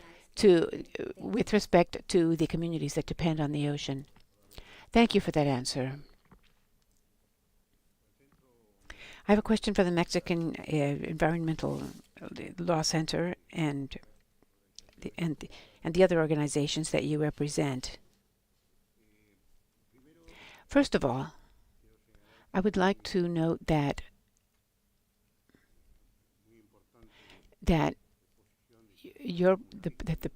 with respect to the communities that depend on the ocean? Thank you for that answer. I have a question for the Mexican Environmental Law Center and the other organizations that you represent. First of all, I would like to note that the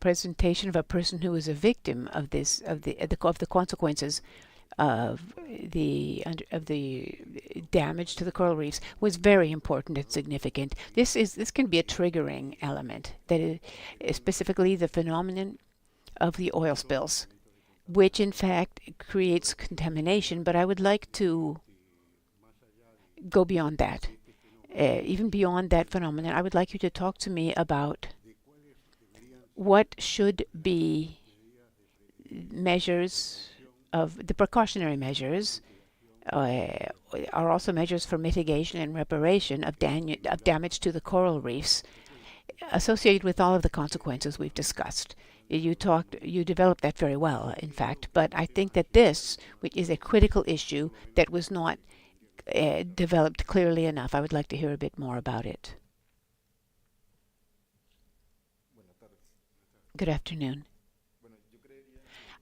presentation of a person who is a victim of the consequences of the damage to the coral reefs was very important and significant. This can be a triggering element, that is specifically the phenomenon of the oil spills, which in fact creates contamination. But I would like to go beyond that. Even beyond that phenomenon, I would like you to talk to me about what should be measures of the precautionary measures are also measures for mitigation and reparation of damage to the coral reefs. associated with all of the consequences we've discussed. You developed that very well, in fact, but I think that this, which is a critical issue that was not developed clearly enough. I would like to hear a bit more about it. Good afternoon.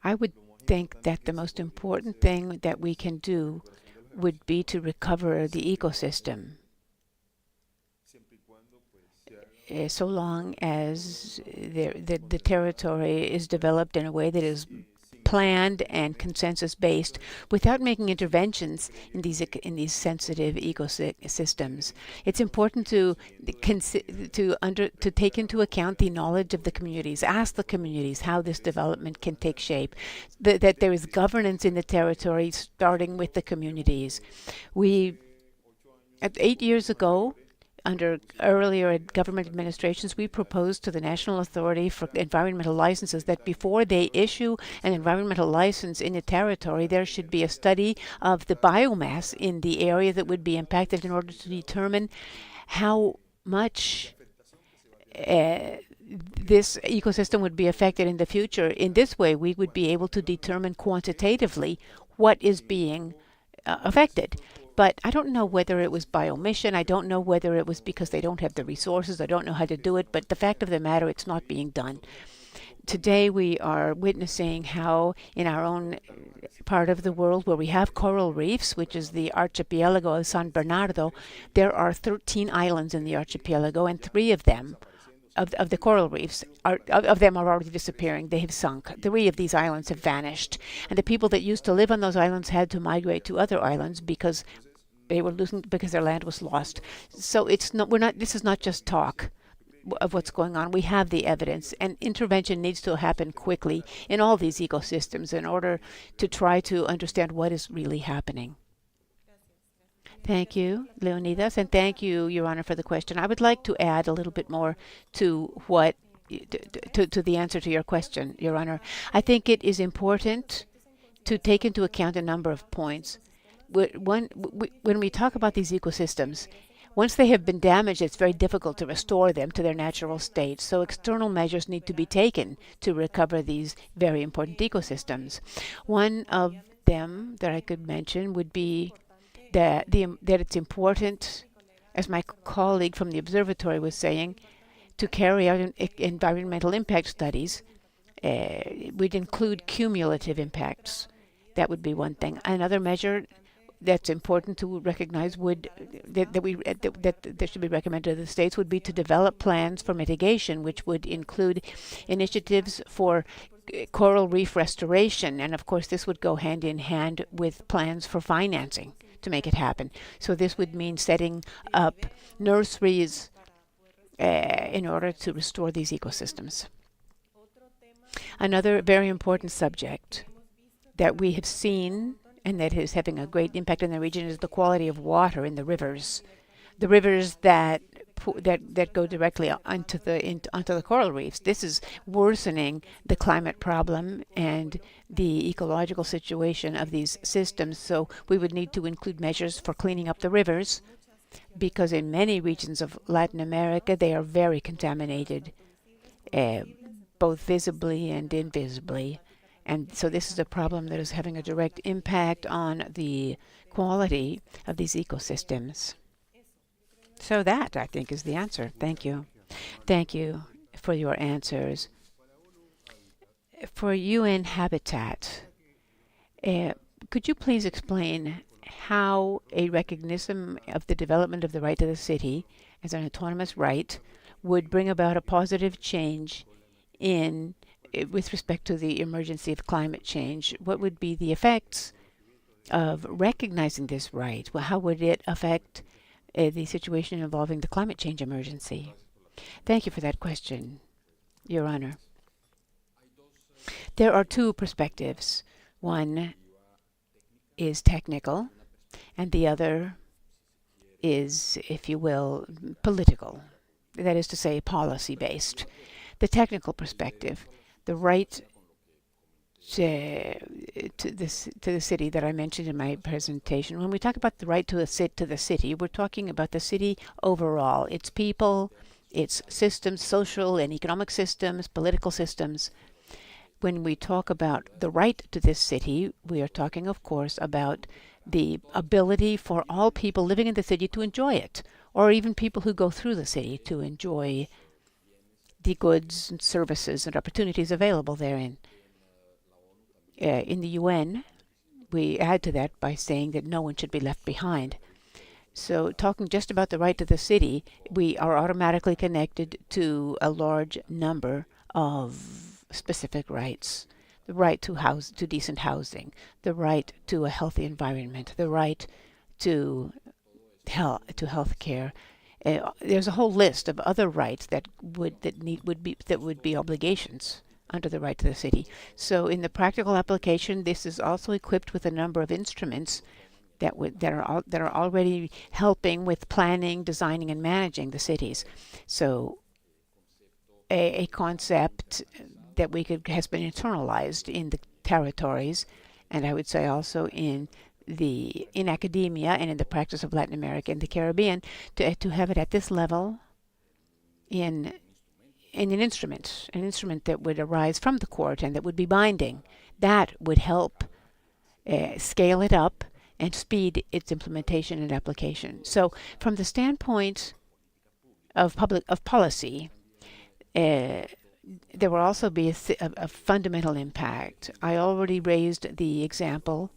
I would think that the most important thing that we can do would be to recover the ecosystem. So long as the territory is developed in a way that is planned and consensus-based, without making interventions in these sensitive ecosystems. It's important to take into account the knowledge of the communities. Ask the communities how this development can take shape. That there is governance in the territory, starting with the communities. 8 years ago, under earlier government administrations, we proposed to the National Authority for Environmental Licenses that before they issue an environmental license in a territory, there should be a study of the biomass in the area that would be impacted in order to determine how much this ecosystem would be affected in the future. In this way, we would be able to determine quantitatively what is being affected. But I don't know whether it was by omission. I don't know whether it was because they don't have the resources. I don't know how to do it. But the fact of the matter, it's not being done. Today, we are witnessing how in our own part of the world where we have coral reefs, which is the archipelago of San Bernardo, there are 13 islands in the archipelago, and 3 of them of the coral reefs are already disappearing. They have sunk. 3 of these islands have vanished, and the people that used to live on those islands had to migrate to other islands because they were losing, because their land was lost. So this is not just talk of what's going on. We have the evidence, and intervention needs to happen quickly in all these ecosystems in order to try to understand what is really happening. Thank you, Leonidas, and thank you, Your Honor, for the question. I would like to add a little bit more to what to the answer to your question, Your Honor. I think it is important to take into account a number of points. When we talk about these ecosystems, once they have been damaged, it's very difficult to restore them to their natural state. So external measures need to be taken to recover these very important ecosystems. One of them that I could mention would be that it's important, as my colleague from the observatory was saying, to carry out environmental impact studies. Would include cumulative impacts. That would be one thing. Another measure that's important to recognize that should be recommended to the states would be to develop plans for mitigation, which would include initiatives for coral reef restoration. And of course, this would go hand in hand with plans for financing to make it happen. So this would mean setting up nurseries in order to restore these ecosystems. Another very important subject that we have seen and that is having a great impact in the region is the quality of water in the rivers. The rivers that go directly onto the coral reefs. This is worsening the climate problem and the ecological situation of these systems. So we would need to include measures for cleaning up the rivers, because in many regions of Latin America they are very contaminated, both visibly and invisibly. And so this is a problem that is having a direct impact on the quality of these ecosystems. So that, I think, is the answer. Thank you. Thank you for your answers. For UN Habitat, could you please explain how a recognition of the development of the right to the city as an autonomous right would bring about a positive change with respect to the emergency of climate change? What would be the effects of recognizing this right? Well, how would it affect the situation involving the climate change emergency? Thank you for that question, Your Honor. There are 2 perspectives. One is technical, and the other is, if you will, political. That is to say, policy-based. The technical perspective, the right to the city that I mentioned in my presentation. When we talk about the right to the city, we're talking about the city overall, its people, its systems, social and economic systems, political systems. When we talk about the right to this city, we are talking, of course, about the ability for all people living in the city to enjoy it, or even people who go through the city to enjoy the goods and services and opportunities available therein. In the UN, we add to that by saying that no one should be left behind. So talking just about the right to the city, we are automatically connected to a large number of specific rights. The right to decent housing, the right to a healthy environment, the right to health care. There's a whole list of other rights that would be obligations under the right to the city. So in the practical application, this is also equipped with a number of instruments that are already helping with planning, designing, and managing the cities. So a concept that has been internalized in the territories, and I would say also in academia and in the practice of Latin America and the Caribbean, to have it at this level in an instrument that would arise from the court and that would be binding. That would help scale it up and speed its implementation and application. So from the standpoint of policy, there will also be a fundamental impact. I already raised the example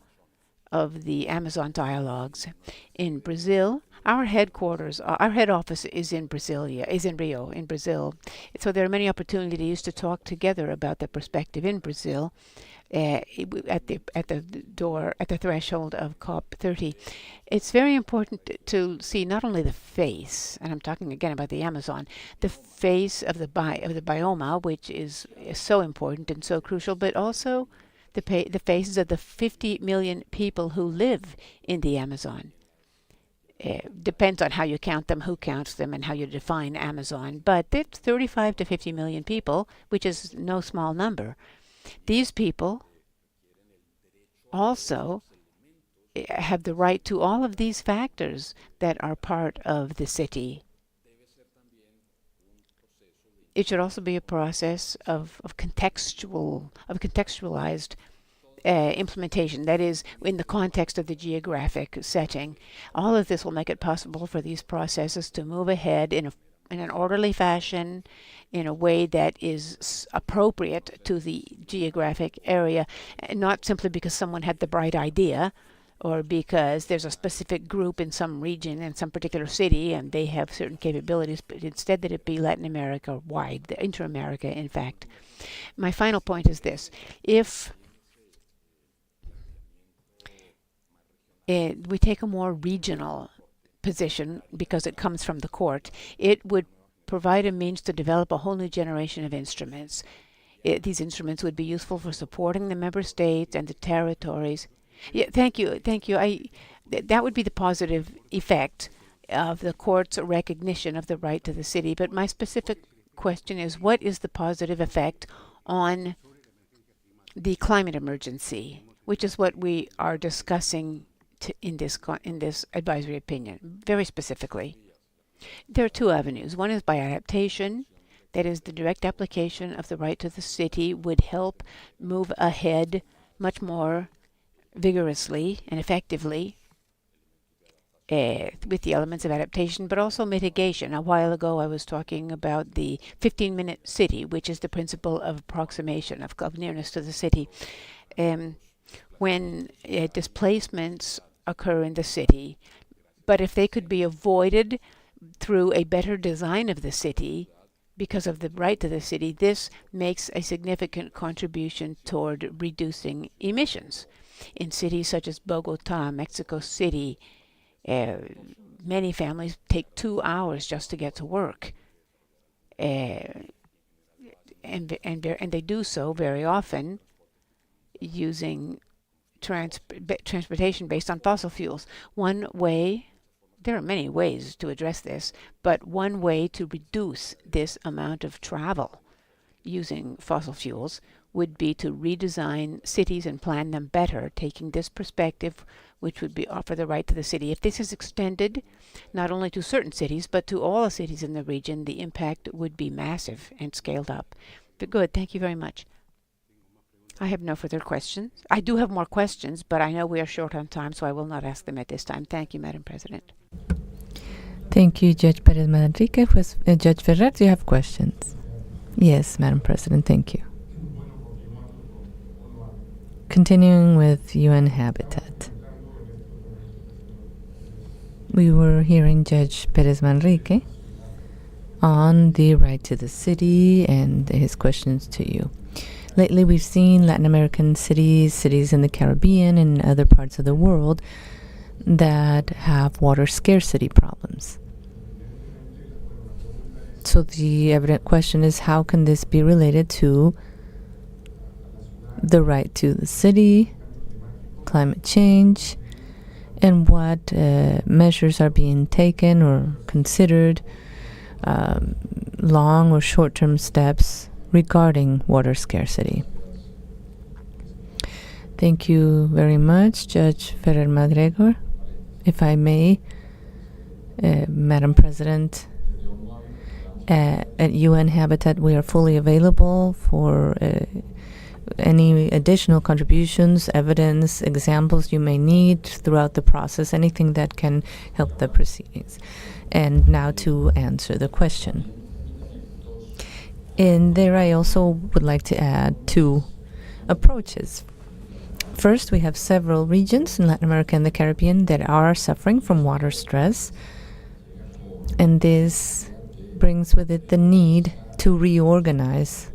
of the Amazon dialogues. In Brazil, our head office is in Rio, in Brazil. So there are many opportunities to talk together about the perspective in Brazil at the threshold of COP30. It's very important to see not only the face, and I'm talking again about the Amazon, the face of the bioma, which is so important and so crucial, but also the faces of the 50 million people who live in the Amazon. Depends on how you count them, who counts them, and how you define Amazon. But it's 35 to 50 million people, which is no small number. These people also have the right to all of these factors that are part of the city. It should also be a process of contextualized implementation, that is, in the context of the geographic setting. All of this will make it possible for these processes to move ahead in an orderly fashion, in a way that is appropriate to the geographic area, not simply because someone had the bright idea, or because there's a specific group in some region, in some particular city, and they have certain capabilities, but instead that it be Latin America wide, inter-America, in fact. My final point is this. If we take a more regional position, because it comes from the court, it would provide a means to develop a whole new generation of instruments. These instruments would be useful for supporting the member states and the territories. Yeah, thank you. That would be the positive effect of the court's recognition of the right to the city. But my specific question is, what is the positive effect on the climate emergency, which is what we are discussing in this advisory opinion, very specifically? There are two avenues. One is by adaptation. That is, the direct application of the right to the city would help move ahead much more vigorously and effectively with the elements of adaptation, but also mitigation. A while ago, I was talking about the 15-minute city, which is the principle of approximation, of nearness to the city. When displacements occur in the city, but if they could be avoided through a better design of the city, because of the right to the city, this makes a significant contribution toward reducing emissions. In cities such as Bogota, Mexico City, many families take 2 hours just to get to work. And they do so very often using transportation based on fossil fuels. One way, there are many ways to address this, but one way to reduce this amount of travel using fossil fuels would be to redesign cities and plan them better, taking this perspective which would be offer the right to the city. If this is extended not only to certain cities, but to all the cities in the region, the impact would be massive and scaled up. But good, thank you very much. I have no further questions. I do have more questions, but I know we are short on time, so I will not ask them at this time. Thank you, Madam President. Thank you, Judge Perez Manrique. Judge Ferrer, do you have questions? Yes, Madam President, thank you. Continuing with UN Habitat. We were hearing Judge Perez Manrique on the right to the city and his questions to you. Lately, we've seen Latin American cities in the Caribbean and other parts of the world that have water scarcity problems. So the evident question is, how can this be related to the right to the city, climate change, and what measures are being taken or considered, long or short-term steps regarding water scarcity? Thank you very much, Judge Ferrer Madrigal. If I may, Madam President, at UN Habitat, we are fully available for any additional contributions, evidence, examples you may need throughout the process, anything that can help the proceedings. And now to answer the question. And there I also would like to add two approaches. First, we have several regions in Latin America and the Caribbean that are suffering from water stress. And this brings with it the need to reorganize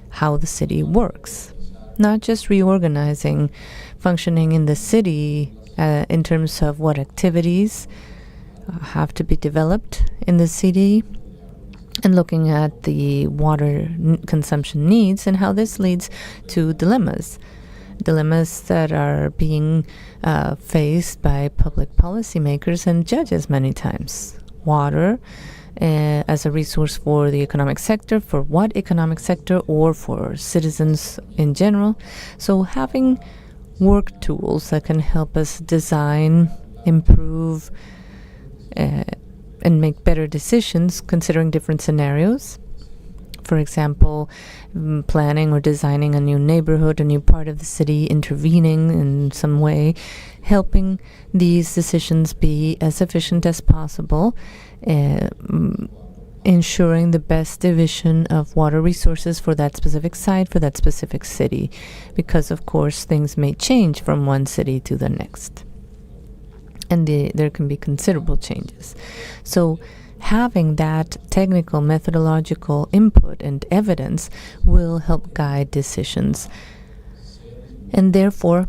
how the city works. Not just reorganizing functioning in the city in terms of what activities have to be developed in the city, and looking at the water consumption needs and how this leads to dilemmas that are being faced by public policymakers and judges many times. Water as a resource for the economic sector, for what economic sector, or for citizens in general. So having work tools that can help us design, improve, and make better decisions considering different scenarios. For example, planning or designing a new neighborhood, a new part of the city, intervening in some way, helping these decisions be as efficient as possible, ensuring the best division of water resources for that specific site, for that specific city, because of course things may change from one city to the next. And there can be considerable changes. So having that technical methodological input and evidence will help guide decisions. And therefore,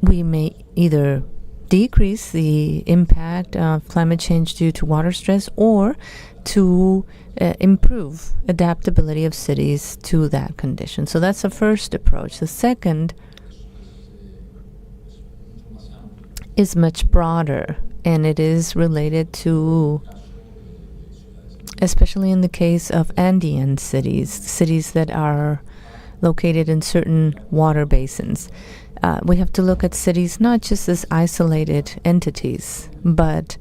we may either decrease the impact of climate change due to water stress or to improve adaptability of cities to that condition. So that's the first approach. The second is much broader, and it is related to, especially in the case of Andean cities that are located in certain water basins. We have to look at cities not just as isolated entities, but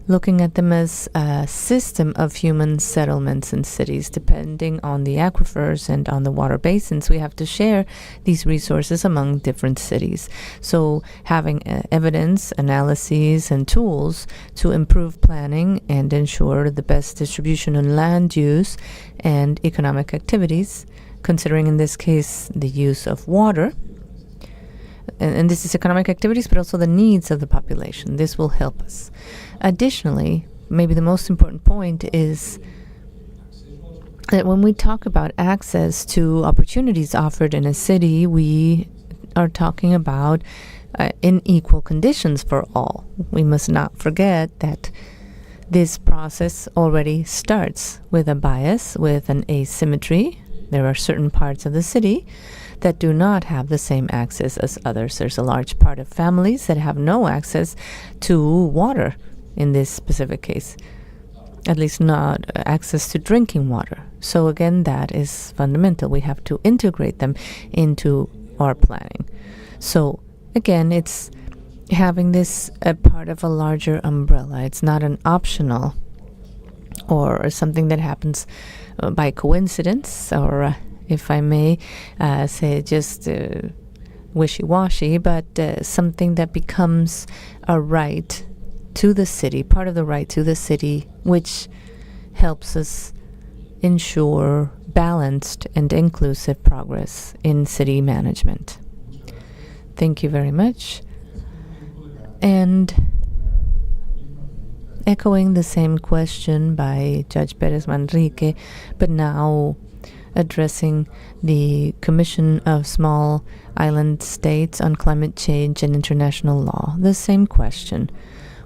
looking at them as a system of human settlements in cities. Depending on the aquifers and on the water basins, we have to share these resources among different cities. So having evidence, analyses, and tools to improve planning and ensure the best distribution on land use and economic activities, considering in this case the use of water. And this is economic activities, but also the needs of the population. This will help us. Additionally, maybe the most important point is that when we talk about access to opportunities offered in a city, we are talking about in equal conditions for all. We must not forget that this process already starts with a bias, with an asymmetry. There are certain parts of the city that do not have the same access as others. There's a large part of families that have no access to water in this specific case, at least not access to drinking water. So again, that is fundamental. We have to integrate them into our planning. So again, it's having this a part of a larger umbrella. It's not an optional or something that happens by coincidence, or if I may say, just wishy-washy, but something that becomes a right to the city, part of the right to the city, which helps us ensure balanced and inclusive progress in city management. Thank you very much. And echoing the same question by Judge Perez Manrique, but now addressing the Commission of Small Island States on Climate Change and International Law. The same question.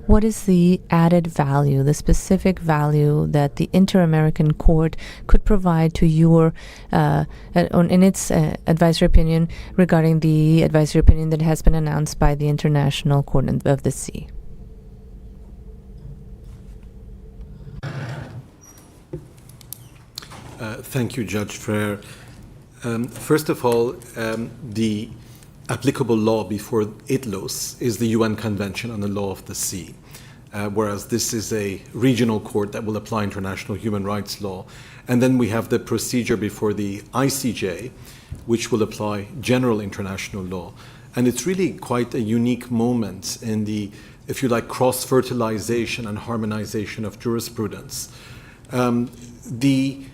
What is the added value, the specific value that the Inter-American Court could provide to your, in its advisory opinion regarding the advisory opinion that has been announced by the International Court of the Sea? Thank you, Judge Frere. First of all, the applicable law before ITLOS is the UN Convention on the Law of the Sea, whereas this is a regional court that will apply international human rights law. And then we have the procedure before the ICJ, which will apply general international law. And it's really quite a unique moment in the, if you like, cross-fertilization and harmonization of jurisprudence. The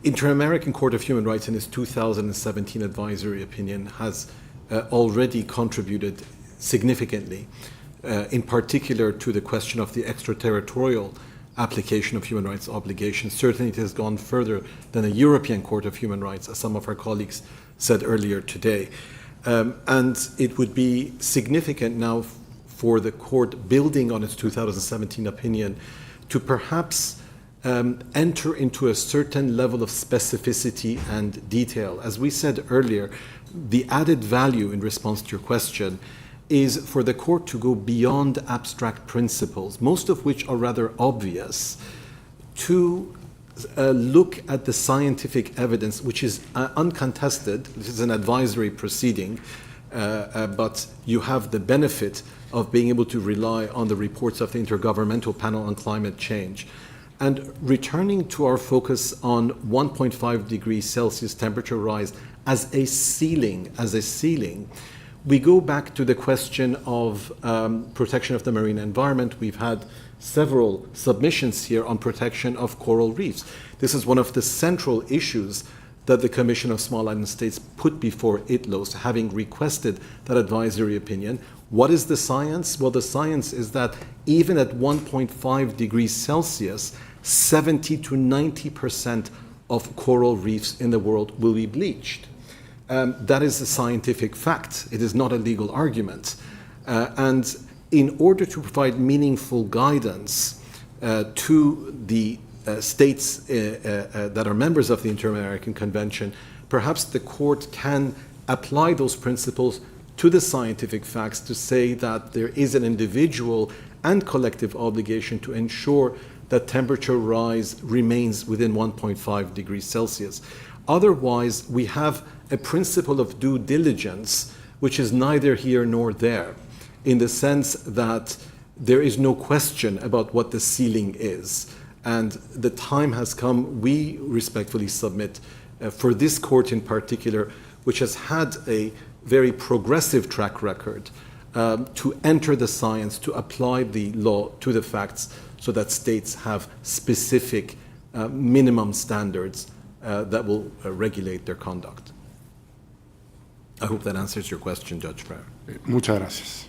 Inter-American Court of Human Rights in its 2017 advisory opinion has already contributed significantly, in particular to the question of the extraterritorial application of human rights obligations. Certainly it has gone further than the European Court of Human Rights, as some of our colleagues said earlier today. And it would be significant now for the court, building on its 2017 opinion, to perhaps enter into a certain level of specificity and detail. As we said earlier, the added value in response to your question is for the court to go beyond abstract principles, most of which are rather obvious, to look at the scientific evidence, which is uncontested. This is an advisory proceeding, but you have the benefit of being able to rely on the reports of the Intergovernmental Panel on Climate Change. And returning to our focus on 1.5 degrees Celsius temperature rise as a ceiling, we go back to the question of protection of the marine environment. We've had several submissions here on protection of coral reefs. This is one of the central issues that the Commission of Small Island States put before ITLOS, having requested that advisory opinion. What is the science? Well, the science is that even at 1.5 degrees Celsius, 70 to 90% of coral reefs in the world will be bleached. That is a scientific fact. It is not a legal argument. And in order to provide meaningful guidance to the states that are members of the Inter-American Convention, perhaps the court can apply those principles to the scientific facts to say that there is an individual and collective obligation to ensure that temperature rise remains within 1.5 degrees Celsius. Otherwise, we have a principle of due diligence, which is neither here nor there, in the sense that there is no question about what the ceiling is. And the time has come, we respectfully submit, for this court in particular, which has had a very progressive track record, to enter the science, to apply the law to the facts, so that states have specific minimum standards that will regulate their conduct. I hope that answers your question, Judge Frere. Muchas gracias.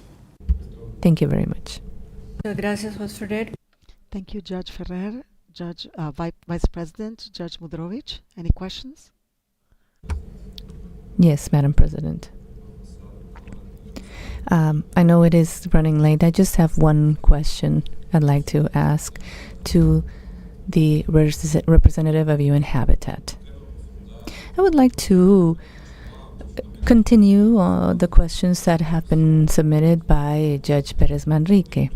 Thank you very much. Gracias, Judge Ferrer. Thank you, Judge Ferrer. Judge Vice President, Judge Mudrovich, any questions? Yes, Madam President. I know it is running late. I just have one question I'd like to ask to the representative of UN Habitat. I would like to continue the questions that have been submitted by Judge Perez Manrique.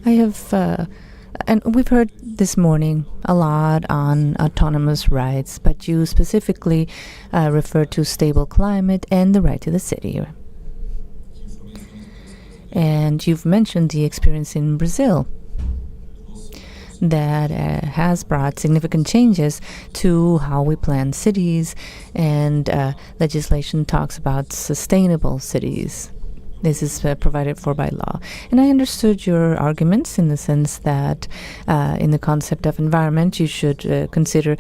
I have, and we've heard this morning a lot on autonomous rights, but you specifically refer to stable climate and the right to the city. And you've mentioned the experience in Brazil that has brought significant changes to how we plan cities, and legislation talks about sustainable cities. This is provided for by law. And I understood your arguments in the sense that in the concept of environment, you should consider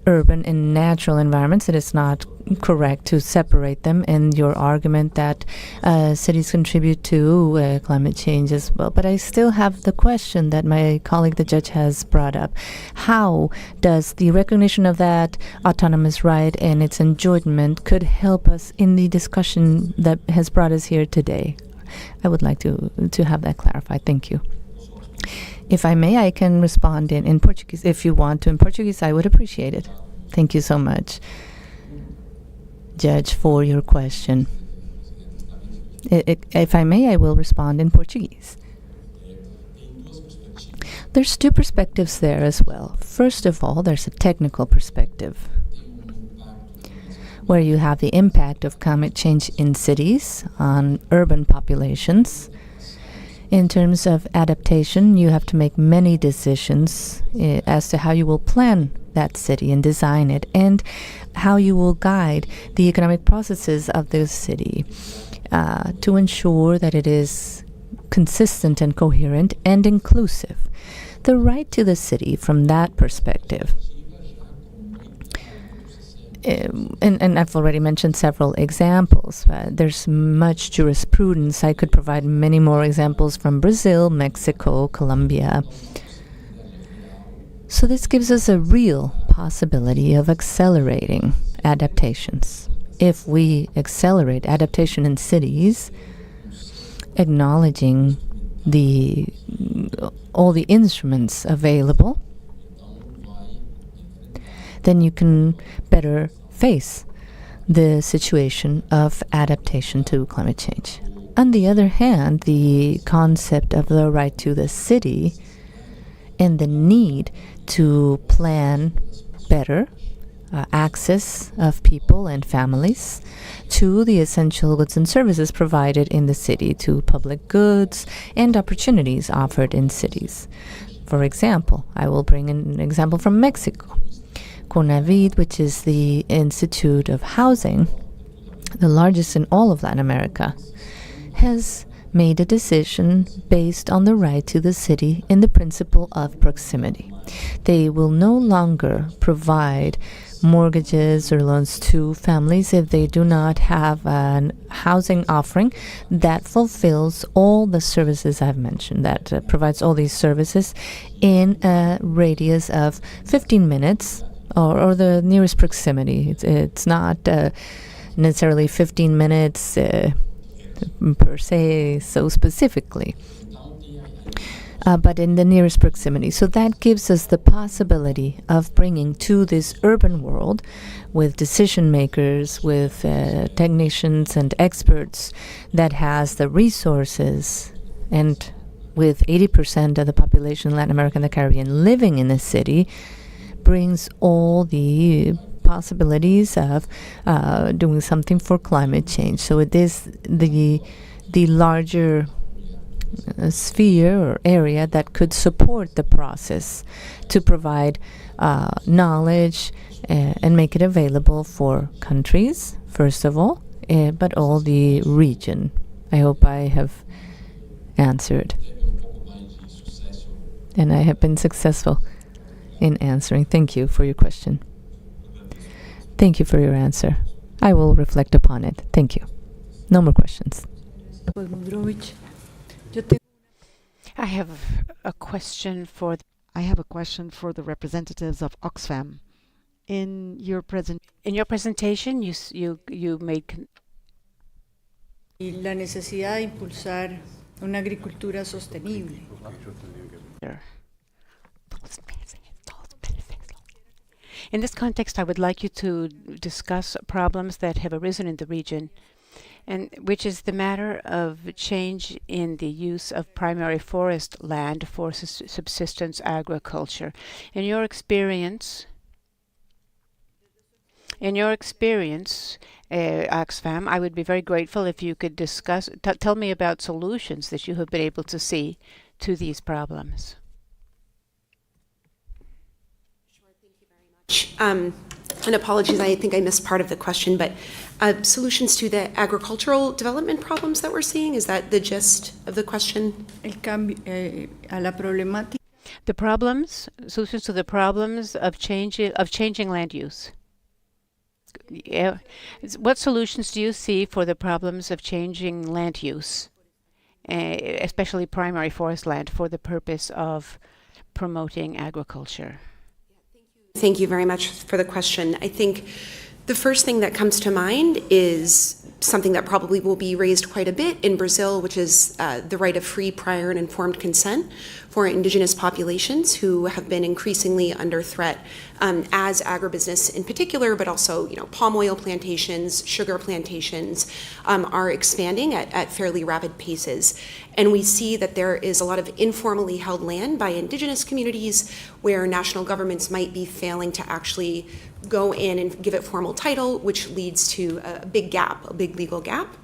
urban and natural environments. It is not correct to separate them, and your argument that cities contribute to climate change as well. But I still have the question that my colleague, the judge, has brought up. How does the recognition of that autonomous right and its enjoyment could help us in the discussion that has brought us here today? I would like to have that clarified. Thank you. If I may, I can respond in Portuguese. If you want to in Portuguese, I would appreciate it. Thank you so much, Judge, for your question. If I may, I will respond in Portuguese. There's two perspectives there as well. First of all, there's a technical perspective, where you have the impact of climate change in cities on urban populations. In terms of adaptation, you have to make many decisions as to how you will plan that city and design it, and how you will guide the economic processes of the city to ensure that it is consistent and coherent and inclusive. The right to the city from that perspective, and I've already mentioned several examples. There's much jurisprudence. I could provide many more examples from Brazil, Mexico, Colombia. So this gives us a real possibility of accelerating adaptations. If we accelerate adaptation in cities, acknowledging all the instruments available, then you can better face the situation of adaptation to climate change. On the other hand, the concept of the right to the city and the need to plan better access of people and families to the essential goods and services provided in the city, to public goods and opportunities offered in cities. For example, I will bring an example from Mexico. CONAVID, which is the Institute of Housing, the largest in all of Latin America, has made a decision based on the right to the city in the principle of proximity. They will no longer provide mortgages or loans to families if they do not have a housing offering that fulfills all the services I've mentioned, that provides all these services in a radius of 15 minutes or the nearest proximity. It's not necessarily 15 minutes per se, so specifically, but in the nearest proximity. So that gives us the possibility of bringing to this urban world, with decision makers, with technicians and experts, that has the resources, and with 80% of the population in Latin America and the Caribbean living in the city, brings all the possibilities of doing something for climate change. So it is the larger sphere or area that could support the process to provide knowledge and make it available for countries, first of all, but all the region. I hope I have answered. And I have been successful in answering. Thank you for your question. Thank you for your answer. I will reflect upon it. Thank you. No more questions. I have a question for the representatives of Oxfam. In your presentation, you made la necesidad de impulsar una agricultura sostenible. In this context, I would like you to discuss problems that have arisen in the region, and which is the matter of change in the use of primary forest land for subsistence agriculture. In your experience, In your experience, Oxfam, I would be very grateful if you could discuss, tell me about solutions that you have been able to see to these problems. And apologies, I think I missed part of the question, but solutions to the agricultural development problems that we're seeing, is that the gist of the question? El cambio a la problemática. The problems, solutions to the problems of changing land use. Yeah. What solutions do you see for the problems of changing land use, especially primary forest land, for the purpose of promoting agriculture? Thank you very much for the question. I think the first thing that comes to mind is something that probably will be raised quite a bit in Brazil, which is the right of free, prior, and informed consent for indigenous populations who have been increasingly under threat as agribusiness in particular, but also, palm oil plantations, sugar plantations are expanding at fairly rapid paces. And we see that there is a lot of informally held land by indigenous communities where national governments might be failing to actually go in and give it formal title, which leads to a big legal gap.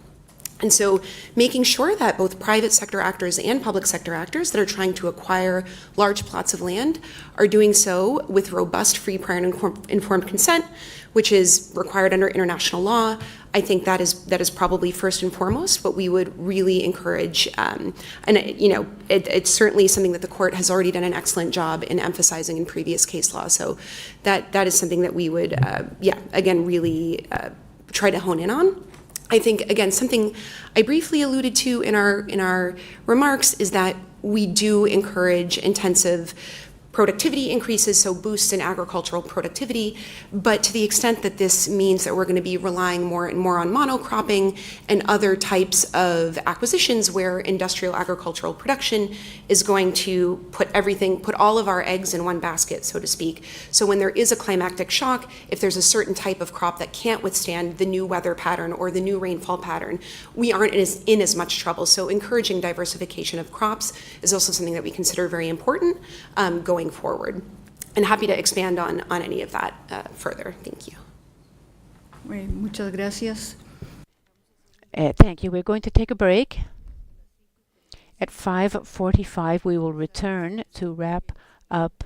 And so making sure that both private sector actors and public sector actors that are trying to acquire large plots of land are doing so with robust, free, prior, and informed consent, which is required under international law. I think that is probably first and foremost what we would really encourage. It's certainly something that the court has already done an excellent job in emphasizing in previous case law. So that is something that we would, really try to hone in on. I think, again, something I briefly alluded to in our remarks is that we do encourage intensive productivity increases, so boosts in agricultural productivity, but to the extent that this means that we're going to be relying more and more on monocropping and other types of acquisitions where industrial agricultural production is going to put all of our eggs in one basket, so to speak. So when there is a climactic shock, if there's a certain type of crop that can't withstand the new weather pattern or the new rainfall pattern, we aren't in as much trouble. So encouraging diversification of crops is also something that we consider very important going forward. And happy to expand on any of that further. Thank you. Muchas gracias. Thank you. We're going to take a break. At 5:45, we will return to wrap up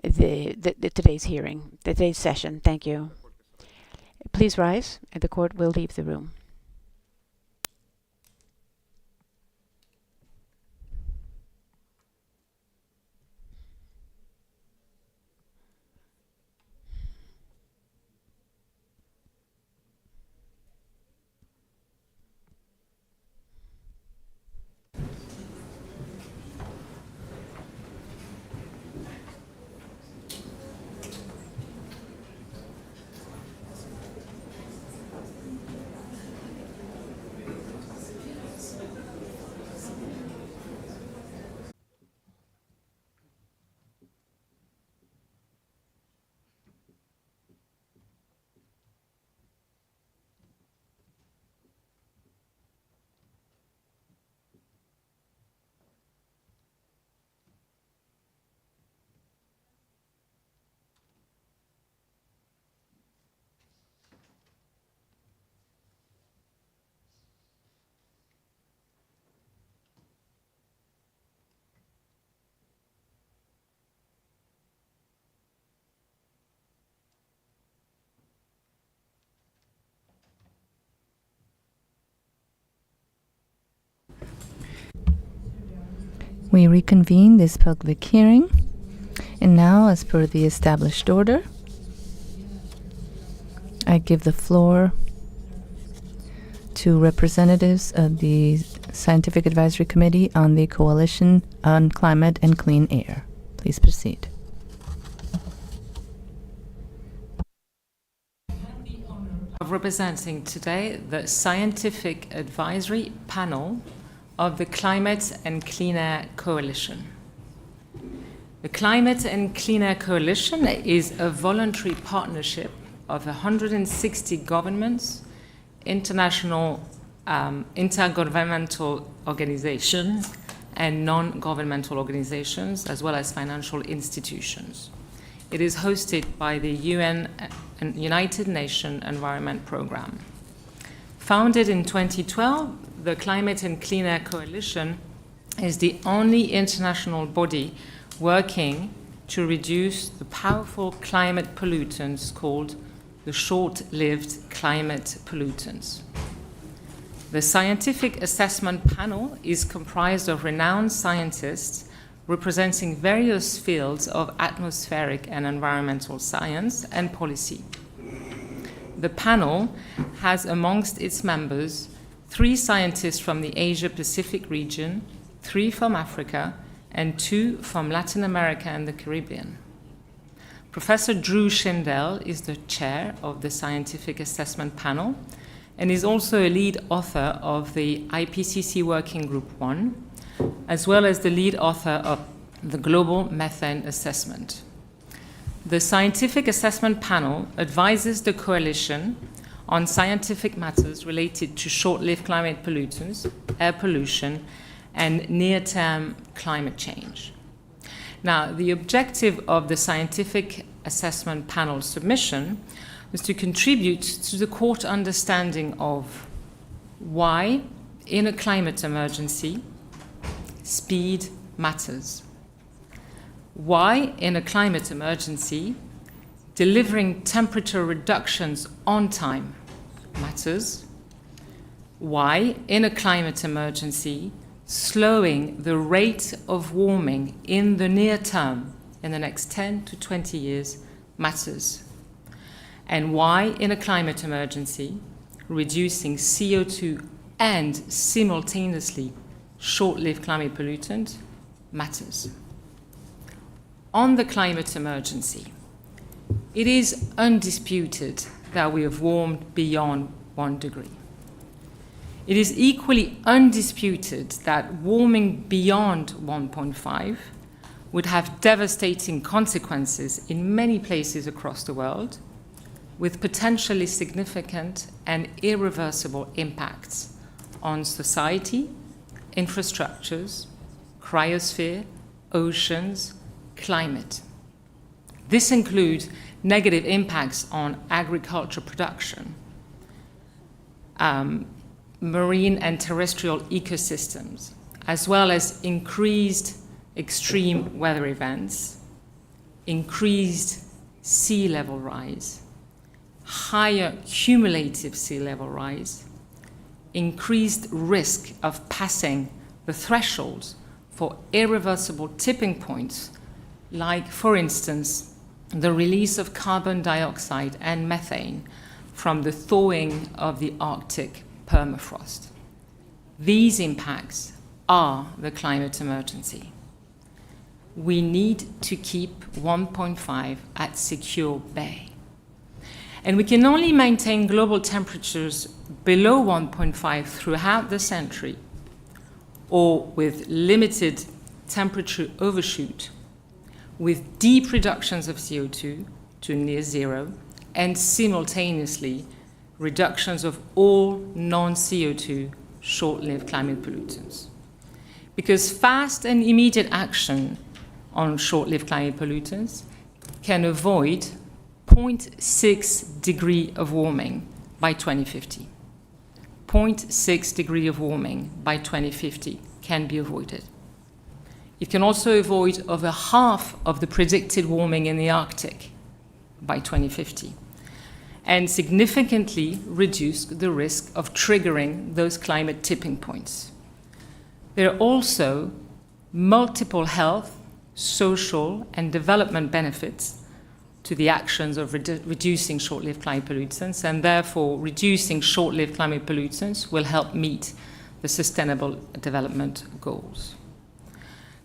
today's session. Thank you. Please rise, and the court will leave the room. We reconvene this public hearing, and now, as per the established order, I give the floor to representatives of the Scientific Advisory Committee on the Coalition on Climate and Clean Air. Please proceed. Of representing today the Scientific Advisory Panel of the Climate and Clean Air Coalition. The Climate and Clean Air Coalition is a voluntary partnership of 160 governments, international intergovernmental organizations, and non-governmental organizations, as well as financial institutions. It is hosted by the UN and United Nations Environment Programme. Founded in 2012, the Climate and Clean Air Coalition is the only international body working to reduce the powerful climate pollutants called the short-lived climate pollutants. The Scientific Assessment Panel is comprised of renowned scientists representing various fields of atmospheric and environmental science and policy. The panel has amongst its members 3 scientists from the Asia-Pacific region, 3 from Africa, and 2 from Latin America and the Caribbean. Professor Drew Shindell is the chair of the Scientific Assessment Panel and is also a lead author of the IPCC Working Group 1, as well as the lead author of the Global Methane Assessment. The Scientific Assessment Panel advises the Coalition on scientific matters related to short-lived climate pollutants, air pollution, and near-term climate change. Now, the objective of the Scientific Assessment Panel submission was to contribute to the court understanding of why, in a climate emergency, speed matters. Why, in a climate emergency, delivering temperature reductions on time matters. Why, in a climate emergency, slowing the rate of warming in the near term, in the next 10 to 20 years, matters. And why, in a climate emergency, reducing CO2 and simultaneously short-lived climate pollutant matters. On the climate emergency, it is undisputed that we have warmed beyond 1 degree. It is equally undisputed that warming beyond 1.5 would have devastating consequences in many places across the world, with potentially significant and irreversible impacts on society, infrastructures, cryosphere, oceans, climate. This includes negative impacts on agriculture production, marine and terrestrial ecosystems, as well as increased extreme weather events, increased sea level rise, higher cumulative sea level rise, increased risk of passing the thresholds for irreversible tipping points, like, for instance, the release of carbon dioxide and methane from the thawing of the Arctic permafrost. These impacts are the climate emergency. We need to keep 1.5 at secure bay. And we can only maintain global temperatures below 1.5 throughout the century, or with limited temperature overshoot, with deep reductions of CO2 to near zero, and simultaneously reductions of all non-CO2 short-lived climate pollutants. Because fast and immediate action on short-lived climate pollutants can avoid 0.6 degree of warming by 2050. 0.6 degree of warming by 2050 can be avoided. It can also avoid over half of the predicted warming in the Arctic by 2050, and significantly reduce the risk of triggering those climate tipping points. There are also multiple health, social, and development benefits to the actions of reducing short-lived climate pollutants, and therefore reducing short-lived climate pollutants will help meet the Sustainable Development Goals.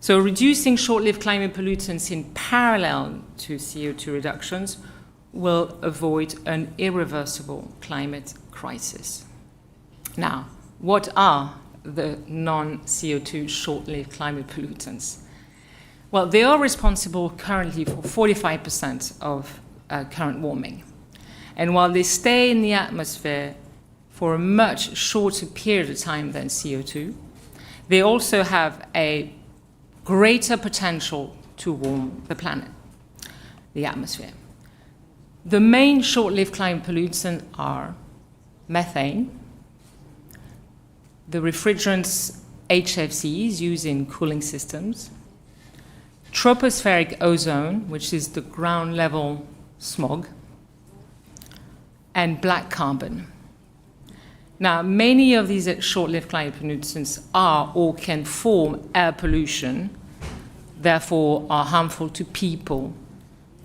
So reducing short-lived climate pollutants in parallel to CO2 reductions will avoid an irreversible climate crisis. Now, what are the non-CO2 short-lived climate pollutants? Well, they are responsible currently for 45% of current warming. And while they stay in the atmosphere for a much shorter period of time than CO2, they also have a greater potential to warm the planet. the atmosphere. The main short-lived climate pollutants are methane, the refrigerants HFCs used in cooling systems, tropospheric ozone, which is the ground level smog, and black carbon. Now, many of these short-lived climate pollutants are or can form air pollution, therefore are harmful to people,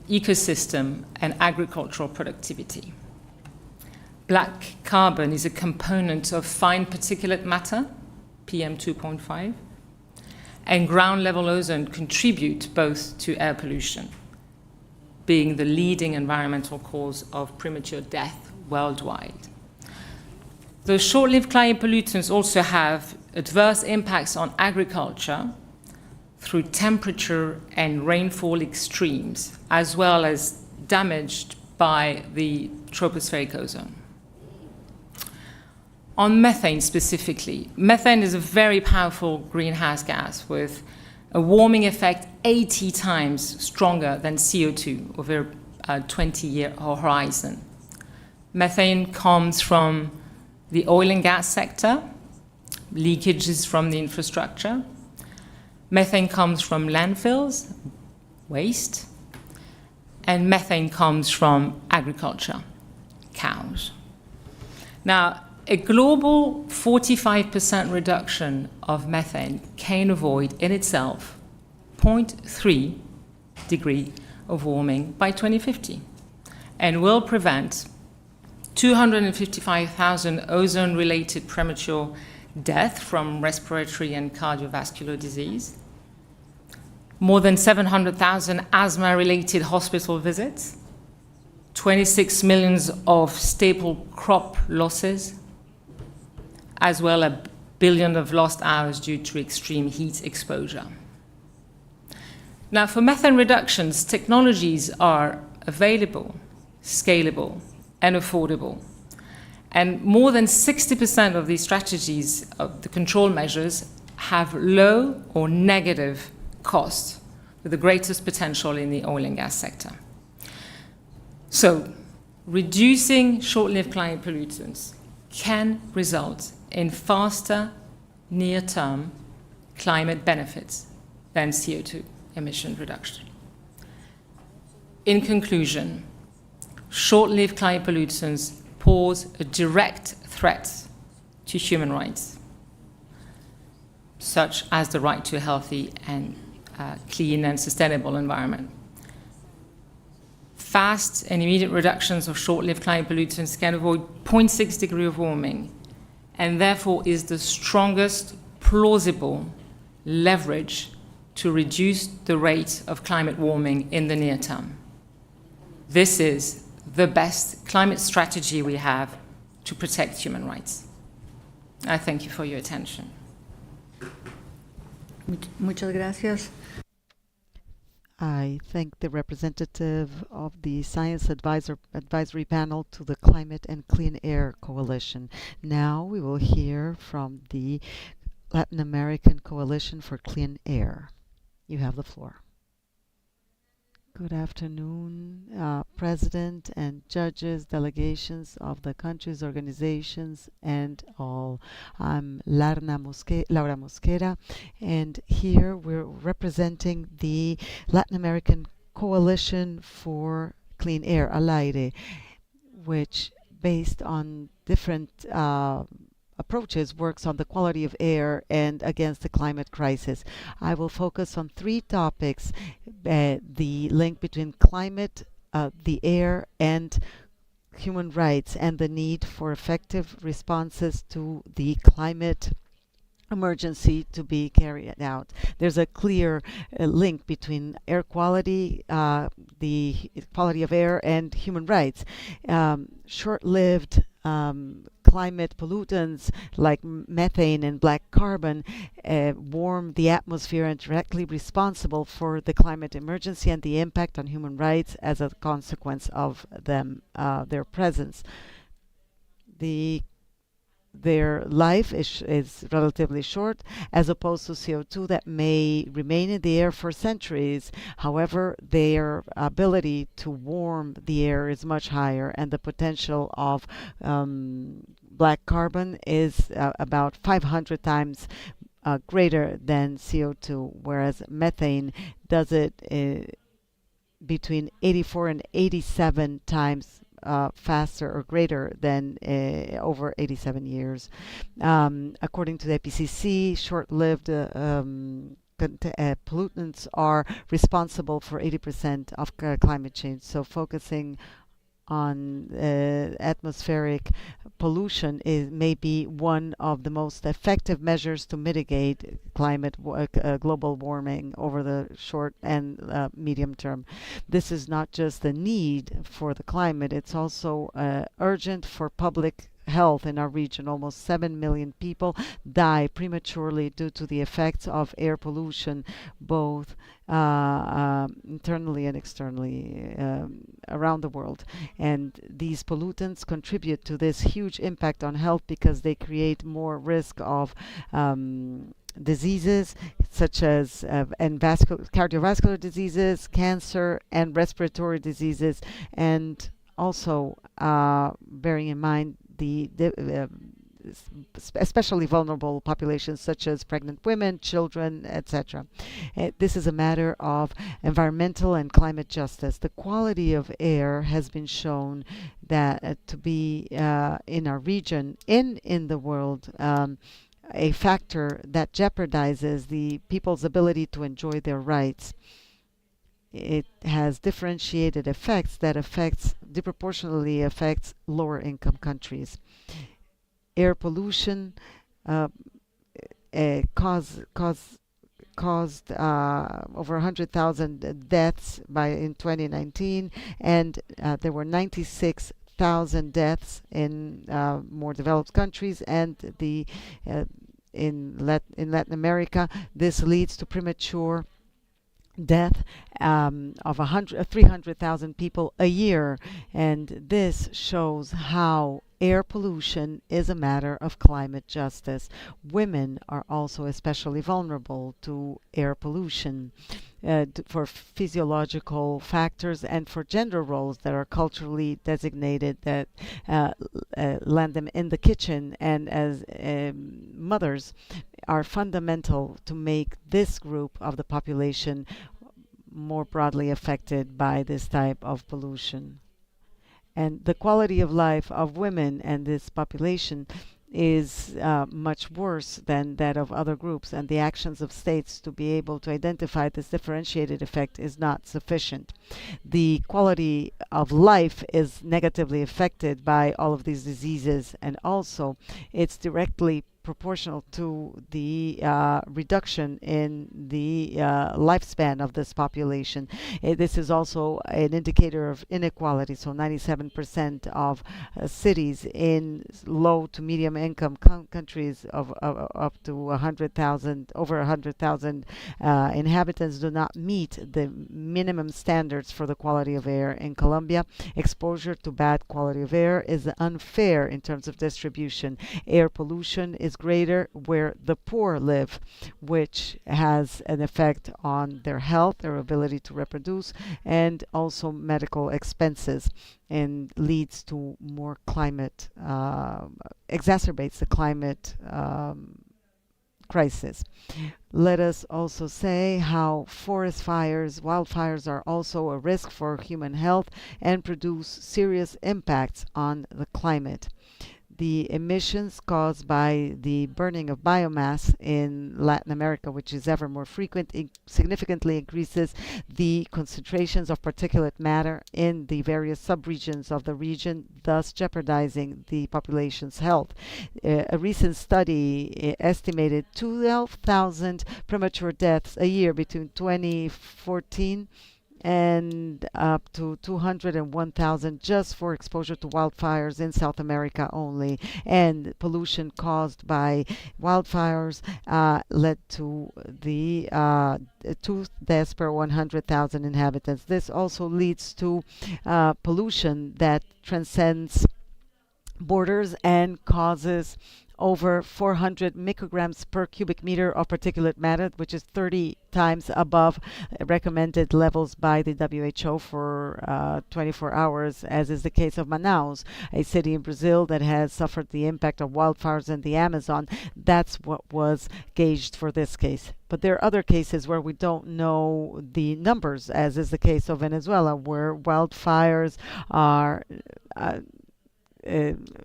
ecosystem, and agricultural productivity. Black carbon is a component of fine particulate matter, PM2.5, and ground-level ozone contribute both to air pollution, being the leading environmental cause of premature death worldwide. Those short-lived climate pollutants also have adverse impacts on agriculture through temperature and rainfall extremes, as well as damaged by the tropospheric ozone. On methane specifically, methane is a very powerful greenhouse gas with a warming effect 80 times stronger than CO2 over a 20-year horizon. Methane comes from the oil and gas sector, leakages from the infrastructure. Methane comes from landfills, waste, and methane comes from agriculture, cows. Now, a global 45% reduction of methane can avoid in itself 0.3 degree of warming by 2050 and will prevent 255,000 ozone-related premature death from respiratory and cardiovascular disease, more than 700,000 asthma-related hospital visits, 26 million of staple crop losses, as well as 1 billion of lost hours due to extreme heat exposure. Now, for methane reductions, technologies are available, scalable, and affordable. And more than 60% of these strategies, of the control measures, have low or negative costs, with the greatest potential in the oil and gas sector. So, reducing short-lived climate pollutants can result in faster, near-term climate benefits than CO2 emission reduction. In conclusion, short-lived climate pollutants pose a direct threat to human rights, such as the right to a healthy and clean and sustainable environment. Fast and immediate reductions of short-lived climate pollutants can avoid 0.6 degree of warming, and therefore is the strongest plausible leverage to reduce the rate of climate warming in the near term. This is the best climate strategy we have to protect human rights. I thank you for your attention. Muchas gracias. I thank the representative of the Science Advisory Panel to the Climate and Clean Air Coalition. Now we will hear from the Latin American Coalition for Clean Air. You have the floor. Good afternoon, President and judges, delegations of the countries, organizations, and all. I'm Laura Mosquera, and here we're representing the Latin American Coalition for Clean Air, ALAIRE, which, based on different approaches, works on the quality of air and against the climate crisis. I will focus on 3 topics: the link between climate, the air, and human rights, and the need for effective responses to the climate emergency to be carried out. There's a clear link between air quality, the quality of air, and human rights. Short-lived climate pollutants like methane and black carbon warm the atmosphere and directly responsible for the climate emergency and the impact on human rights as a consequence of them, their presence. The their life is relatively short, as opposed to CO2 that may remain in the air for centuries. However, their ability to warm the air is much higher, and the potential of black carbon is about 500 times greater than CO2, whereas methane does it between 84 and 87 times faster or greater than over 87 years. According to the IPCC, short-lived pollutants are responsible for 80% of climate change. So focusing on atmospheric pollution may be one of the most effective measures to mitigate global warming over the short and medium term. This is not just a need for the climate, it's also urgent for public health in our region. Almost 7 million people die prematurely due to the effects of air pollution, both internally and externally around the world. And these pollutants contribute to this huge impact on health because they create more risk of diseases such as cardiovascular diseases, cancer, and respiratory diseases, and also bearing in mind the especially vulnerable populations such as pregnant women, children, etc. This is a matter of environmental and climate justice. The quality of air has been shown that to be in our region, in the world, a factor that jeopardizes the people's ability to enjoy their rights. It has differentiated effects that disproportionately affects lower income countries. Air pollution caused over 100,000 deaths in 2019, and there were 96,000 deaths in more developed countries, and in Latin America, this leads to premature death of 300,000 people a year, and this shows how air pollution is a matter of climate justice. Women are also especially vulnerable to air pollution for physiological factors and for gender roles that are culturally designated that land them in the kitchen, and as mothers are fundamental to make this group of the population more broadly affected by this type of pollution. And the quality of life of women and this population is much worse than that of other groups, and the actions of states to be able to identify this differentiated effect is not sufficient. The quality of life is negatively affected by all of these diseases, and also it's directly proportional to the reduction in the lifespan of this population. This is also an indicator of inequality. So 97% of cities in low to medium income countries of up to 100,000, over 100,000 inhabitants do not meet the minimum standards for the quality of air. In Colombia, exposure to bad quality of air is unfair in terms of distribution. Air pollution is greater where the poor live, which has an effect on their health, their ability to reproduce, and also medical expenses, and leads to more climate, exacerbates the climate crisis. Let us also say how forest fires, wildfires are also a risk for human health and produce serious impacts on the climate. The emissions caused by the burning of biomass in Latin America, which is ever more frequent, significantly increases the concentrations of particulate matter in the various subregions of the region, thus jeopardizing the population's health. A recent study estimated 12,000 premature deaths a year between 2014 and up to 201,000 just for exposure to wildfires in South America only. And pollution caused by wildfires led to the 2 deaths per 100,000 inhabitants. This also leads to pollution that transcends borders and causes over 400 micrograms per cubic meter of particulate matter, which is 30 times above recommended levels by the WHO for 24 hours, as is the case of Manaus, a city in Brazil that has suffered the impact of wildfires in the Amazon. That's what was gauged for this case. But there are other cases where we don't know the numbers, as is the case of Venezuela, where wildfires are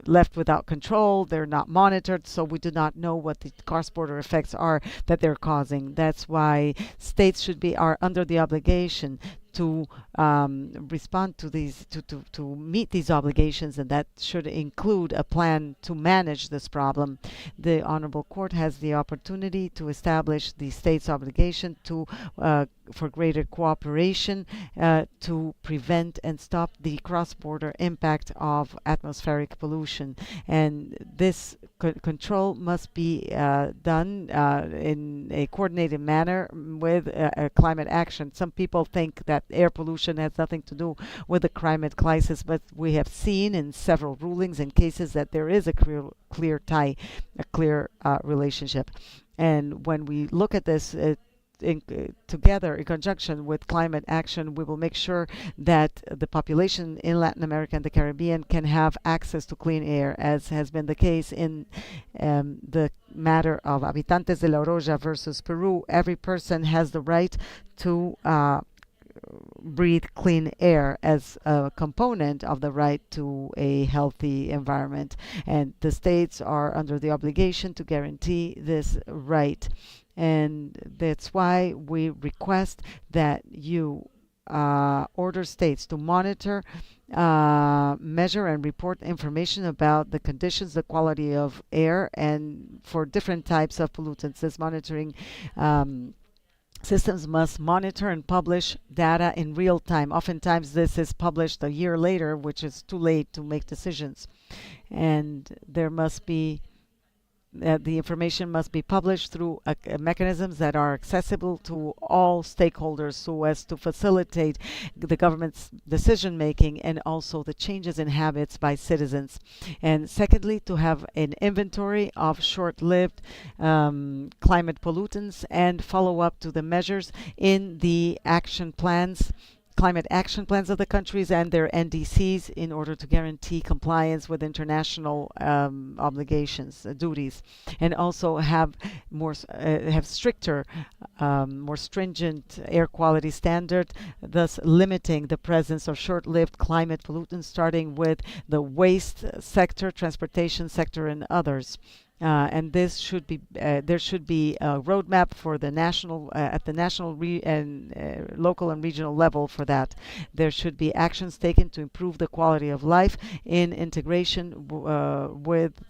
left without control. They're not monitored, so we do not know what the cross-border effects are that they're causing. That's why states are under the obligation to respond to these, to meet these obligations, and that should include a plan to manage this problem. The Honorable Court has the opportunity to establish the state's obligation to for greater cooperation to prevent and stop the cross-border impact of atmospheric pollution. And this control must be done in a coordinated manner with climate action. Some people think that air pollution has nothing to do with the climate crisis, but we have seen in several rulings and cases that there is a clear tie, a clear relationship. And when we look at this together in conjunction with climate action, we will make sure that the population in Latin America and the Caribbean can have access to clean air, as has been the case in the matter of Habitantes de la Oroya versus Peru. Every person has the right to breathe clean air as a component of the right to a healthy environment, and the states are under the obligation to guarantee this right. And that's why we request that you order states to monitor, measure, and report information about the conditions, the quality of air, and for different types of pollutants. This monitoring systems must monitor and publish data in real time. Oftentimes this is published a year later, which is too late to make decisions. And there must be the information must be published through mechanisms that are accessible to all stakeholders, so as to facilitate the government's decision making and also the changes in habits by citizens. And secondly, to have an inventory of short-lived climate pollutants and follow up to the measures in the action plans, climate action plans of the countries and their NDCs, in order to guarantee compliance with international obligations, duties, and also have stricter, more stringent air quality standard, thus limiting the presence of short-lived climate pollutants, starting with the waste sector, transportation sector, and others. And this should be there should be a roadmap for the national at the national local and regional level. For that, there should be actions taken to improve the quality of life in integration with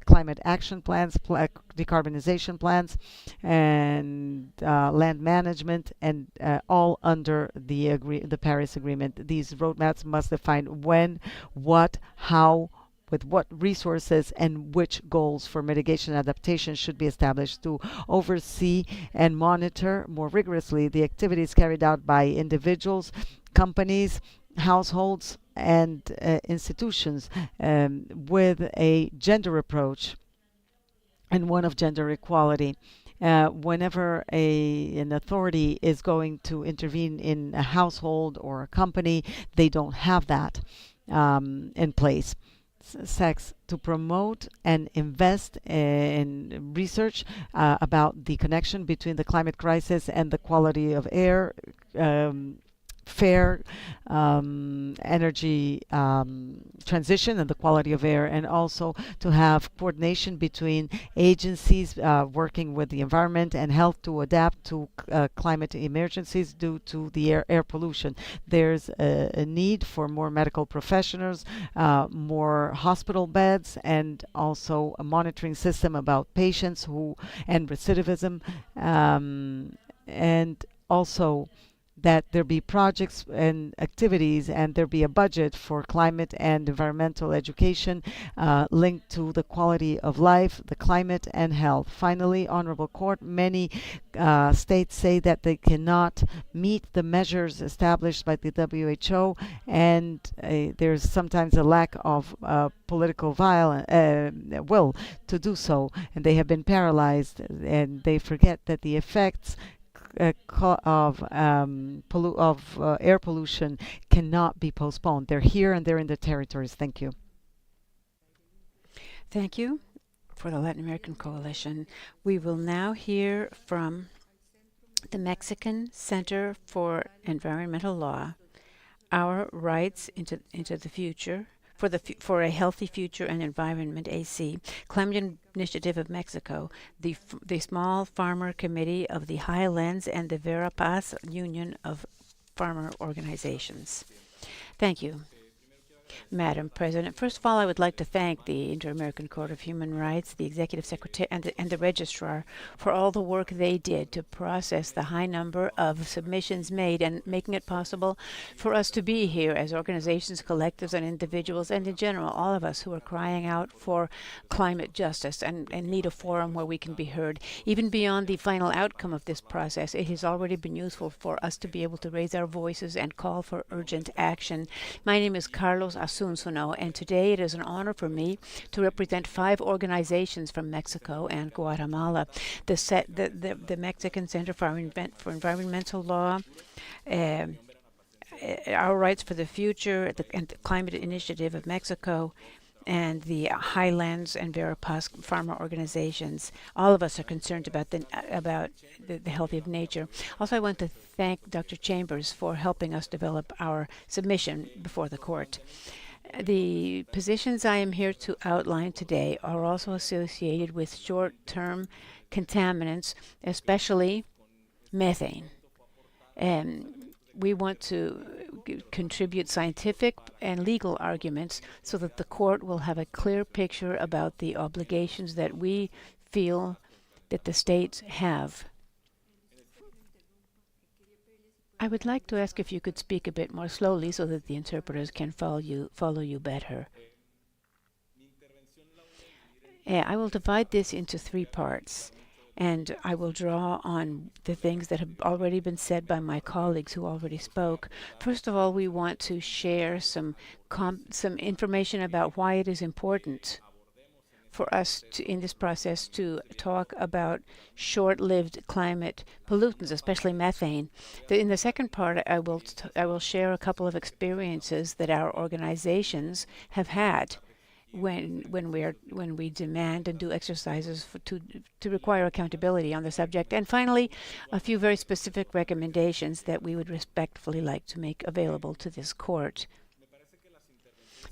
climate action plans, decarbonization plans, and land management, and all under the Paris Agreement. These roadmaps must define when, what, how, with what resources, and which goals for mitigation and adaptation should be established to oversee and monitor more rigorously the activities carried out by individuals, companies, households, and institutions with a gender approach and one of gender equality. Whenever an authority is going to intervene in a household or a company, they don't have that in place. Sex to promote and invest in research about the connection between the climate crisis and the quality of air, fair energy transition and the quality of air, and also to have coordination between agencies working with the environment and health to adapt to climate emergencies due to the air pollution. There's a need for more medical professionals, more hospital beds, and also a monitoring system about patients and recidivism, and also that there be projects and activities and there be a budget for climate and environmental education linked to the quality of life, the climate, and health. Finally, Honorable Court, many states say that they cannot meet the measures established by the WHO, and there's sometimes a lack of political will to do so, and they have been paralyzed, and they forget that the effects of air pollution cannot be postponed. They're here and they're in the territories. Thank you. Thank you for the Latin American Coalition. We will now hear from the Mexican Center for Environmental Law, Our Rights into the Future, for a Healthy Future and Environment, AC, Climate Initiative of Mexico, the Small Farmer Committee of the Highlands, and the Verapaz Union of Farmer Organizations. Thank you, Madam President. First of all, I would like to thank the Inter-American Court of Human Rights, the Executive Secretary, and the Registrar for all the work they did to process the high number of submissions made and making it possible for us to be here as organizations, collectives, and individuals, and in general, all of us who are crying out for climate justice and need a forum where we can be heard. Even beyond the final outcome of this process, it has already been useful for us to be able to raise our voices and call for urgent action. My name is Carlos Asunciono, and today it is an honor for me to represent 5 organizations from Mexico and Guatemala. The Mexican Center for Environmental Law, Our Rights for the Future, and the Climate Initiative of Mexico, and the Highlands and Verapaz farmer organizations. All of us are concerned about the health of nature. Also, I want to thank Dr. Chambers for helping us develop our submission before the court. The positions I am here to outline today are also associated with short-term contaminants, especially methane. We want to contribute scientific and legal arguments so that the court will have a clear picture about the obligations that we feel that the states have. I would like to ask if you could speak a bit more slowly so that the interpreters can follow you better. I will divide this into 3 parts, and I will draw on the things that have already been said by my colleagues who already spoke. First of all, we want to share some information about why it is important for us in this process to talk about short-lived climate pollutants, especially methane. In the second part, I will share a couple of experiences that our organizations have had when we demand and do exercises to require accountability on the subject. And finally, a few very specific recommendations that we would respectfully like to make available to this court.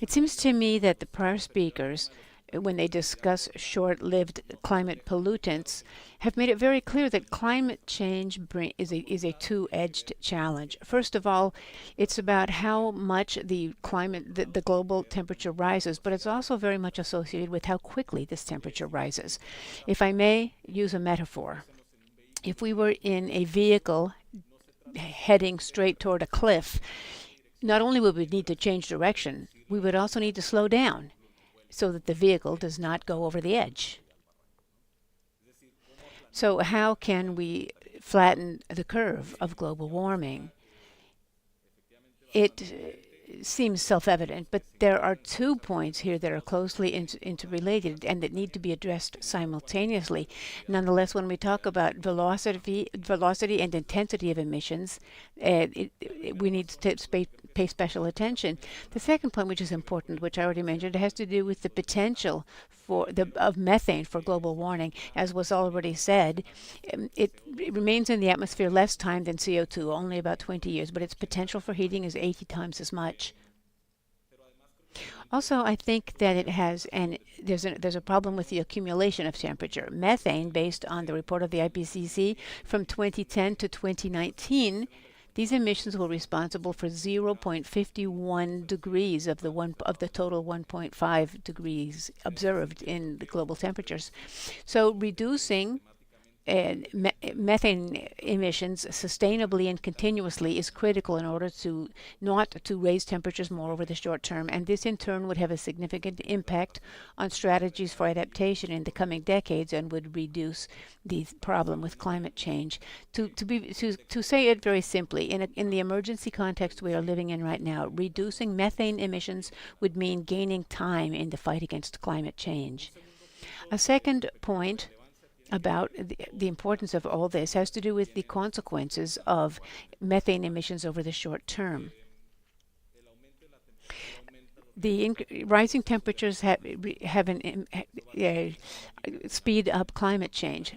It seems to me that the prior speakers, when they discuss short-lived climate pollutants, have made it very clear that climate change is a two-edged challenge. First of all, it's about how much the global temperature rises, but it's also very much associated with how quickly this temperature rises. If I may use a metaphor, if we were in a vehicle heading straight toward a cliff, not only would we need to change direction, we would also need to slow down so that the vehicle does not go over the edge. So how can we flatten the curve of global warming? It seems self-evident, but there are 2 points here that are closely interrelated and that need to be addressed simultaneously. Nonetheless, when we talk about velocity and intensity of emissions, we need to pay special attention. The second point, which is important, which I already mentioned, has to do with the potential of methane for global warming. As was already said, it remains in the atmosphere less time than CO2, only about 20 years, but its potential for heating is 80 times as much. Also, I think that it has, and there's a problem with the accumulation of temperature. Methane, based on the report of the IPCC from 2010 to 2019, these emissions were responsible for 0.51 degrees of the total 1.5 degrees observed in the global temperatures. So reducing methane emissions sustainably and continuously is critical in order to not to raise temperatures more over the short term, and this in turn would have a significant impact on strategies for adaptation in the coming decades and would reduce the problem with climate change. To say it very simply, in the emergency context we are living in right now, reducing methane emissions would mean gaining time in the fight against climate change. A second point about the importance of all this has to do with the consequences of methane emissions over the short term. The rising temperatures speed up climate change.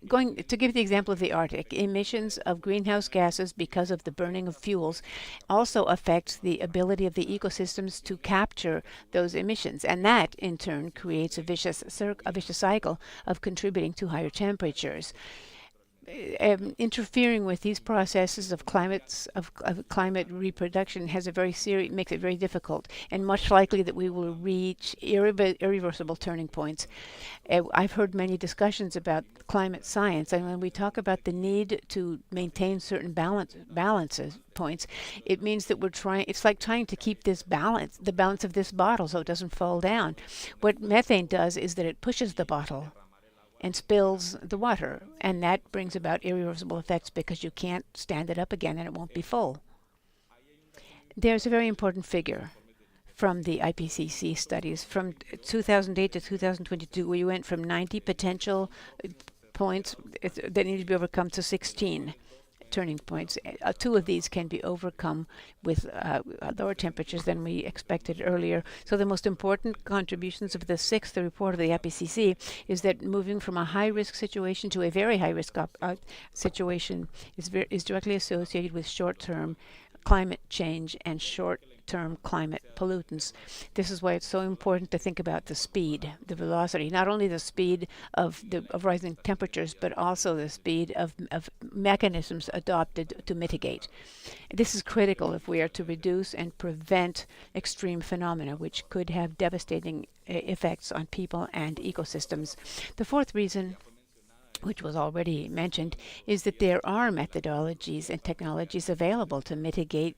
Going to give the example of the Arctic, emissions of greenhouse gases because of the burning of fuels also affects the ability of the ecosystems to capture those emissions, and that in turn creates a vicious cycle of contributing to higher temperatures. Interfering with these processes of climate reproduction has makes it very difficult, and much likely that we will reach irreversible turning points. I've heard many discussions about climate science, and when we talk about the need to maintain certain balances points, it means that it's like trying to keep the balance of this bottle so it doesn't fall down. What methane does is that it pushes the bottle and spills the water, and that brings about irreversible effects because you can't stand it up again and it won't be full. There's a very important figure from the IPCC studies. From 2008 to 2022, we went from 90 potential points that need to be overcome to 16 turning points. 2 of these can be overcome with lower temperatures than we expected earlier. So the most important contributions of the 6th report of the IPCC is that moving from a high-risk situation to a very high-risk situation is directly associated with short-term climate change and short-term climate pollutants. This is why it's so important to think about the speed, the velocity, not only the speed of rising temperatures, but also the speed of mechanisms adopted to mitigate. This is critical if we are to reduce and prevent extreme phenomena, which could have devastating effects on people and ecosystems. The 4th reason, which was already mentioned, is that there are methodologies and technologies available to mitigate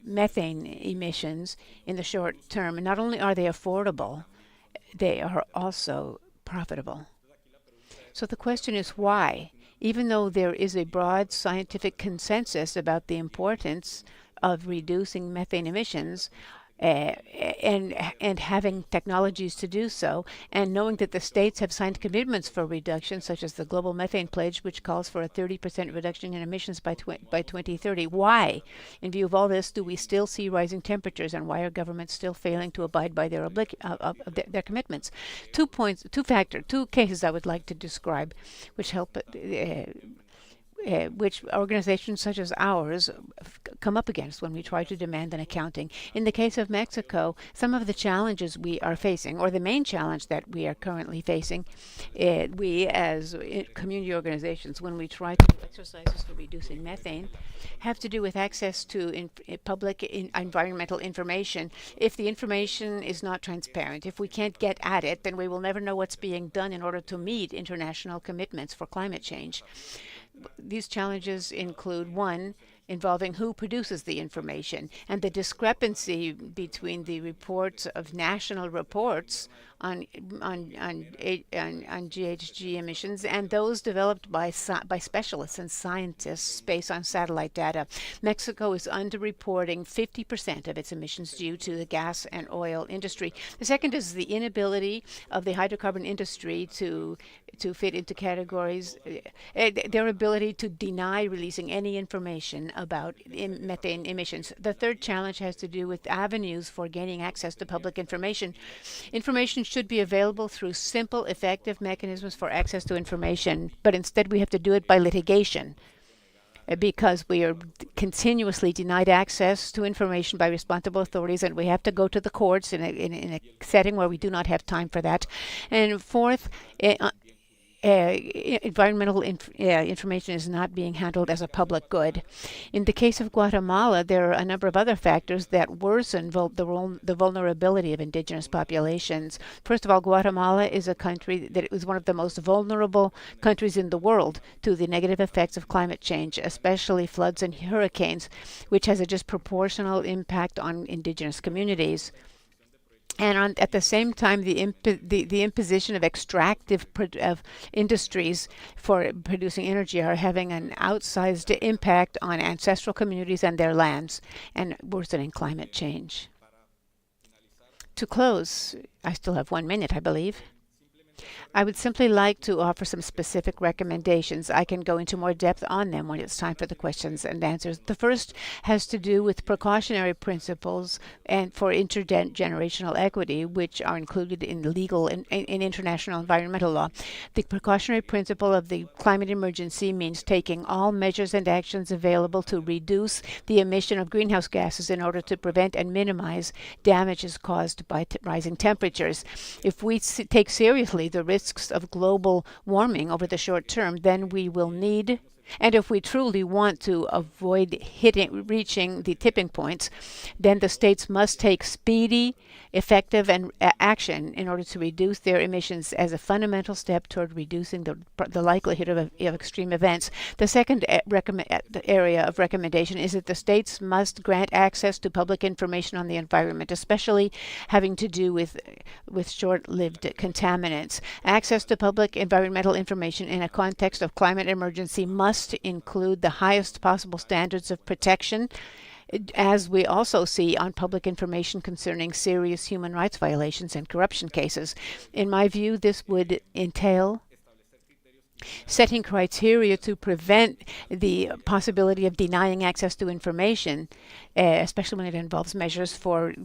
methane emissions in the short term. And not only are they affordable, they are also profitable. So the question is why? Even though there is a broad scientific consensus about the importance of reducing methane emissions, and having technologies to do so, and knowing that the states have signed commitments for reduction, such as the Global Methane Pledge, which calls for a 30% reduction in emissions by 2030. Why, in view of all this, do we still see rising temperatures, and why are governments still failing to abide by their commitments? 2 cases I would like to describe, which help which organizations such as ours come up against when we try to demand an accounting. In the case of Mexico, some of the challenges we are facing, or the main challenge that we are currently facing, we as community organizations, when we try to do exercises for reducing methane, have to do with access to public environmental information. If the information is not transparent, if we can't get at it, then we will never know what's being done in order to meet international commitments for climate change. These challenges include, 1, involving who produces the information, and the discrepancy between the reports of national reports on GHG emissions and those developed by specialists and scientists based on satellite data. Mexico is underreporting 50% of its emissions due to the gas and oil industry. The second is the inability of the hydrocarbon industry to fit into categories, their ability to deny releasing any information about methane emissions. The third challenge has to do with avenues for gaining access to public information. Information should be available through simple, effective mechanisms for access to information, but instead we have to do it by litigation, because we are continuously denied access to information by responsible authorities, and we have to go to the courts in a setting where we do not have time for that. And fourth, environmental information is not being handled as a public good. In the case of Guatemala, there are a number of other factors that worsen the vulnerability of indigenous populations. First of all, Guatemala is a country that is one of the most vulnerable countries in the world to the negative effects of climate change, especially floods and hurricanes, which has a disproportional impact on indigenous communities. And at the same time, the imposition of extractive industries for producing energy are having an outsized impact on ancestral communities and their lands, and worsening climate change. To close, I still have 1 minute, I believe. I would simply like to offer some specific recommendations. I can go into more depth on them when it's time for the questions and answers. The first has to do with precautionary principles and for intergenerational equity, which are included in legal and in international environmental law. The precautionary principle of the climate emergency means taking all measures and actions available to reduce the emission of greenhouse gases in order to prevent and minimize damages caused by rising temperatures. If we take seriously the risks of global warming over the short term, then we will need, and if we truly want to avoid reaching the tipping points, then the states must take speedy, effective action in order to reduce their emissions as a fundamental step toward reducing the likelihood of extreme events. The second area of recommendation is that the states must grant access to public information on the environment, especially having to do with short-lived contaminants. Access to public environmental information in a context of climate emergency must include the highest possible standards of protection, as we also see on public information concerning serious human rights violations and corruption cases. In my view, this would entail setting criteria to prevent the possibility of denying access to information, especially when it involves measures for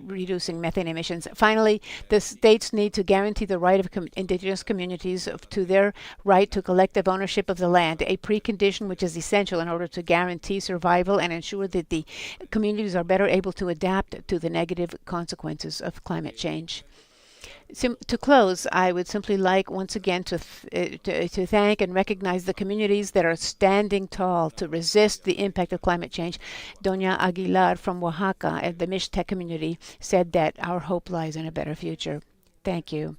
reducing methane emissions. Finally, the states need to guarantee the right of indigenous communities to their right to collective ownership of the land, a precondition which is essential in order to guarantee survival and ensure that the communities are better able to adapt to the negative consequences of climate change. To close, I would simply like once again to thank and recognize the communities that are standing tall to resist the impact of climate change. Doña Aguilar from Oaxaca and the Mixtec community said that our hope lies in a better future. Thank you.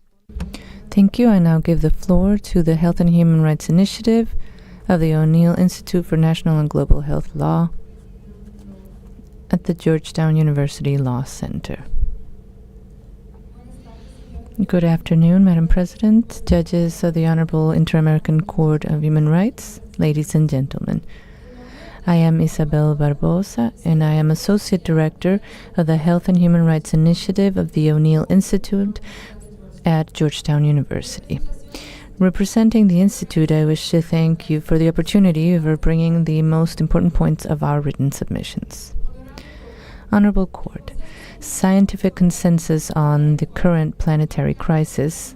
Thank you. I now give the floor to the Health and Human Rights Initiative of the O'Neill Institute for National and Global Health Law at the Georgetown University Law Center. Good afternoon, Madam President, judges of the Honorable Inter-American Court of Human Rights, ladies and gentlemen. I am Isabel Barbosa, and I am Associate Director of the Health and Human Rights Initiative of the O'Neill Institute at Georgetown University. Representing the Institute, I wish to thank you for the opportunity of bringing the most important points of our written submissions. Honorable Court, scientific consensus on the current planetary crisis,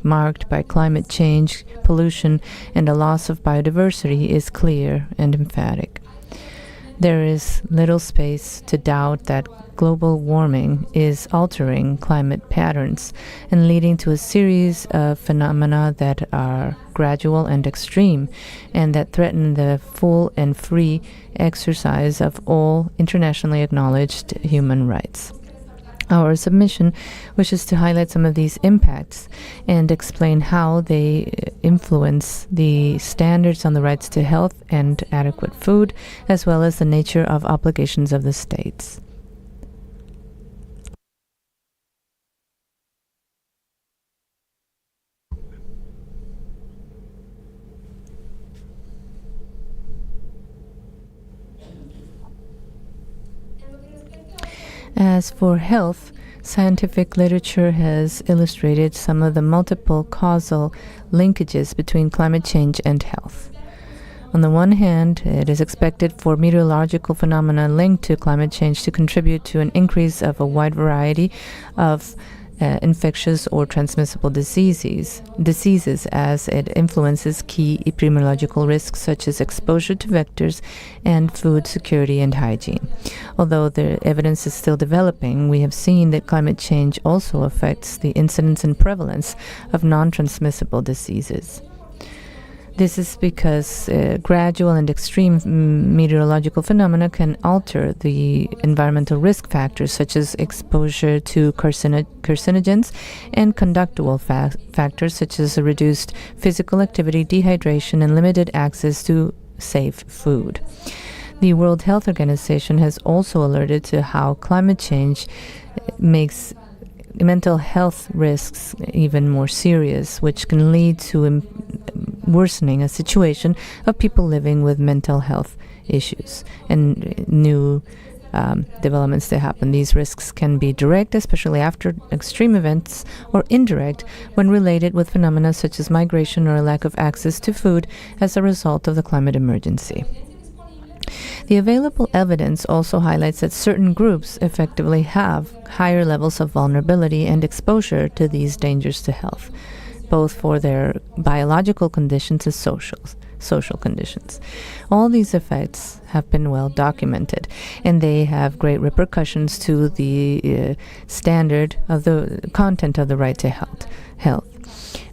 marked by climate change, pollution, and a loss of biodiversity, is clear and emphatic. There is little space to doubt that global warming is altering climate patterns and leading to a series of phenomena that are gradual and extreme, and that threaten the full and free exercise of all internationally acknowledged human rights. Our submission wishes to highlight some of these impacts and explain how they influence the standards on the rights to health and adequate food, as well as the nature of obligations of the states. As for health, scientific literature has illustrated some of the multiple causal linkages between climate change and health. On the one hand, it is expected for meteorological phenomena linked to climate change to contribute to an increase of a wide variety of infectious or transmissible diseases as it influences key epidemiological risks such as exposure to vectors and food security and hygiene. Although the evidence is still developing, we have seen that climate change also affects the incidence and prevalence of non-transmissible diseases. This is because gradual and extreme meteorological phenomena can alter the environmental risk factors, such as exposure to carcinogens and conductual factors, such as a reduced physical activity, dehydration, and limited access to safe food. The World Health Organization has also alerted to how climate change makes mental health risks even more serious, which can lead to worsening a situation of people living with mental health issues and new developments that happen. These risks can be direct, especially after extreme events, or indirect when related with phenomena such as migration or a lack of access to food as a result of the climate emergency. The available evidence also highlights that certain groups effectively have higher levels of vulnerability and exposure to these dangers to health, both for their biological conditions and social conditions. All these effects have been well documented, and they have great repercussions to the standard of the content of the right to health.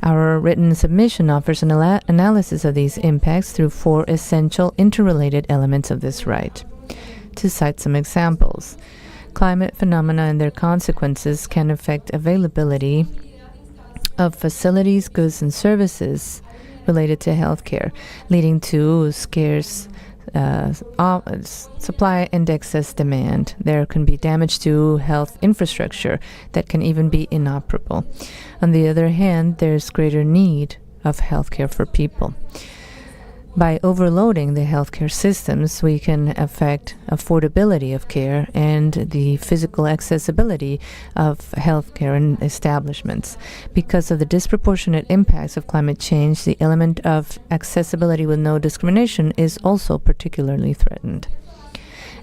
Our written submission offers an analysis of these impacts through 4 essential interrelated elements of this right. To cite some examples, climate phenomena and their consequences can affect availability of facilities, goods, and services related to healthcare, leading to scarce supply and excess demand. There can be damage to health infrastructure that can even be inoperable. On the other hand, there's greater need of healthcare for people. By overloading the healthcare systems, we can affect affordability of care and the physical accessibility of healthcare and establishments. Because of the disproportionate impacts of climate change, the element of accessibility with no discrimination is also particularly threatened.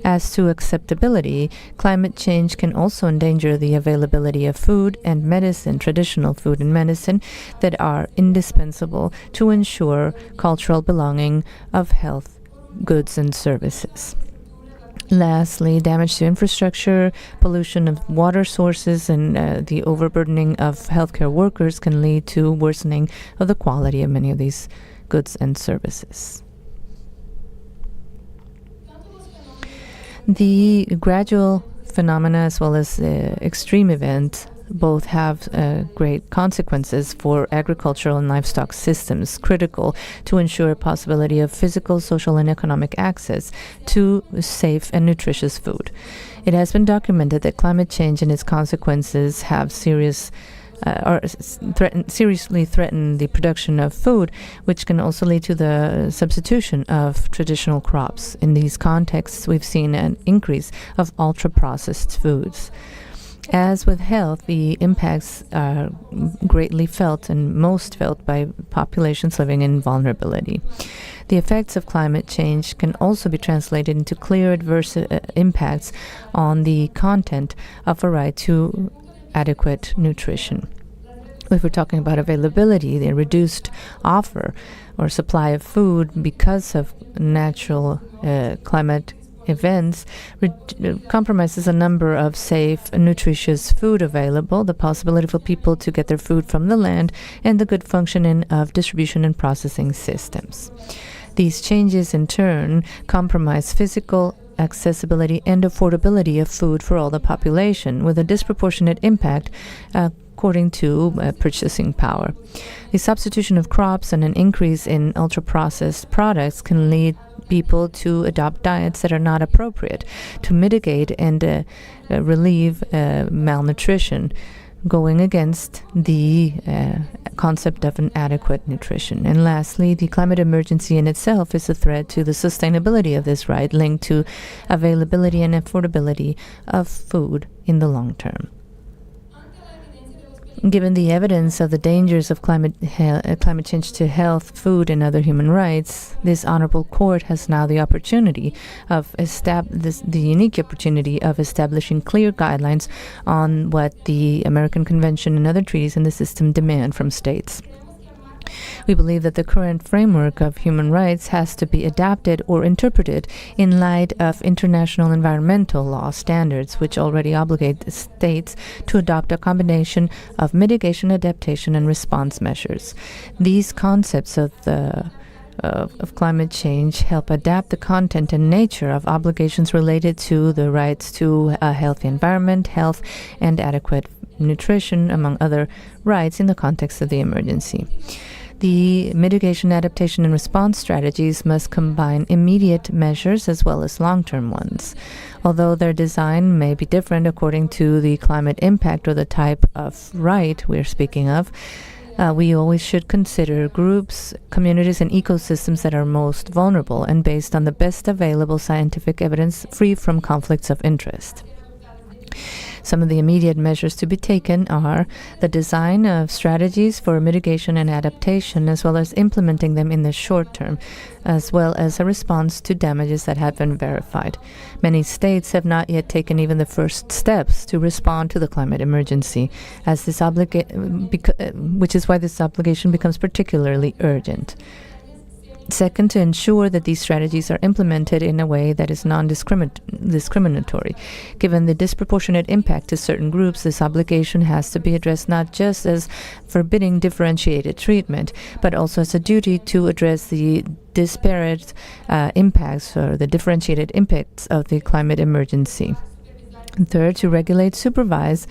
As to acceptability, climate change can also endanger the availability of food and medicine, traditional food and medicine, that are indispensable to ensure cultural belonging of health goods and services. Lastly, damage to infrastructure, pollution of water sources, and the overburdening of healthcare workers can lead to worsening of the quality of many of these goods and services. The gradual phenomena as well as extreme events both have great consequences for agricultural and livestock systems, critical to ensure a possibility of physical, social, and economic access to safe and nutritious food. It has been documented that climate change and its consequences have seriously threaten the production of food, which can also lead to the substitution of traditional crops. In these contexts, we've seen an increase of ultra-processed foods. As with health, the impacts are greatly felt and most felt by populations living in vulnerability. The effects of climate change can also be translated into clear adverse impacts on the content of a right to adequate nutrition. If we're talking about availability, the reduced offer or supply of food because of natural climate events compromises a number of safe and nutritious food available, the possibility for people to get their food from the land, and the good functioning of distribution and processing systems. These changes, in turn, compromise physical accessibility and affordability of food for all the population, with a disproportionate impact according to purchasing power. The substitution of crops and an increase in ultra-processed products can lead people to adopt diets that are not appropriate to mitigate and relieve malnutrition, going against the concept of an adequate nutrition. And lastly, the climate emergency in itself is a threat to the sustainability of this right, linked to availability and affordability of food in the long term. Given the evidence of the dangers of climate change to health, food, and other human rights, this honorable court has now the opportunity of the unique opportunity of establishing clear guidelines on what the American Convention and other treaties in the system demand from states. We believe that the current framework of human rights has to be adapted or interpreted in light of international environmental law standards, which already obligate states to adopt a combination of mitigation, adaptation, and response measures. These concepts of the of climate change help adapt the content and nature of obligations related to the rights to a healthy environment, health, and adequate nutrition, among other rights in the context of the emergency. The mitigation, adaptation, and response strategies must combine immediate measures as well as long-term ones. Although their design may be different according to the climate impact or the type of right we're speaking of, we always should consider groups, communities, and ecosystems that are most vulnerable and based on the best available scientific evidence free from conflicts of interest. Some of the immediate measures to be taken are the design of strategies for mitigation and adaptation, as well as implementing them in the short term, as well as a response to damages that have been verified. Many states have not yet taken even the first steps to respond to the climate emergency, as this which is why this obligation becomes particularly urgent. Second, to ensure that these strategies are implemented in a way that is non-discriminatory. Given the disproportionate impact to certain groups, this obligation has to be addressed not just as forbidding differentiated treatment, but also as a duty to address the disparate impacts or the differentiated impacts of the climate emergency. And third, to regulate, supervise,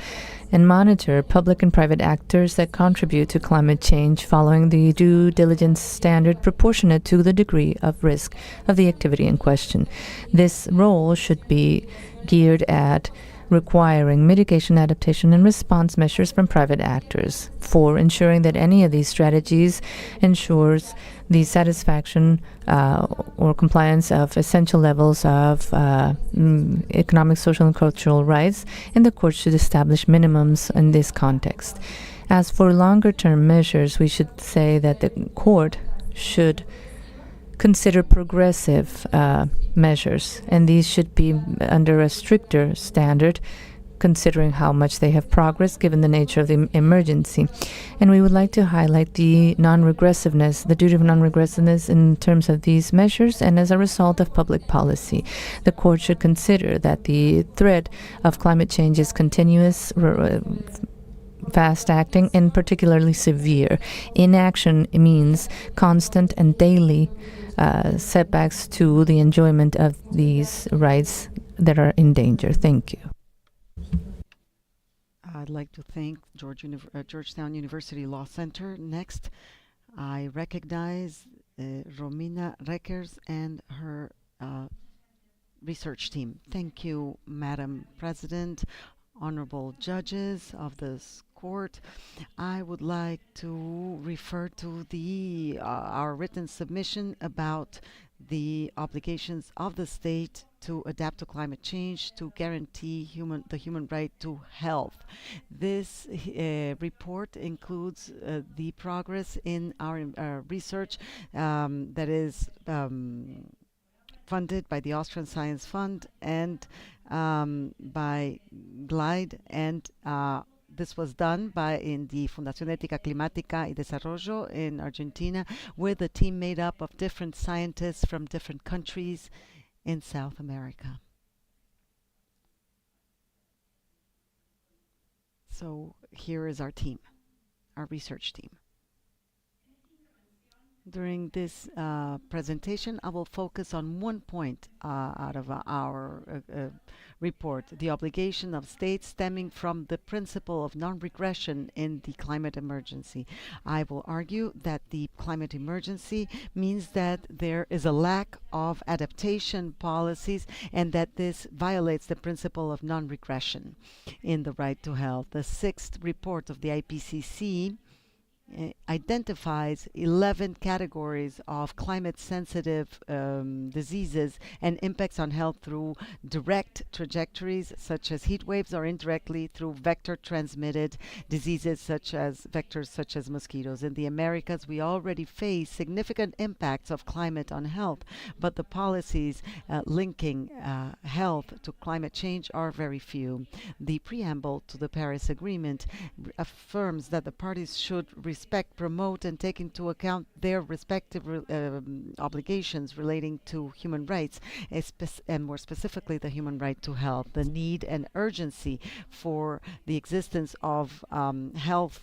and monitor public and private actors that contribute to climate change following the due diligence standard proportionate to the degree of risk of the activity in question. This role should be geared at requiring mitigation, adaptation, and response measures from private actors. 4, ensuring that any of these strategies ensures the satisfaction or compliance of essential levels of economic, social, and cultural rights, and the court should establish minimums in this context. As for longer-term measures, we should say that the court should consider progressive measures, and these should be under a stricter standard, considering how much they have progressed given the nature of the emergency. And we would like to highlight the non-regressiveness, the duty of non-regressiveness in terms of these measures and as a result of public policy. The court should consider that the threat of climate change is continuous, fast-acting, and particularly severe. Inaction means constant and daily setbacks to the enjoyment of these rights that are in danger. Thank you. I'd like to thank Georgetown University Law Center. Next, I recognize Romina Reckers and her research team. Thank you, Madam President, honorable judges of this court. I would like to refer to our written submission about the obligations of the state to adapt to climate change, to guarantee the human right to health. This report includes the progress in our research that is funded by the Austrian Science Fund and by GLIDE, and this was done in the Fundación Ética Climática y Desarrollo in Argentina, with a team made up of different scientists from different countries in South America. So here is our team, our research team. During this presentation, I will focus on one point out of our report, the obligation of states stemming from the principle of non-regression in the climate emergency. I will argue that the climate emergency means that there is a lack of adaptation policies and that this violates the principle of non-regression in the right to health. The 6th report of the IPCC identifies 11 categories of climate-sensitive diseases and impacts on health through direct trajectories such as heat waves, or indirectly through vector-transmitted diseases such as mosquitoes. In the Americas, we already face significant impacts of climate on health, but the policies linking health to climate change are very few. The preamble to the Paris Agreement affirms that the parties should respect, promote, and take into account their respective obligations relating to human rights, and more specifically the human right to health. The need and urgency for the existence of health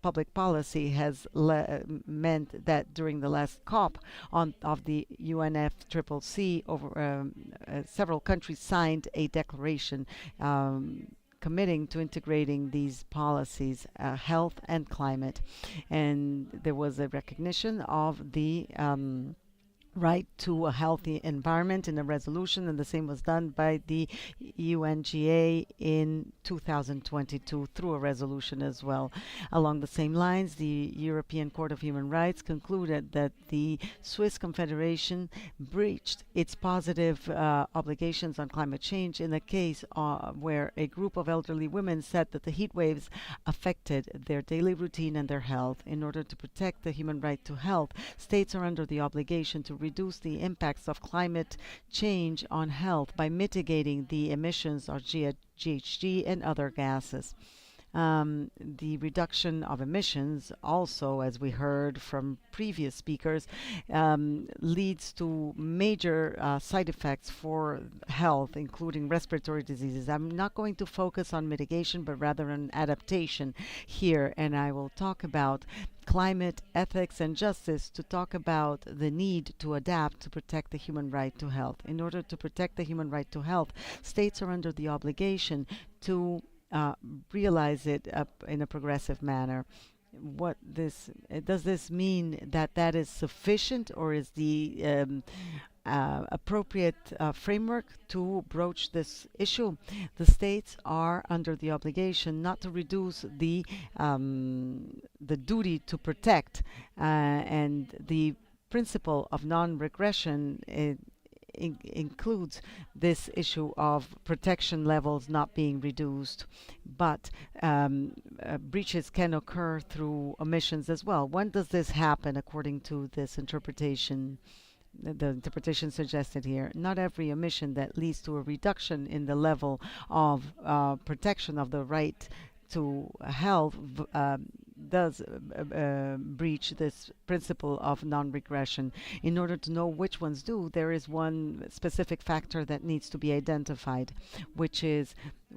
public policy has meant that during the last COP of the UNFCCC, over several countries signed a declaration committing to integrating these policies, health and climate. And there was a recognition of the right to a healthy environment in a resolution, and the same was done by the UNGA in 2022 through a resolution as well. Along the same lines, the European Court of Human Rights concluded that the Swiss Confederation breached its positive obligations on climate change in a case where a group of elderly women said that the heat waves affected their daily routine and their health. In order to protect the human right to health, states are under the obligation to reduce the impacts of climate change on health by mitigating the emissions of GHG and other gases. The reduction of emissions also, as we heard from previous speakers, leads to major side effects for health, including respiratory diseases. I'm not going to focus on mitigation, but rather on adaptation here, and I will talk about climate, ethics, and justice to talk about the need to adapt to protect the human right to health. In order to protect the human right to health, states are under the obligation to realize it in a progressive manner. Does this mean that that is sufficient, or is the appropriate framework to broach this issue? The states are under the obligation not to reduce the duty to protect, and the principle of non-regression includes this issue of protection levels not being reduced, but breaches can occur through omissions as well. When does this happen according to this interpretation? The interpretation suggested here, not every omission that leads to a reduction in the level of protection of the right to health does breach this principle of non-regression. In order to know which ones do, there is one specific factor that needs to be identified, which is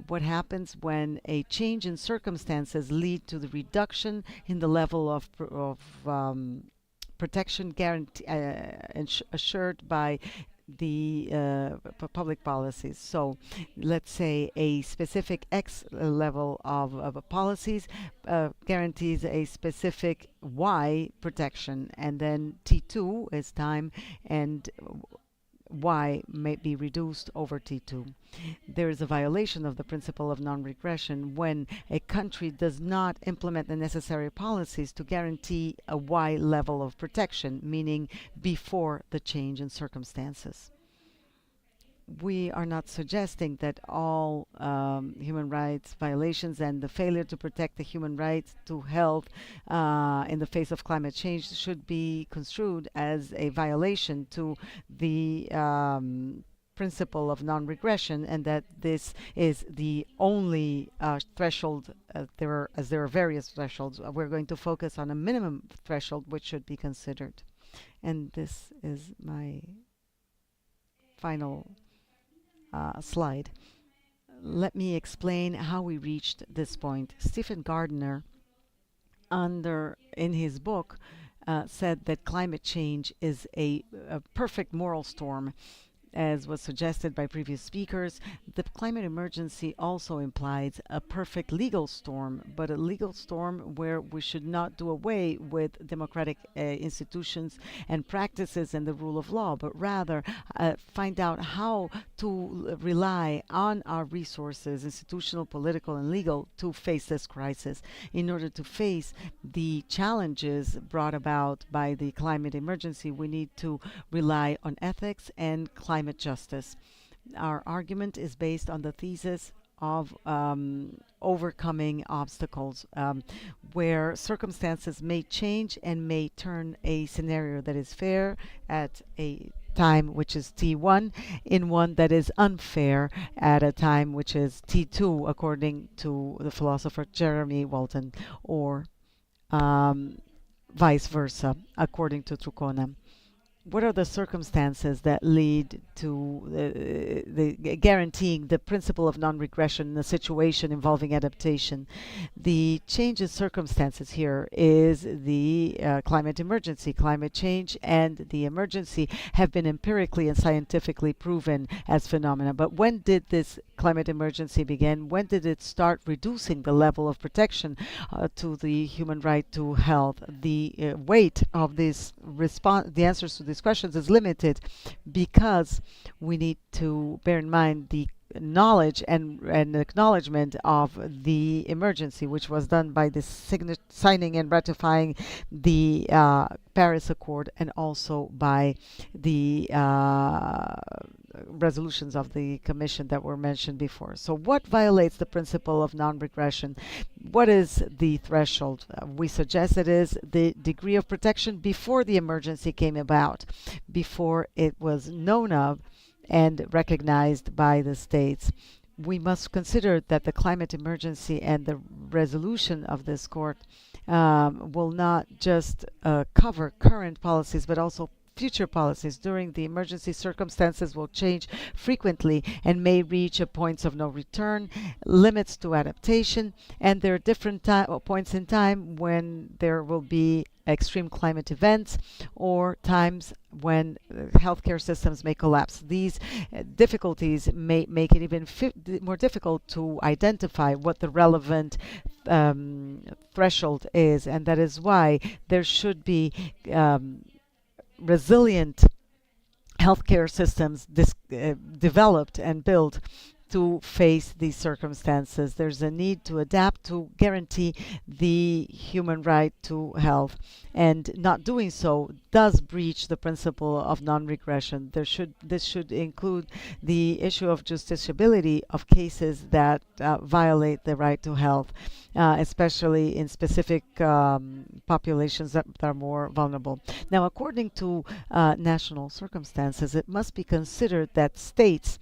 what happens when a change in circumstances lead to the reduction in the level of protection assured by the public policies. So let's say a specific X level of policies guarantees a specific Y protection, and then T2 is time, and Y may be reduced over T2. There is a violation of the principle of non-regression when a country does not implement the necessary policies to guarantee a Y level of protection, meaning before the change in circumstances. We are not suggesting that all human rights violations and the failure to protect the human rights to health in the face of climate change should be construed as a violation to the principle of non-regression, and that this is the only threshold. There are various thresholds. We're going to focus on a minimum threshold which should be considered. And this is my final slide. Let me explain how we reached this point. Stephen Gardner, in his book, said that climate change is a perfect moral storm. As was suggested by previous speakers, the climate emergency also implies a perfect legal storm, but a legal storm where we should not do away with democratic institutions and practices and the rule of law, but rather find out how to rely on our resources, institutional, political, and legal, to face this crisis. In order to face the challenges brought about by the climate emergency, we need to rely on ethics and climate justice. Our argument is based on the thesis of overcoming obstacles, where circumstances may change and may turn a scenario that is fair at a time which is T1 in one that is unfair at a time which is T2, according to the philosopher Jeremy Walton, or vice versa, according to Trucona. What are the circumstances that lead to guaranteeing the principle of non-regression in a situation involving adaptation? The change in circumstances here is the climate emergency. Climate change and the emergency have been empirically and scientifically proven as phenomena. But when did this climate emergency begin? When did it start reducing the level of protection to the human right to health? The weight of this response, the answers to these questions is limited because we need to bear in mind the knowledge and acknowledgement of the emergency, which was done by the signing and ratifying the Paris Accord, and also by the resolutions of the Commission that were mentioned before. So what violates the principle of non-regression? What is the threshold? We suggest it is the degree of protection before the emergency came about, before it was known of and recognized by the states. We must consider that the climate emergency and the resolution of this court will not just cover current policies, but also future policies. During the emergency, circumstances will change frequently and may reach a points of no return, limits to adaptation, and there are different points in time when there will be extreme climate events or times when healthcare systems may collapse. These difficulties may make it even more difficult to identify what the relevant threshold is, and that is why there should be resilient healthcare systems developed and built to face these circumstances. There's a need to adapt to guarantee the human right to health, and not doing so does breach the principle of non-regression. This should include the issue of justiciability of cases that violate the right to health, especially in specific populations that are more vulnerable. Now, according to national circumstances, it must be considered that states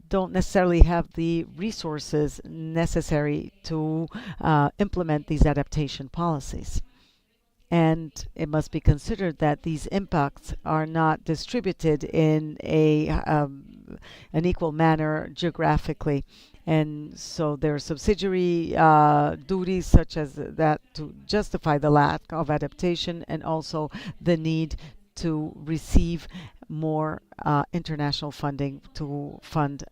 don't necessarily have the resources necessary to implement these adaptation policies. And it must be considered that these impacts are not distributed in an equal manner geographically. And so there are subsidiary duties such as that to justify the lack of adaptation, and also the need to receive more international funding to fund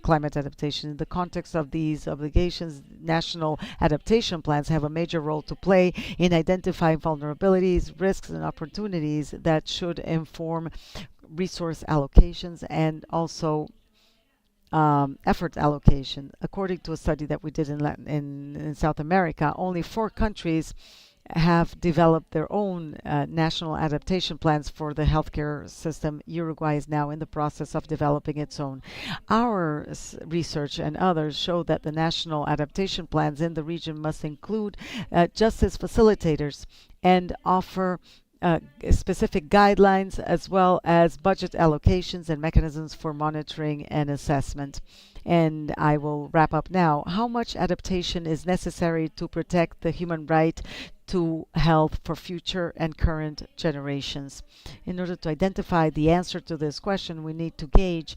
climate adaptation. In the context of these obligations, national adaptation plans have a major role to play in identifying vulnerabilities, risks, and opportunities that should inform resource allocations and also effort allocation. According to a study that we did in South America, only 4 countries have developed their own national adaptation plans for the healthcare system. Uruguay is now in the process of developing its own. Our research and others show that the national adaptation plans in the region must include justice facilitators and offer specific guidelines, as well as budget allocations and mechanisms for monitoring and assessment. And I will wrap up now. How much adaptation is necessary to protect the human right to health for future and current generations? In order to identify the answer to this question, we need to gauge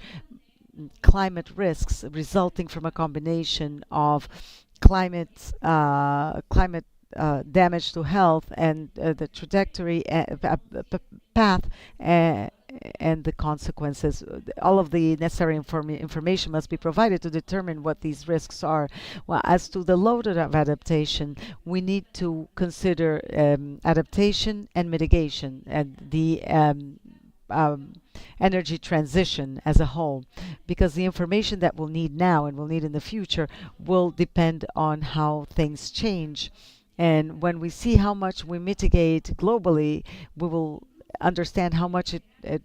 climate risks resulting from a combination of climate damage to health and the trajectory path and the consequences. All of the necessary information must be provided to determine what these risks are. Well, as to the load of adaptation, we need to consider adaptation and mitigation and the energy transition as a whole, because the information that we'll need now and we'll need in the future will depend on how things change. And when we see how much we mitigate globally, we will understand how much it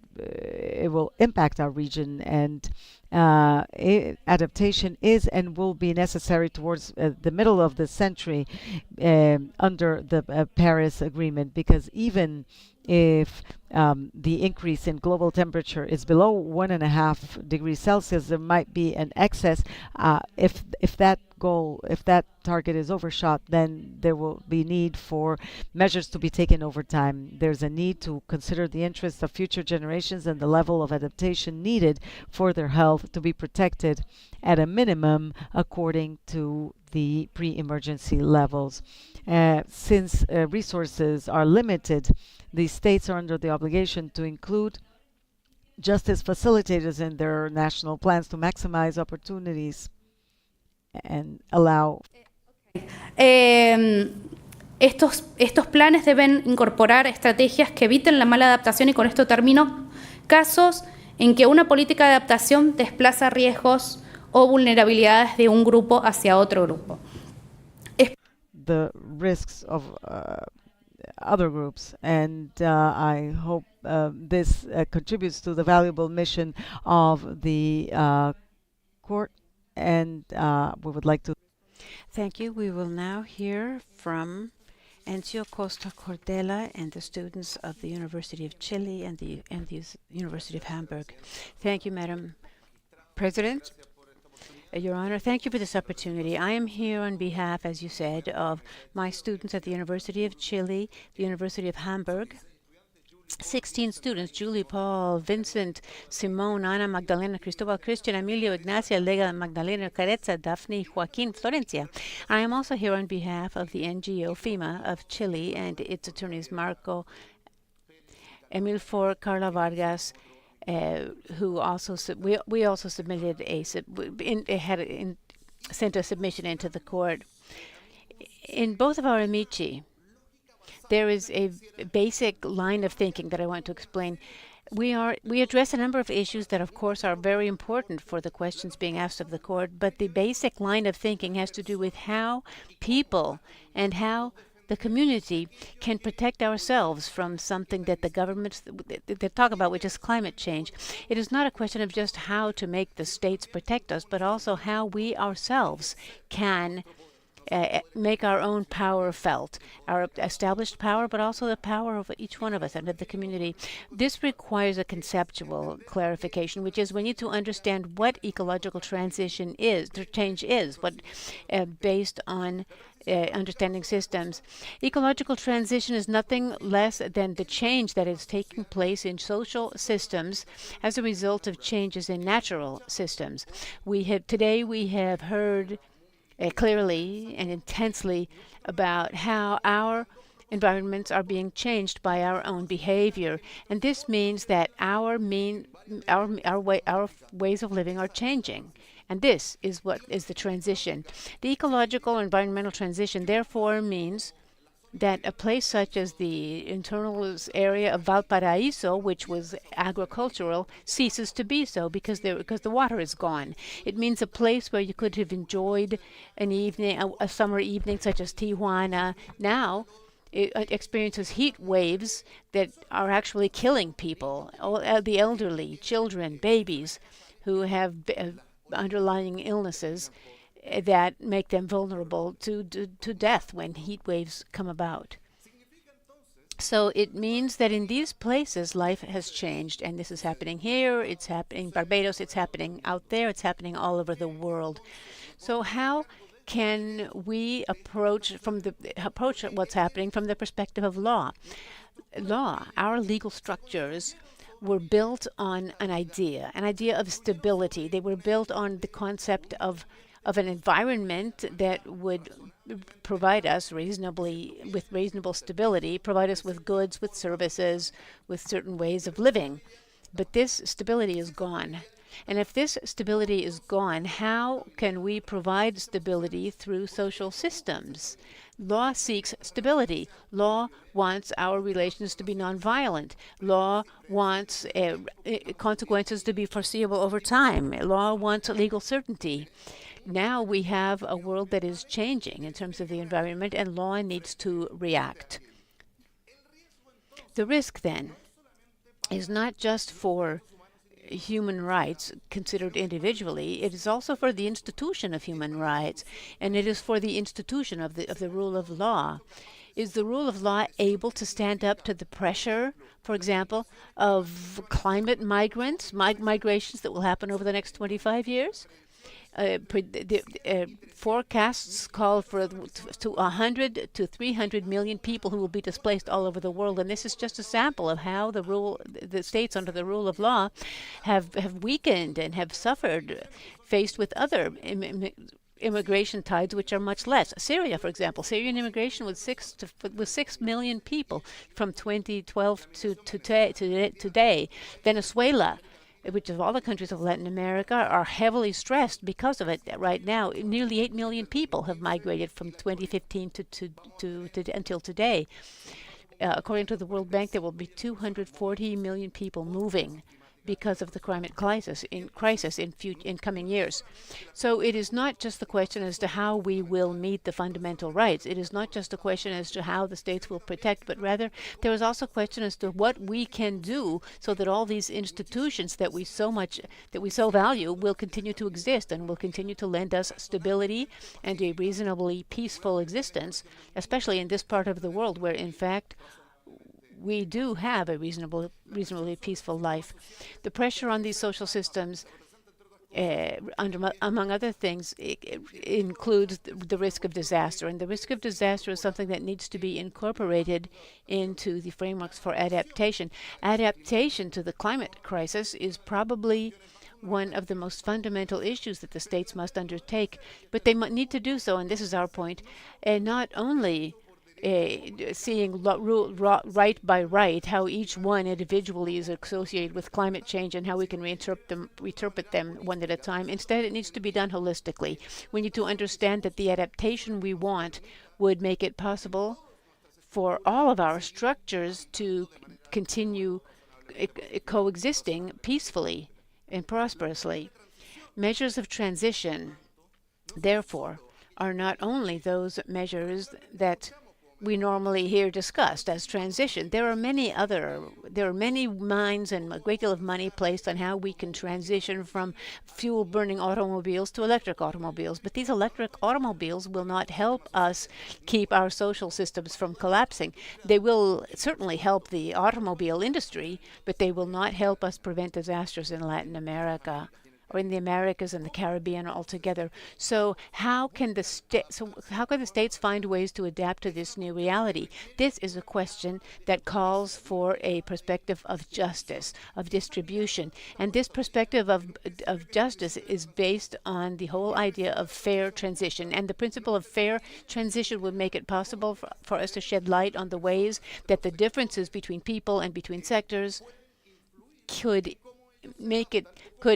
will impact our region, and adaptation is and will be necessary towards the middle of the century under the Paris Agreement, because even if the increase in global temperature is below 1.5 degrees Celsius, there might be an excess. If that target is overshot, then there will be need for measures to be taken over time. There's a need to consider the interests of future generations and the level of adaptation needed for their health to be protected at a minimum according to the pre-emergency levels. Since resources are limited, the states are under the obligation to include justice facilitators in their national plans to maximize opportunities and allow. Estos planes deben incorporar estrategias que eviten la mala adaptación, y con esto termino, casos en que una política de adaptación desplaza riesgos o vulnerabilidades de un grupo hacia otro grupo. The risks of other groups, and I hope this contributes to the valuable mission of the court, and we would like to. Thank you. We will now hear from Encio Costa Cordela and the students of the University of Chile and the University of Hamburg. Thank you, Madam President. Your Honor, thank you for this opportunity. I am here on behalf, as you said, of my students at the University of Chile, the University of Hamburg. 16 students: Julie, Paul, Vincent, Simone, Ana, Magdalena, Cristobal, Christian, Emilio, Ignacia, Lega, Magdalena, Caretza, Daphne, Joaquin, Florencia. I am also here on behalf of the NGO FEMA of Chile and its attorneys Marco, Emil For, Carla Vargas, who also we also submitted sent a submission into the court. In both of our amici, there is a basic line of thinking that I want to explain. We address a number of issues that, of course, are very important for the questions being asked of the court, but the basic line of thinking has to do with how people and how the community can protect ourselves from something that the governments they talk about, which is climate change. It is not a question of just how to make the states protect us, but also how we ourselves can make our own power felt, our established power, but also the power of each one of us and of the community. This requires a conceptual clarification, which is we need to understand what ecological transition is, the change is, what based on understanding systems. Ecological transition is nothing less than the change that is taking place in social systems as a result of changes in natural systems. Today we have heard clearly and intensely about how our environments are being changed by our own behavior, and this means that our ways of living are changing. And this is what is the transition. The ecological or environmental transition, therefore, means that a place such as the internal area of Valparaiso, which was agricultural, ceases to be so because the water is gone. It means a place where you could have enjoyed an evening, a summer evening, such as Tijuana. Now it experiences heat waves that are actually killing people, the elderly, children, babies, who have underlying illnesses that make them vulnerable to death when heat waves come about. So it means that in these places, life has changed, and this is happening here, it's happening in Barbados, it's happening out there, it's happening all over the world. So how can we approach what's happening from the perspective of law? Our legal structures were built on an idea of stability. They were built on the concept of an environment that would provide us with reasonable stability, provide us with goods, with services, with certain ways of living. But this stability is gone. And if this stability is gone, how can we provide stability through social systems? Law seeks stability. Law wants our relations to be nonviolent. Law wants consequences to be foreseeable over time. Law wants legal certainty. Now we have a world that is changing in terms of the environment, and law needs to react. The risk, then, is not just for human rights considered individually, it is also for the institution of human rights, and it is for the institution of the rule of law. Is the rule of law able to stand up to the pressure, for example, of climate migrants, migrations that will happen over the next 25 years? Forecasts call for to 100 to 300 million people who will be displaced all over the world, and this is just a sample of how the states under the rule of law have weakened and have suffered, faced with other immigration tides which are much less. Syria, for example, Syrian immigration was 6 million people from 2012 to today. Venezuela, which of all the countries of Latin America are heavily stressed because of it right now. Nearly 8 million people have migrated from 2015 to until today. According to the World Bank, there will be 240 million people moving because of the climate crisis in coming years. So it is not just the question as to how we will meet the fundamental rights. It is not just a question as to how the states will protect, but rather there is also a question as to what we can do so that all these institutions that we so value will continue to exist and will continue to lend us stability and a reasonably peaceful existence, especially in this part of the world where, in fact, we do have a reasonably peaceful life. The pressure on these social systems, among other things, includes the risk of disaster. And the risk of disaster is something that needs to be incorporated into the frameworks for adaptation. Adaptation to the climate crisis is probably one of the most fundamental issues that the states must undertake. But they need to do so, and this is our point, not only seeing right by right how each one individually is associated with climate change and how we can reinterpret them one at a time. Instead, it needs to be done holistically. We need to understand that the adaptation we want would make it possible for all of our structures to continue coexisting peacefully and prosperously. Measures of transition, therefore, are not only those measures that we normally hear discussed as transition. There are many minds and a great deal of money placed on how we can transition from fuel-burning automobiles to electric automobiles. But these electric automobiles will not help us keep our social systems from collapsing. They will certainly help the automobile industry, but they will not help us prevent disasters in Latin America or in the Americas and the Caribbean altogether. So how can the states find ways to adapt to this new reality? This is a question that calls for a perspective of justice, of distribution. And this perspective of justice is based on the whole idea of fair transition. And the principle of fair transition would make it possible for us to shed light on the ways that the differences between people and between sectors could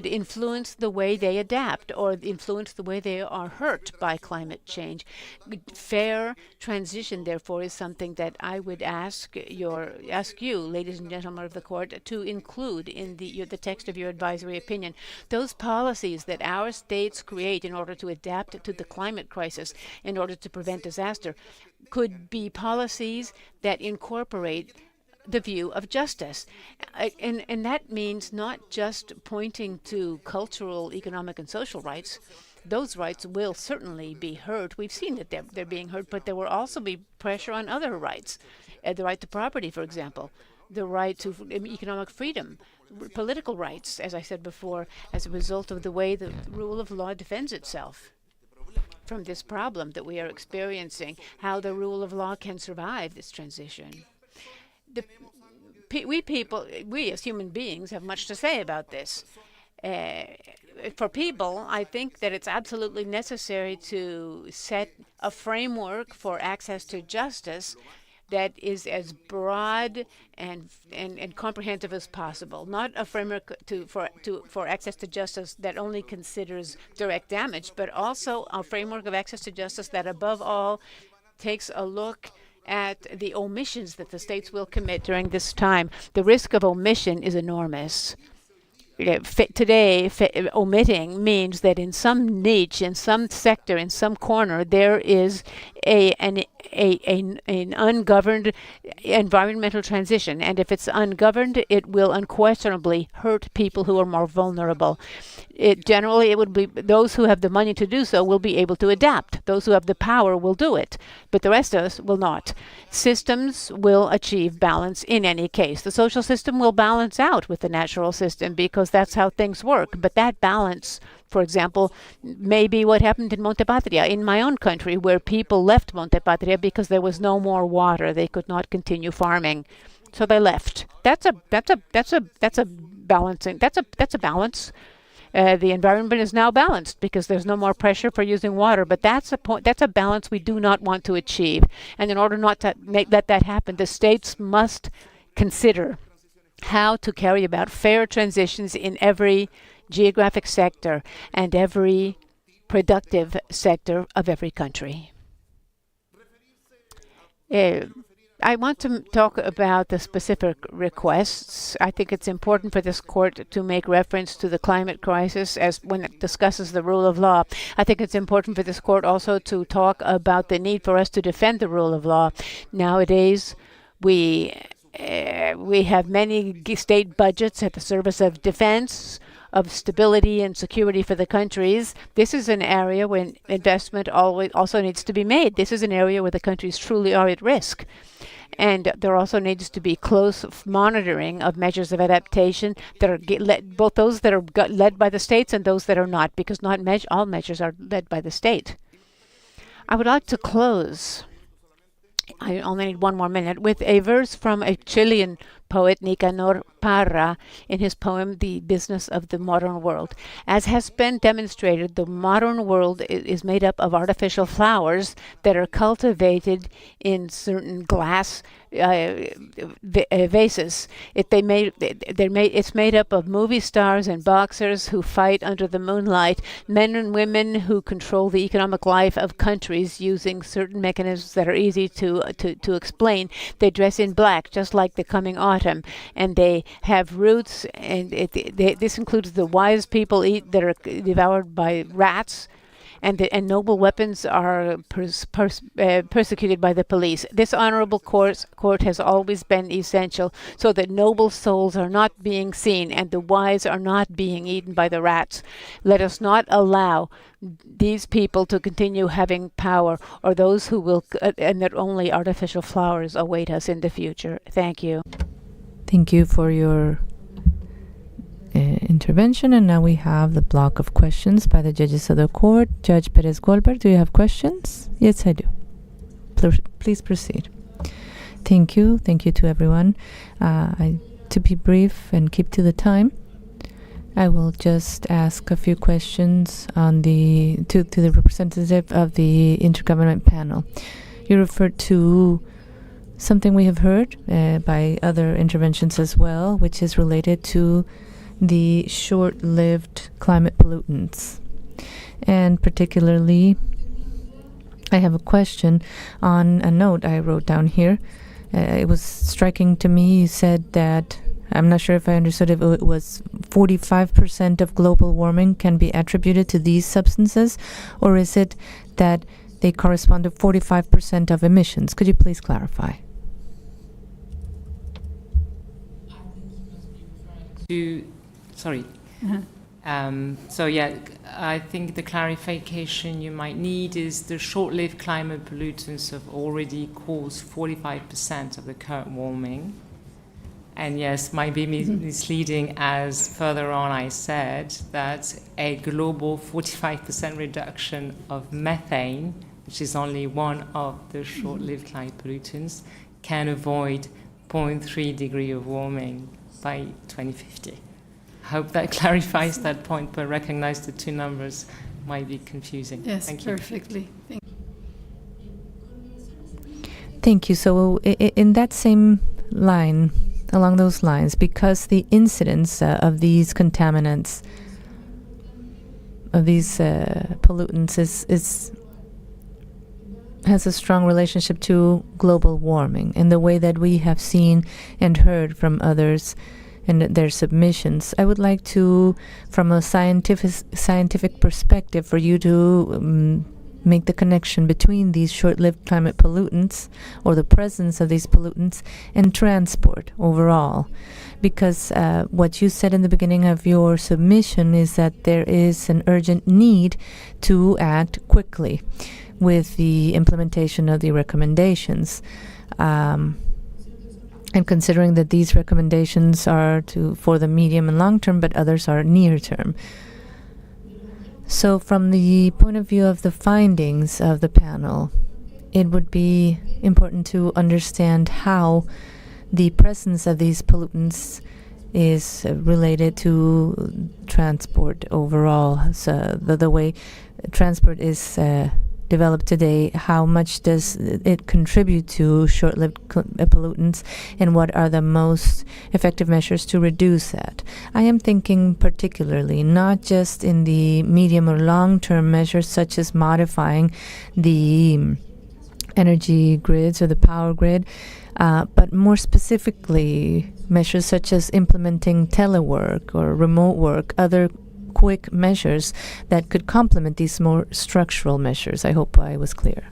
influence the way they adapt or influence the way they are hurt by climate change. Fair transition, therefore, is something that I would ask you, ladies and gentlemen of the court, to include in the text of your advisory opinion. Those policies that our states create in order to adapt to the climate crisis, in order to prevent disaster, could be policies that incorporate the view of justice. And that means not just pointing to cultural, economic, and social rights. Those rights will certainly be hurt. We've seen that they're being hurt, but there will also be pressure on other rights. The right to property, for example, the right to economic freedom, political rights, as I said before, as a result of the way the rule of law defends itself from this problem that we are experiencing, how the rule of law can survive this transition. We as human beings have much to say about this. For people, I think that it's absolutely necessary to set a framework for access to justice that is as broad and comprehensive as possible. Not a framework for access to justice that only considers direct damage, but also a framework of access to justice that above all takes a look at the omissions that the states will commit during this time. The risk of omission is enormous. Today, omitting means that in some niche, in some sector, in some corner, there is a an ungoverned environmental transition. And if it's ungoverned, it will unquestionably hurt people who are more vulnerable. Generally, it would be those who have the money to do so will be able to adapt. Those who have the power will do it, but the rest of us will not. Systems will achieve balance in any case. The social system will balance out with the natural system because that's how things work. But that balance, for example, may be what happened in Monte Patria, in my own country, where people left Monte Patria because there was no more water. They could not continue farming, so they left. That's a balancing. That's a balance. The environment is now balanced because there's no more pressure for using water. But that's a point. That's a balance we do not want to achieve. And in order not to let that happen, the states must consider how to carry about fair transitions in every geographic sector and every productive sector of every country. I want to talk about the specific requests. I think it's important for this court to make reference to the climate crisis as when it discusses the rule of law. I think it's important for this court also to talk about the need for us to defend the rule of law. Nowadays, we have many state budgets at the service of defense, of stability and security for the countries. This is an area where investment also needs to be made. This is an area where the countries truly are at risk. And there also needs to be close monitoring of measures of adaptation that are both those that are led by the states and those that are not, because not all measures are led by the state. I would like to close, I only need one more minute, with a verse from a Chilean poet, Nicanor Parra, in his poem, The Business of the Modern World. As has been demonstrated, the modern world is made up of artificial flowers that are cultivated in certain glass vases. It's made up of movie stars and boxers who fight under the moonlight, men and women who control the economic life of countries using certain mechanisms that are easy to explain. They dress in black, just like the coming autumn, and they have roots, and this includes the wise people that are devoured by rats, and noble weapons are persecuted by the police. This honorable court has always been essential so that noble souls are not being seen and the wise are not being eaten by the rats. Let us not allow these people to continue having power, or those who will, and that only artificial flowers await us in the future. Thank you. Thank you for your intervention, and now we have the block of questions by the judges of the court. Judge Perez Goldberg, do you have questions? Yes, I do. Please proceed. Thank you. Thank you to everyone. To be brief and keep to the time, I will just ask a few questions to the representative of the Intergovernment Panel. You referred to something we have heard by other interventions as well, which is related to the short-lived climate pollutants. And particularly, I have a question on a note I wrote down here. It was striking to me. You said that, I'm not sure if I understood if it was 45% of global warming can be attributed to these substances, or is it that they correspond to 45% of emissions? Could you please clarify? I think the clarification you might need is the short-lived climate pollutants have already caused 45% of the current warming. And yes, might be misleading, as further on I said that a global 45% reduction of methane, which is only one of the short-lived climate pollutants, can avoid 0.3 degree of warming by 2050. I hope that clarifies that point, but recognize the two numbers might be confusing. Yes, thank you. perfectly. Thank you. So in that same line, along those lines, because the incidence of these contaminants, of these pollutants has a strong relationship to global warming in the way that we have seen and heard from others in their submissions. I would like to, from a scientific perspective, for you to make the connection between these short-lived climate pollutants, or the presence of these pollutants, and transport overall. Because what you said in the beginning of your submission is that there is an urgent need to act quickly with the implementation of the recommendations. And considering that these recommendations are for the medium and long term, but others are near term. So from the point of view of the findings of the panel, it would be important to understand how the presence of these pollutants is related to transport overall. So the way transport is developed today, how much does it contribute to short-lived pollutants, and what are the most effective measures to reduce that? I am thinking particularly not just in the medium or long-term measures such as modifying the energy grids or the power grid, but more specifically measures such as implementing telework or remote work, other quick measures that could complement these more structural measures. I hope I was clear.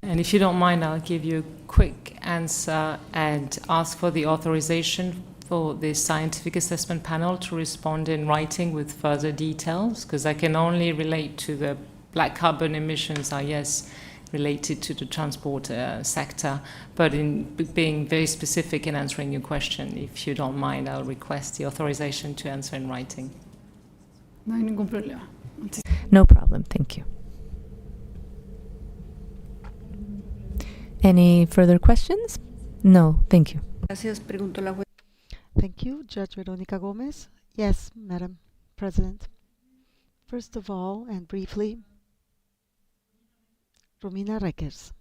And if you don't mind, I'll give you a quick answer and ask for the authorization for the scientific assessment panel to respond in writing with further details, because I can only relate to the black carbon emissions are, yes, related to the transport sector, but in being very specific in answering your question, if you don't mind, I'll request the authorization to answer in writing. No hay ningún problema. No problem, thank you. Any further questions? No, thank you. Gracias, pregunto la juez. Thank you, Judge Veronica Gomez. Yes, Madam President. First of all, and briefly, Romina Reckers.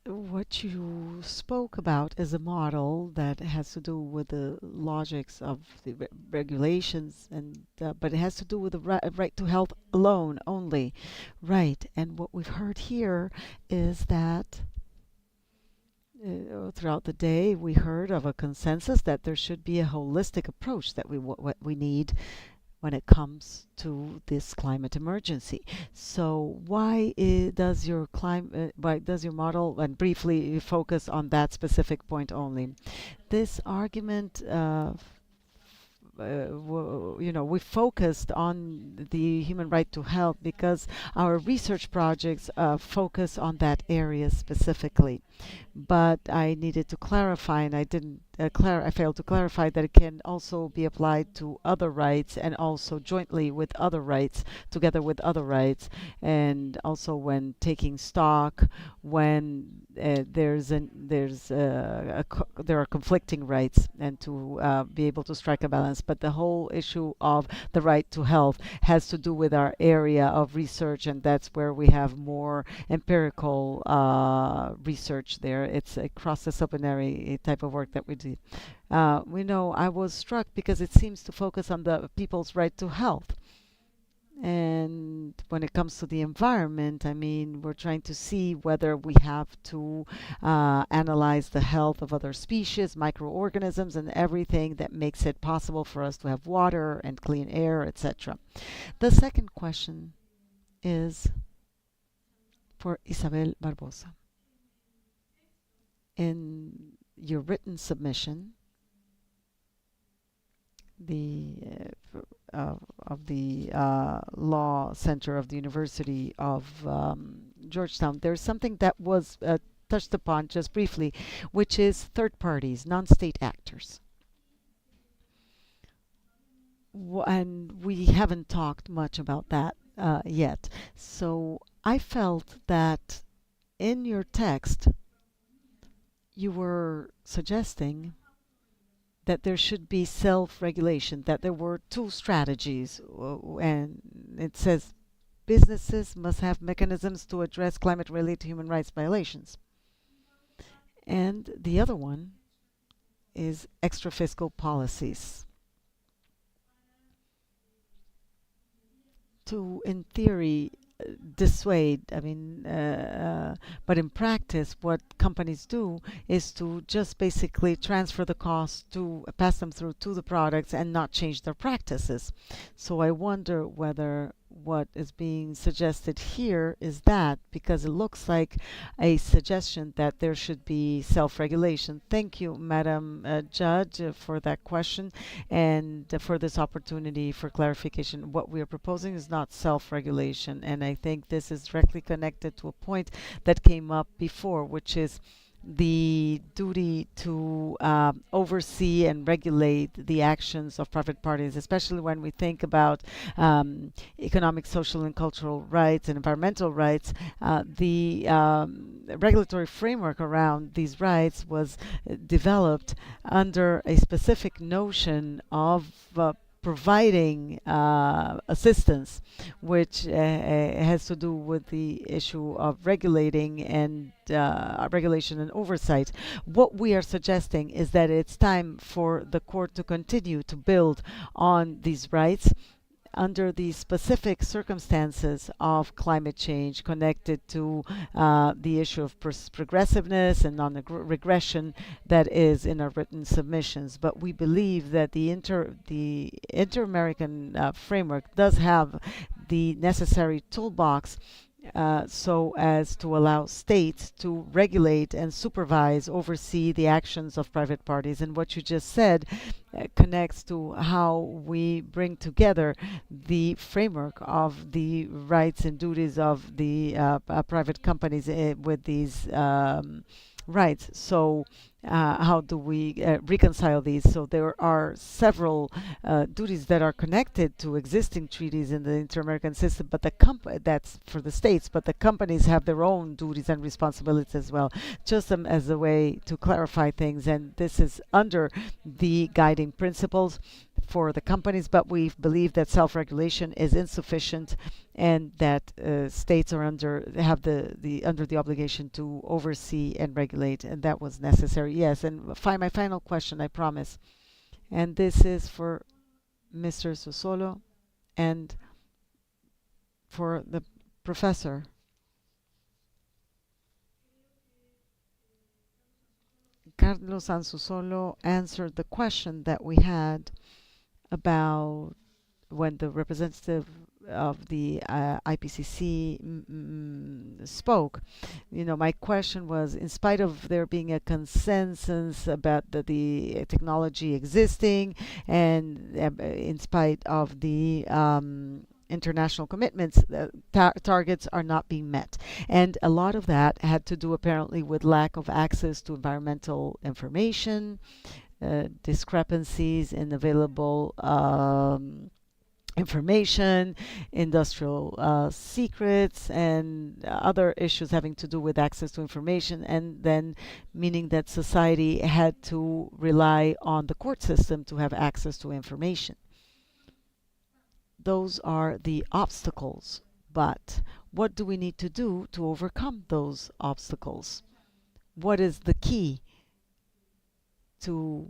What you spoke about is a model that has to do with the logics of the regulations, and but it has to do with the right to health alone, only. Right, and what we've heard here is that throughout the day we heard of a consensus that there should be a holistic approach that what we need when it comes to this climate emergency. So why does your model, and briefly focus on that specific point only? This argument, we focused on the human right to health because our research projects focus on that area specifically. But I needed to clarify, and I didn't. I failed to clarify that it can also be applied to other rights, and also jointly with other rights, together with other rights, and also when taking stock, when there are conflicting rights, and to be able to strike a balance. But the whole issue of the right to health has to do with our area of research, and that's where we have more empirical research there. It's a cross-disciplinary type of work that we do. I was struck because it seems to focus on the people's right to health. And when it comes to the environment, I mean, we're trying to see whether we have to analyze the health of other species, microorganisms, and everything that makes it possible for us to have water and clean air, etc. The second question is for Isabel Barbosa. In your written submission, of the Law Center of the University of Georgetown, there's something that was touched upon just briefly, which is third parties, non-state actors. And we haven't talked much about that yet. So I felt that in your text, you were suggesting that there should be self-regulation, that there were two strategies, and it says businesses must have mechanisms to address climate-related human rights violations. And the other one is extra-fiscal policies to, in theory, dissuade. But in practice, what companies do is to just basically transfer the cost to pass them through to the products and not change their practices. So I wonder whether what is being suggested here is that, because it looks like a suggestion that there should be self-regulation. Thank you, Madam Judge, for that question and for this opportunity for clarification. What we are proposing is not self-regulation, and I think this is directly connected to a point that came up before, which is the duty to oversee and regulate the actions of private parties, especially when we think about economic, social, and cultural rights and environmental rights. The regulatory framework around these rights was developed under a specific notion of providing assistance, which has to do with the issue of regulating and regulation and oversight. What we are suggesting is that it's time for the court to continue to build on these rights under the specific circumstances of climate change connected to the issue of progressiveness and non-regression that is in our written submissions. But we believe that the Inter-American framework does have the necessary toolbox so as to allow states to regulate and supervise, oversee the actions of private parties. And what you just said connects to how we bring together the framework of the rights and duties of the private companies with these rights. So how do we reconcile these? So there are several duties that are connected to existing treaties in the Inter-American system, but that's for the states, but the companies have their own duties and responsibilities as well, just as a way to clarify things. And this is under the guiding principles for the companies, but we believe that self-regulation is insufficient and that states are under the obligation to oversee and regulate, and that was necessary. Yes, and my final question, I promise, and this is for Mr. Susolo and for the professor. Carlos Anzusolo answered the question that we had about when the representative of the IPCC spoke. My question was, in spite of there being a consensus about the technology existing and in spite of the international commitments, targets are not being met. And a lot of that had to do apparently with lack of access to environmental information, discrepancies in available information, industrial secrets, and other issues having to do with access to information, and then meaning that society had to rely on the court system to have access to information. Those are the obstacles, but what do we need to do to overcome those obstacles? What is the key to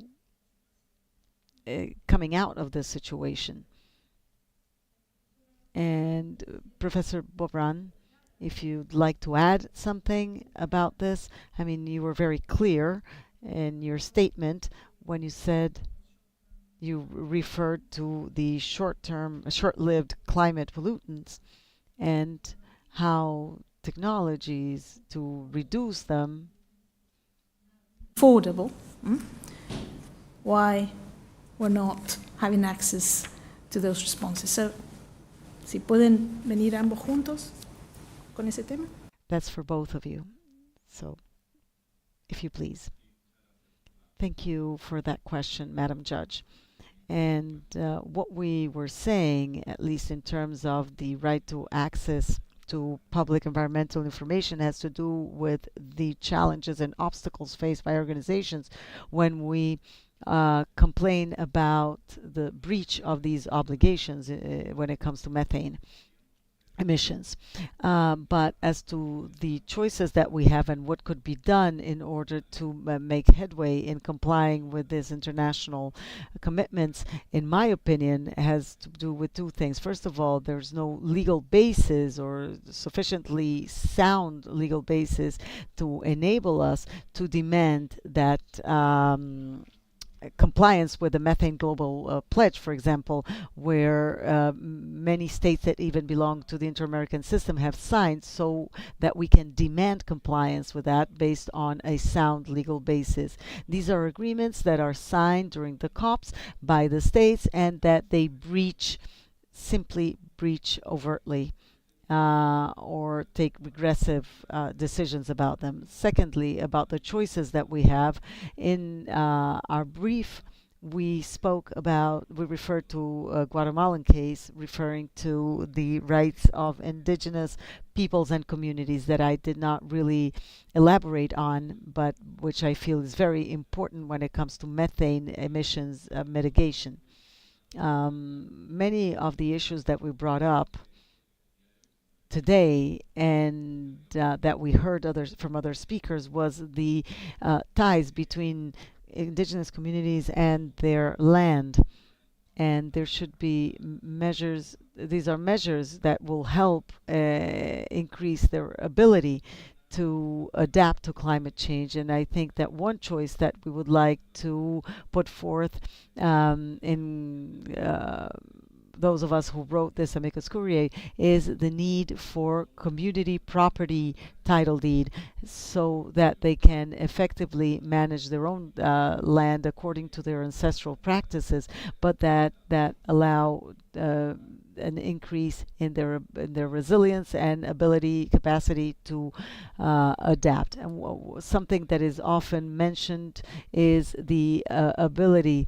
coming out of this situation? And Professor Bobran, if you'd like to add something about this. You were very clear in your statement when you said you referred to the short-lived climate pollutants and how technologies to reduce them affordable. Why we're not having access to those responses. So, si pueden venir ambos juntos con ese tema. That's for both of you. So, if you please. Thank you for that question, Madam Judge. And what we were saying, at least in terms of the right to access to public environmental information, has to do with the challenges and obstacles faced by organizations when we complain about the breach of these obligations when it comes to methane. emissions. But as to the choices that we have and what could be done in order to make headway in complying with these international commitments, in my opinion, has to do with two things. First of all, there's no legal basis or sufficiently sound legal basis to enable us to demand that compliance with the Methane Global Pledge, for example, where many states that even belong to the Inter-American System have signed, so that we can demand compliance with that based on a sound legal basis. These are agreements that are signed during the COPs by the states and that they simply breach overtly. Or take regressive decisions about them. Secondly, about the choices that we have. In our brief, we referred to a Guatemalan case referring to the rights of indigenous peoples and communities that I did not really elaborate on, but which I feel is very important when it comes to methane emissions mitigation. Many of the issues that we brought up today and that we heard from other speakers was the ties between indigenous communities and their land. And there should be measures, these are measures that will help increase their ability to adapt to climate change. And I think that one choice that we would like to put forth in those of us who wrote this amicus curiae is the need for community property title deed so that they can effectively manage their own land according to their ancestral practices, but that allow an increase in their resilience and capacity to adapt. And something that is often mentioned is the ability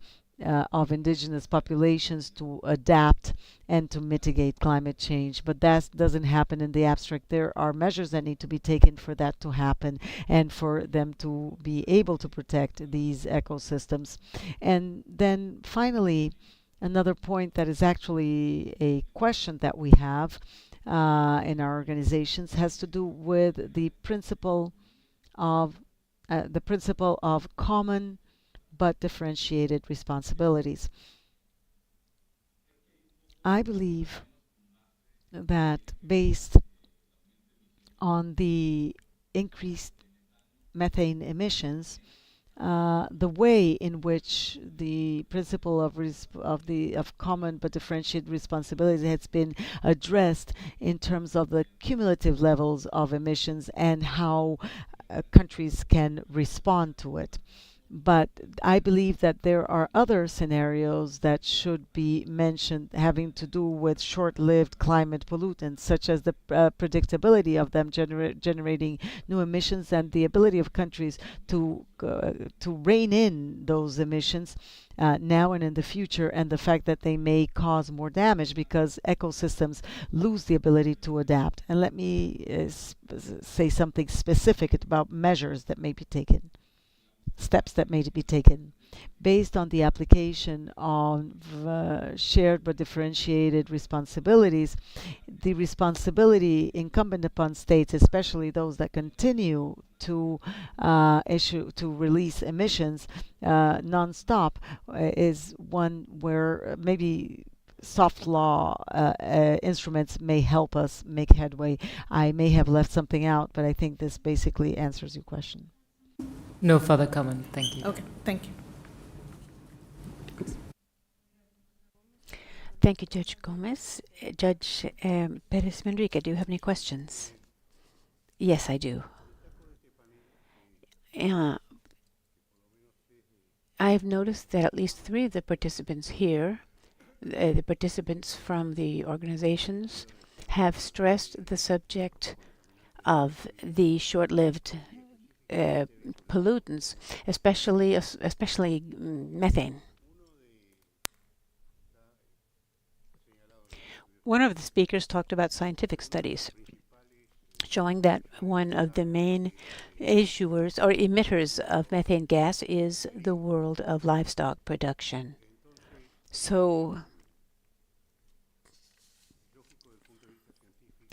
of indigenous populations to adapt and to mitigate climate change. But that doesn't happen in the abstract. There are measures that need to be taken for that to happen and for them to be able to protect these ecosystems. And then finally, another point that is actually a question that we have in our organizations has to do with the principle of common but differentiated responsibilities. I believe that based on the increased methane emissions, the way in which the principle of common but differentiated responsibility has been addressed in terms of the cumulative levels of emissions and how countries can respond to it. But I believe that there are other scenarios that should be mentioned having to do with short-lived climate pollutants, such as the predictability of them generating new emissions and the ability of countries to rein in those emissions now and in the future, and the fact that they may cause more damage because ecosystems lose the ability to adapt. And let me say something specific about measures that may be taken. Steps that may be taken based on the application of shared but differentiated responsibilities. The responsibility incumbent upon states, especially those that continue to release emissions non-stop, is one where maybe soft law instruments may help us make headway. I may have left something out, but I think this basically answers your question. No further comment. Thank you. Okay, thank you. Thank you, Judge Gomez. Judge Perez Manrique, do you have any questions? Yes, I do. I've noticed that at least 3 of the participants here, the participants from the organizations, have stressed the subject of the short-lived pollutants, especially methane. One of the speakers talked about scientific studies showing that one of the main issuers or emitters of methane gas is the world of livestock production. So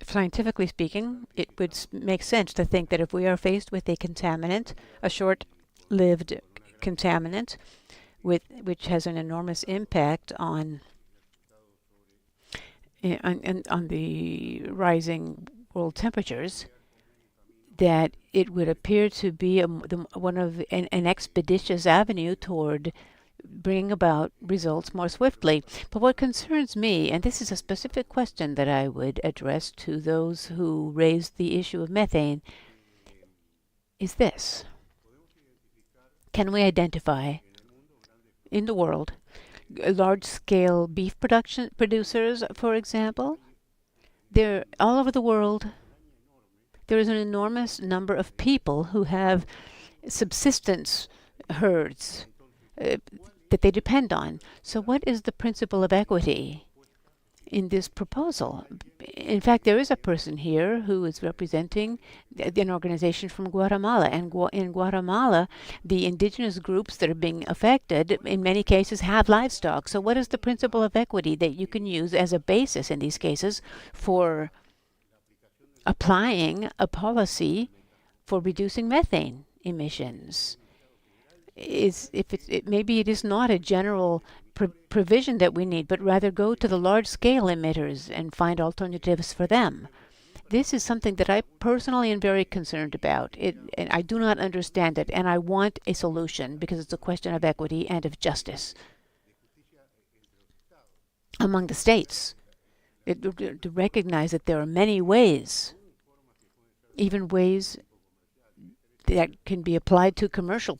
scientifically speaking, it would make sense to think that if we are faced with a contaminant, a short-lived contaminant, which has an enormous impact on the rising world temperatures, that it would appear to be an expeditious avenue toward bringing about results more swiftly. But what concerns me, and this is a specific question that I would address to those who raised the issue of methane, is this. Can we identify in the world large-scale beef producers, for example? They're all over the world. There is an enormous number of people who have subsistence herds that they depend on. So what is the principle of equity in this proposal? In fact, there is a person here who is representing an organization from Guatemala. And in Guatemala, the indigenous groups that are being affected, in many cases, have livestock. So what is the principle of equity that you can use as a basis in these cases for applying a policy for reducing methane emissions? Maybe it is not a general provision that we need, but rather go to the large-scale emitters and find alternatives for them. This is something that I personally am very concerned about. And I do not understand it, and I want a solution because it's a question of equity and of justice among the states. To recognize that there are many ways, even ways that can be applied to commercial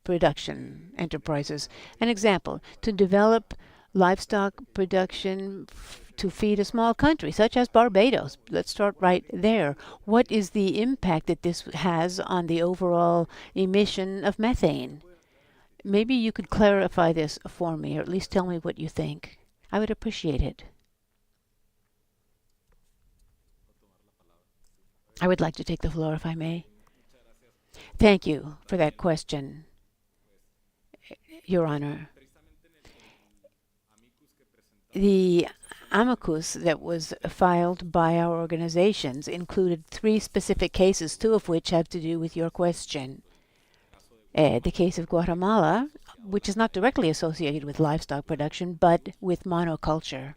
production enterprises. An example, to develop livestock production to feed a small country, such as Barbados. Let's start right there. What is the impact that this has on the overall emission of methane? Maybe you could clarify this for me, or at least tell me what you think. I would appreciate it. I would like to take the floor, if I may. Thank you for that question, Your Honor. The amicus that was filed by our organizations included 3 specific cases, 2 of which have to do with your question. The case of Guatemala, which is not directly associated with livestock production, but with monoculture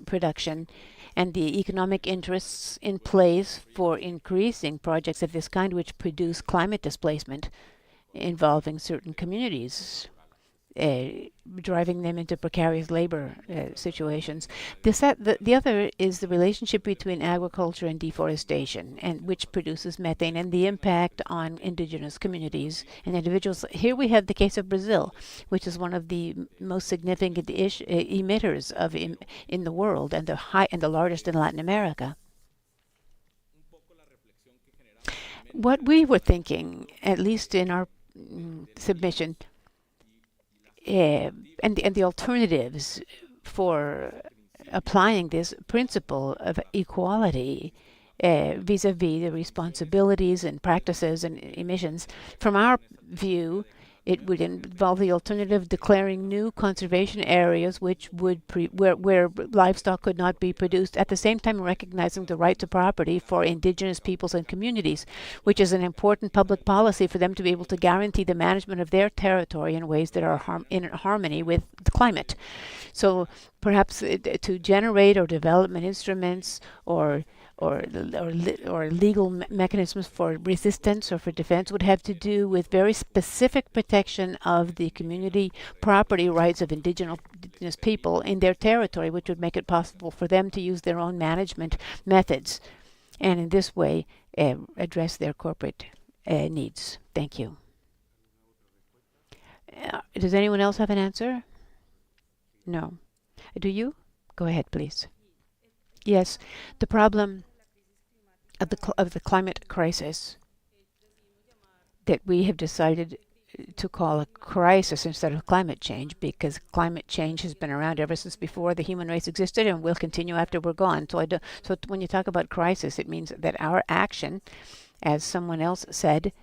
production, and the economic interests in place for increasing projects of this kind which produce climate displacement involving certain communities, driving them into precarious labor situations. The other is the relationship between agriculture and deforestation, and which produces methane, and the impact on indigenous communities and individuals. Here we have the case of Brazil, which is one of the most significant emitters in the world, and the largest in Latin America. What we were thinking, at least in our submission, and the alternatives for applying this principle of equality vis-a-vis the responsibilities and practices and emissions, from our view, it would involve the alternative of declaring new conservation areas which would where livestock could not be produced, at the same time recognizing the right to property for indigenous peoples and communities, which is an important public policy for them to be able to guarantee the management of their territory in ways that are in harmony with the climate. So perhaps to generate or development instruments or legal mechanisms for resistance or for defense would have to do with very specific protection of the community property rights of indigenous people in their territory, which would make it possible for them to use their own management methods, and in this way address their corporate needs. Thank you. Does anyone else have an answer? No. Do you? Go ahead, please. Yes, the problem of the climate crisis that we have decided to call a crisis instead of climate change, because climate change has been around ever since before the human race existed and will continue after we're gone. So when you talk about crisis, it means that our action, as someone else said,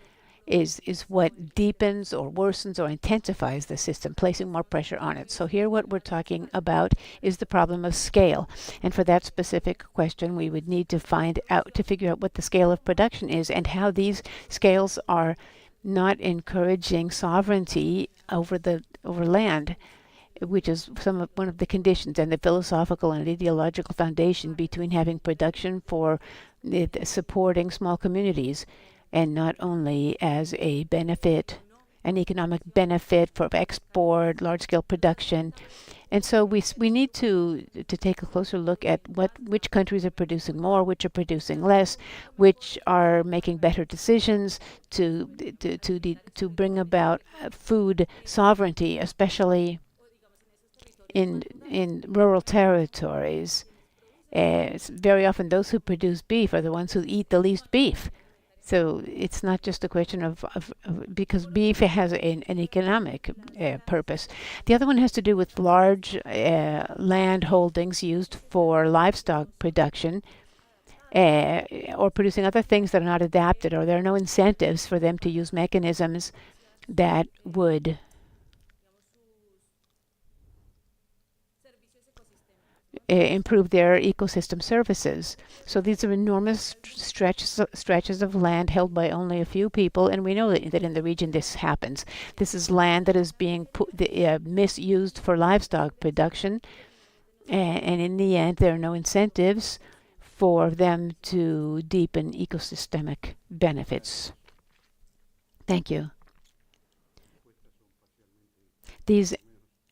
is what deepens or worsens or intensifies the system, placing more pressure on it. So here what we're talking about is the problem of scale. And for that specific question, we would need to figure out what the scale of production is and how these scales are not encouraging sovereignty over land, which is one of the conditions and the philosophical and ideological foundation between having production for supporting small communities, and not only as a benefit, an economic benefit for export, large-scale production. And so we need to take a closer look at which countries are producing more, which are producing less, which are making better decisions to bring about food sovereignty, especially in rural territories. Very often those who produce beef are the ones who eat the least beef. So it's not just a question of because beef has an economic purpose. The other one has to do with large land holdings used for livestock production or producing other things that are not adapted, or there are no incentives for them to use mechanisms that would improve their ecosystem services. So these are enormous stretches of land held by only a few people, and we know that in the region this happens. This is land that is being misused for livestock production, and in the end there are no incentives for them to deepen ecosystemic benefits. Thank you. These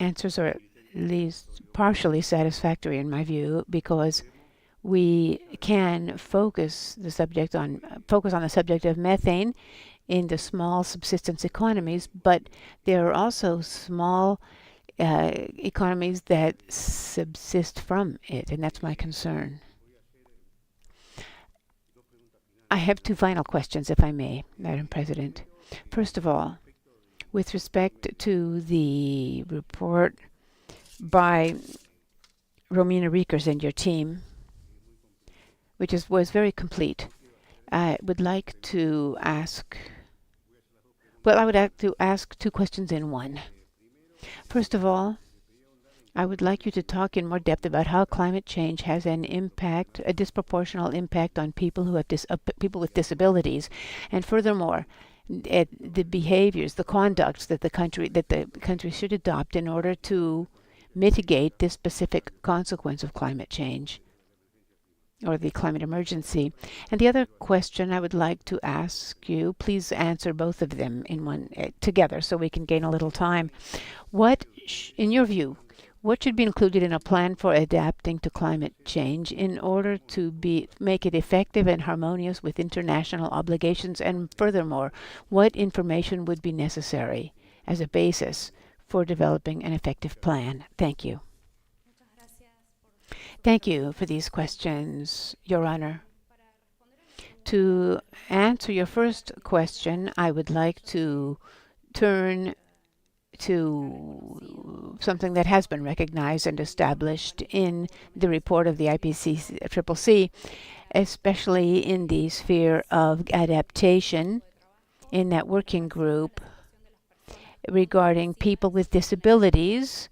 answers are at least partially satisfactory in my view, because we can focus on the subject of methane in the small subsistence economies, but there are also small economies that subsist from it, and that's my concern. I have two final questions, if I may, Madam President. First of all, with respect to the report by Romina Riekers and your team, which was very complete, I would like to ask, I would like to ask two questions in one. First of all, I would like you to talk in more depth about how climate change has an impact, a disproportional impact on people who have people with disabilities, and furthermore, the behaviors, the conducts that the country should adopt in order to mitigate this specific consequence of climate change or the climate emergency. And the other question I would like to ask you, please answer both of them in one together so we can gain a little time. In your view, what should be included in a plan for adapting to climate change in order to make it effective and harmonious with international obligations? And furthermore, what information would be necessary as a basis for developing an effective plan? Thank you. Thank you for these questions, Your Honor. To answer your first question, I would like to turn to something that has been recognized and established in the report of the IPCC, especially in the sphere of adaptation in that working group regarding people with disabilities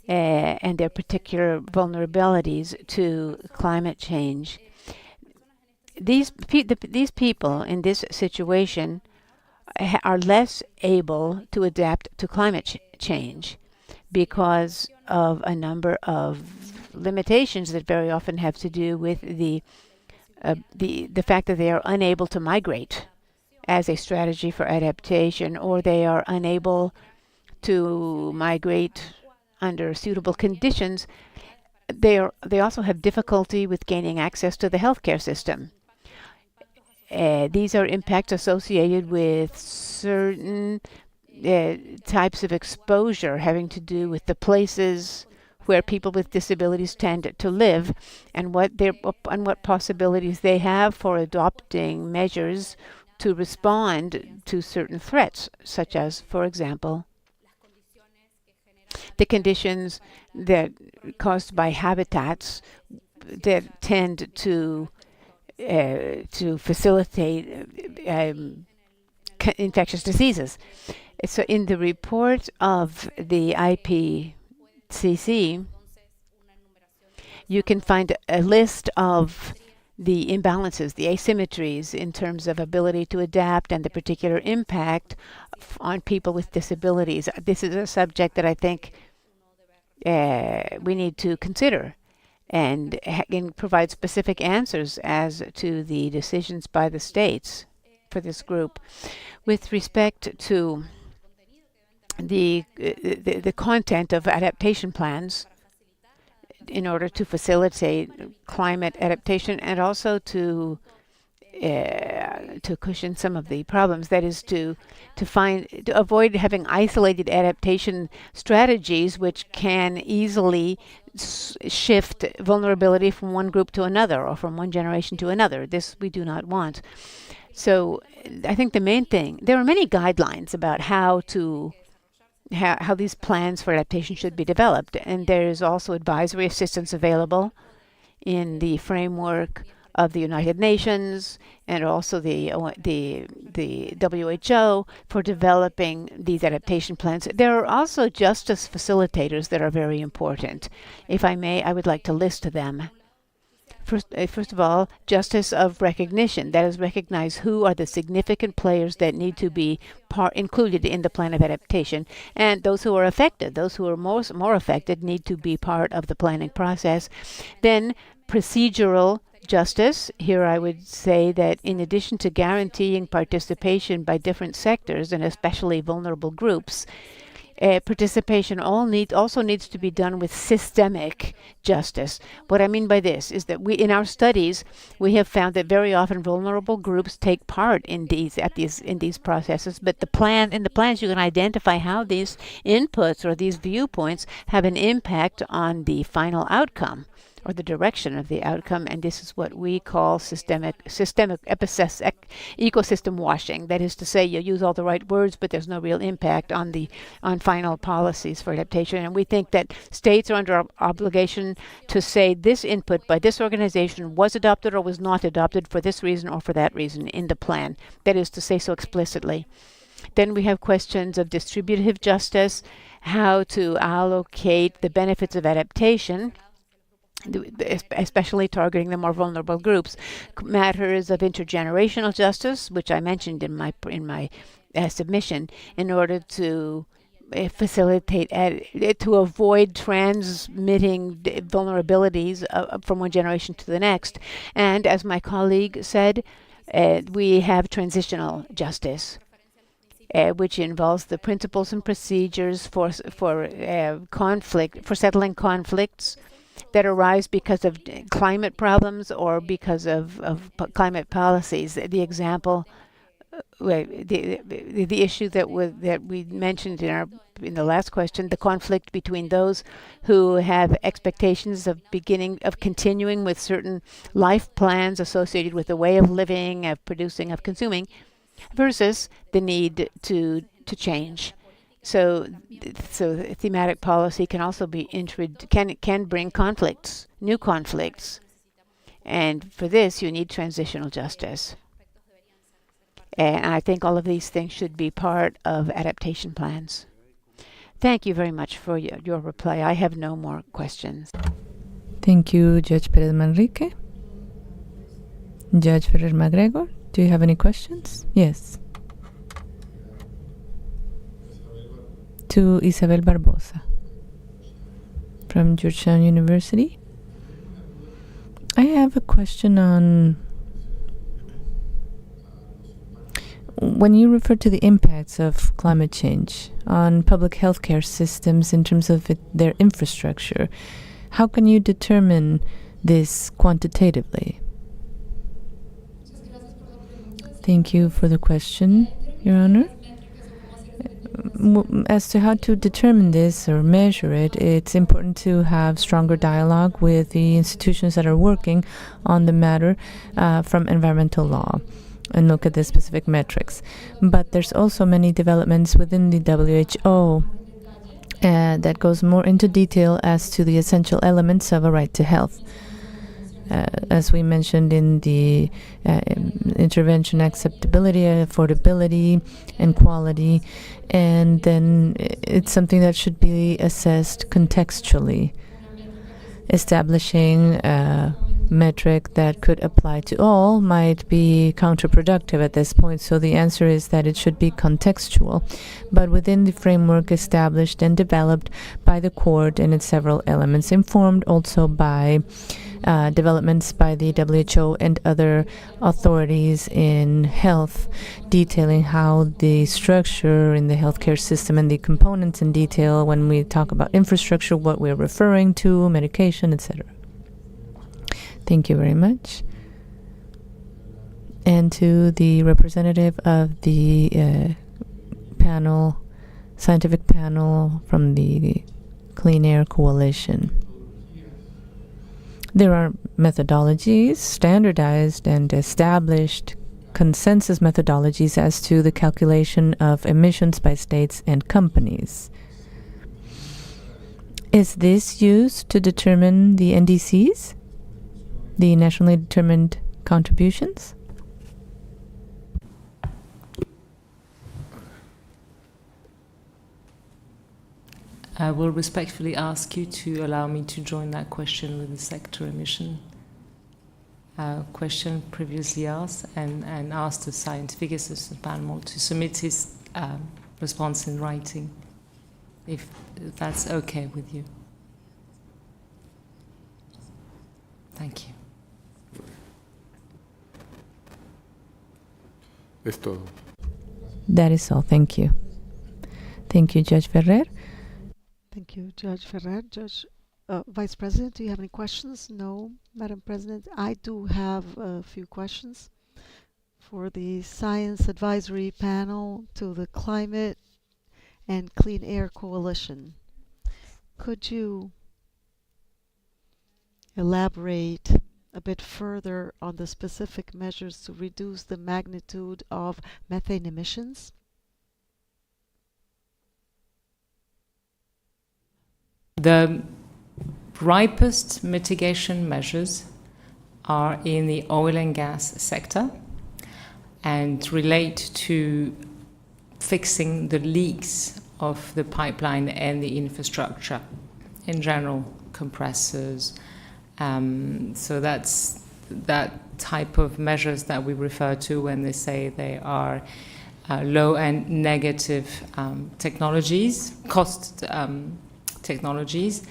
and their particular vulnerabilities to climate change. These people in this situation are less able to adapt to climate change because of a number of limitations that very often have to do with the fact that they are unable to migrate as a strategy for adaptation, or they are unable to migrate under suitable conditions. They also have difficulty with gaining access to the healthcare system. These are impacts associated with certain types of exposure having to do with the places where people with disabilities tend to live, and what possibilities they have for adopting measures to respond to certain threats, such as, for example, the conditions that caused by habitats that tend to facilitate infectious diseases. So in the report of the IPCC, you can find a list of the imbalances, the asymmetries in terms of ability to adapt and the particular impact on people with disabilities. This is a subject that I think we need to consider and provide specific answers as to the decisions by the states for this group. With respect to the content of adaptation plans, in order to facilitate climate adaptation and also to cushion some of the problems, that is to avoid having isolated adaptation strategies which can easily shift vulnerability from one group to another or from one generation to another. This we do not want. So I think the main thing, there are many guidelines about how these plans for adaptation should be developed, and there is also advisory assistance available in the framework of the United Nations and also the WHO for developing these adaptation plans. There are also justice facilitators that are very important. If I may, I would like to list them. First of all, justice of recognition. That is, recognize who are the significant players that need to be included in the plan of adaptation, and those who are affected, those who are more affected, need to be part of the planning process. Then, procedural justice. Here I would say that in addition to guaranteeing participation by different sectors and especially vulnerable groups, participation also needs to be done with systemic justice. What I mean by this is that in our studies we have found that very often vulnerable groups take part in these processes, but in the plans you can identify how these inputs or these viewpoints have an impact on the final outcome or the direction of the outcome, and this is what we call systemic ecosystem washing. That is to say, you use all the right words, but there's no real impact on final policies for adaptation. And we think that states are under obligation to say this input by this organization was adopted or was not adopted for this reason or for that reason in the plan. That is to say so explicitly. Then we have questions of distributive justice, how to allocate the benefits of adaptation, especially targeting the more vulnerable groups. Matters of intergenerational justice, which I mentioned in my submission, in order to facilitate to avoid transmitting vulnerabilities from one generation to the next. And as my colleague said, we have transitional justice, which involves the principles and procedures for settling conflicts that arise because of climate problems or because of climate policies. The example, the issue that we mentioned in the last question, the conflict between those who have expectations of continuing with certain life plans associated with the way of living, of producing, of consuming, versus the need to change. So thematic policy can also be can bring conflicts, new conflicts, and for this you need transitional justice. And I think all of these things should be part of adaptation plans. Thank you very much for your reply. I have no more questions. Thank you, Judge Perez Manrique. Judge Ferrer MacGregor, do you have any questions? Yes. To Isabel Barbosa from Georgetown University. I have a question on when you refer to the impacts of climate change on public healthcare systems in terms of their infrastructure. How can you determine this quantitatively? Thank you for the question, Your Honor. As to how to determine this or measure it, it's important to have stronger dialogue with the institutions that are working on the matter from environmental law and look at the specific metrics. But there's also many developments within the WHO that goes more into detail as to the essential elements of a right to health. as we mentioned in the intervention, acceptability, affordability, and quality. And then it's something that should be assessed contextually. Establishing a metric that could apply to all might be counterproductive at this point. So the answer is that it should be contextual, but within the framework established and developed by the court and its several elements, informed also by developments by the WHO and other authorities in health, detailing how the structure in the healthcare system and the components in detail when we talk about infrastructure, what we're referring to, medication, etc. Thank you very much. And to the representative of the panel, scientific panel from the Clean Air Coalition. There are methodologies, standardized and established consensus methodologies as to the calculation of emissions by states and companies. Is this used to determine the NDCs, the nationally determined contributions? I will respectfully ask you to allow me to join that question with the sector emission question previously asked, and ask the scientific assistance panel to submit his response in writing, if that's okay with you. Thank you. Es todo. That is all. Thank you. Thank you, Judge Ferrer. Thank you, Judge Ferrer. Judge Vice President, do you have any questions? No, Madam President. I do have a few questions for the Science Advisory Panel to the Climate and Clean Air Coalition. Could you elaborate a bit further on the specific measures to reduce the magnitude of methane emissions? The ripest mitigation measures are in the oil and gas sector and relate to fixing the leaks of the pipeline and the infrastructure in general, compressors. So that's that type of measures that we refer to when they say they are low and negative technologies, cost technologies,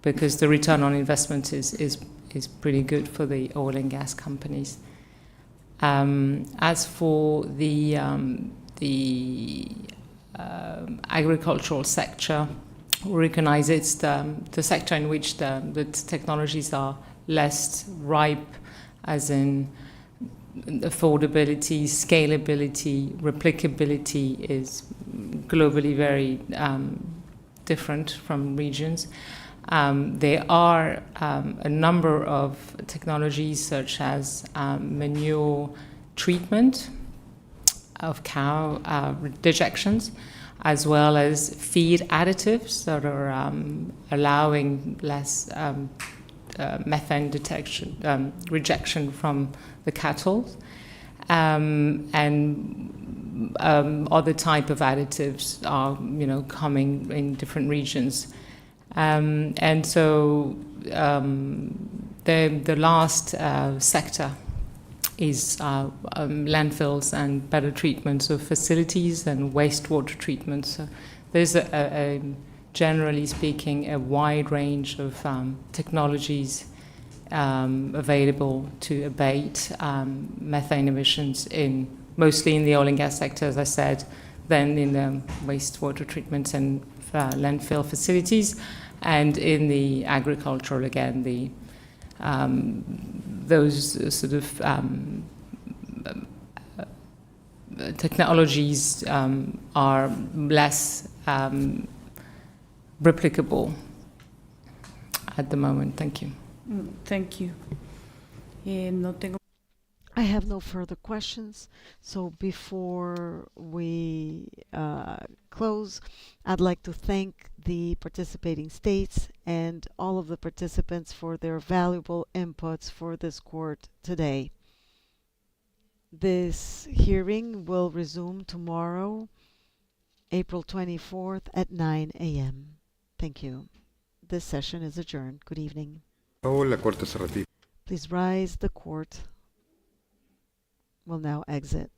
because the return on investment is pretty good for the oil and gas companies. As for the agricultural sector, we recognize it's the sector in which the technologies are less ripe, as in affordability, scalability, replicability is globally very different from regions. There are a number of technologies such as manure treatment of cow dejections, as well as feed additives that are allowing less methane rejection from the cattle, and other type of additives are coming in different regions, and so the last sector is landfills and better treatments of facilities and wastewater treatment. So there's generally speaking, a wide range of technologies available to abate methane emissions mostly in the oil and gas sector, as I said, then in the wastewater treatment and landfill facilities, and in the agricultural, again, those sort of technologies are less replicable at the moment. Thank you. Thank you. I have no further questions. So before we close, I'd like to thank the participating states and all of the participants for their valuable inputs for this court today. This hearing will resume tomorrow, April 24th at 9 a.m. Thank you. This session is adjourned. Good evening. Please rise. The court will now exit.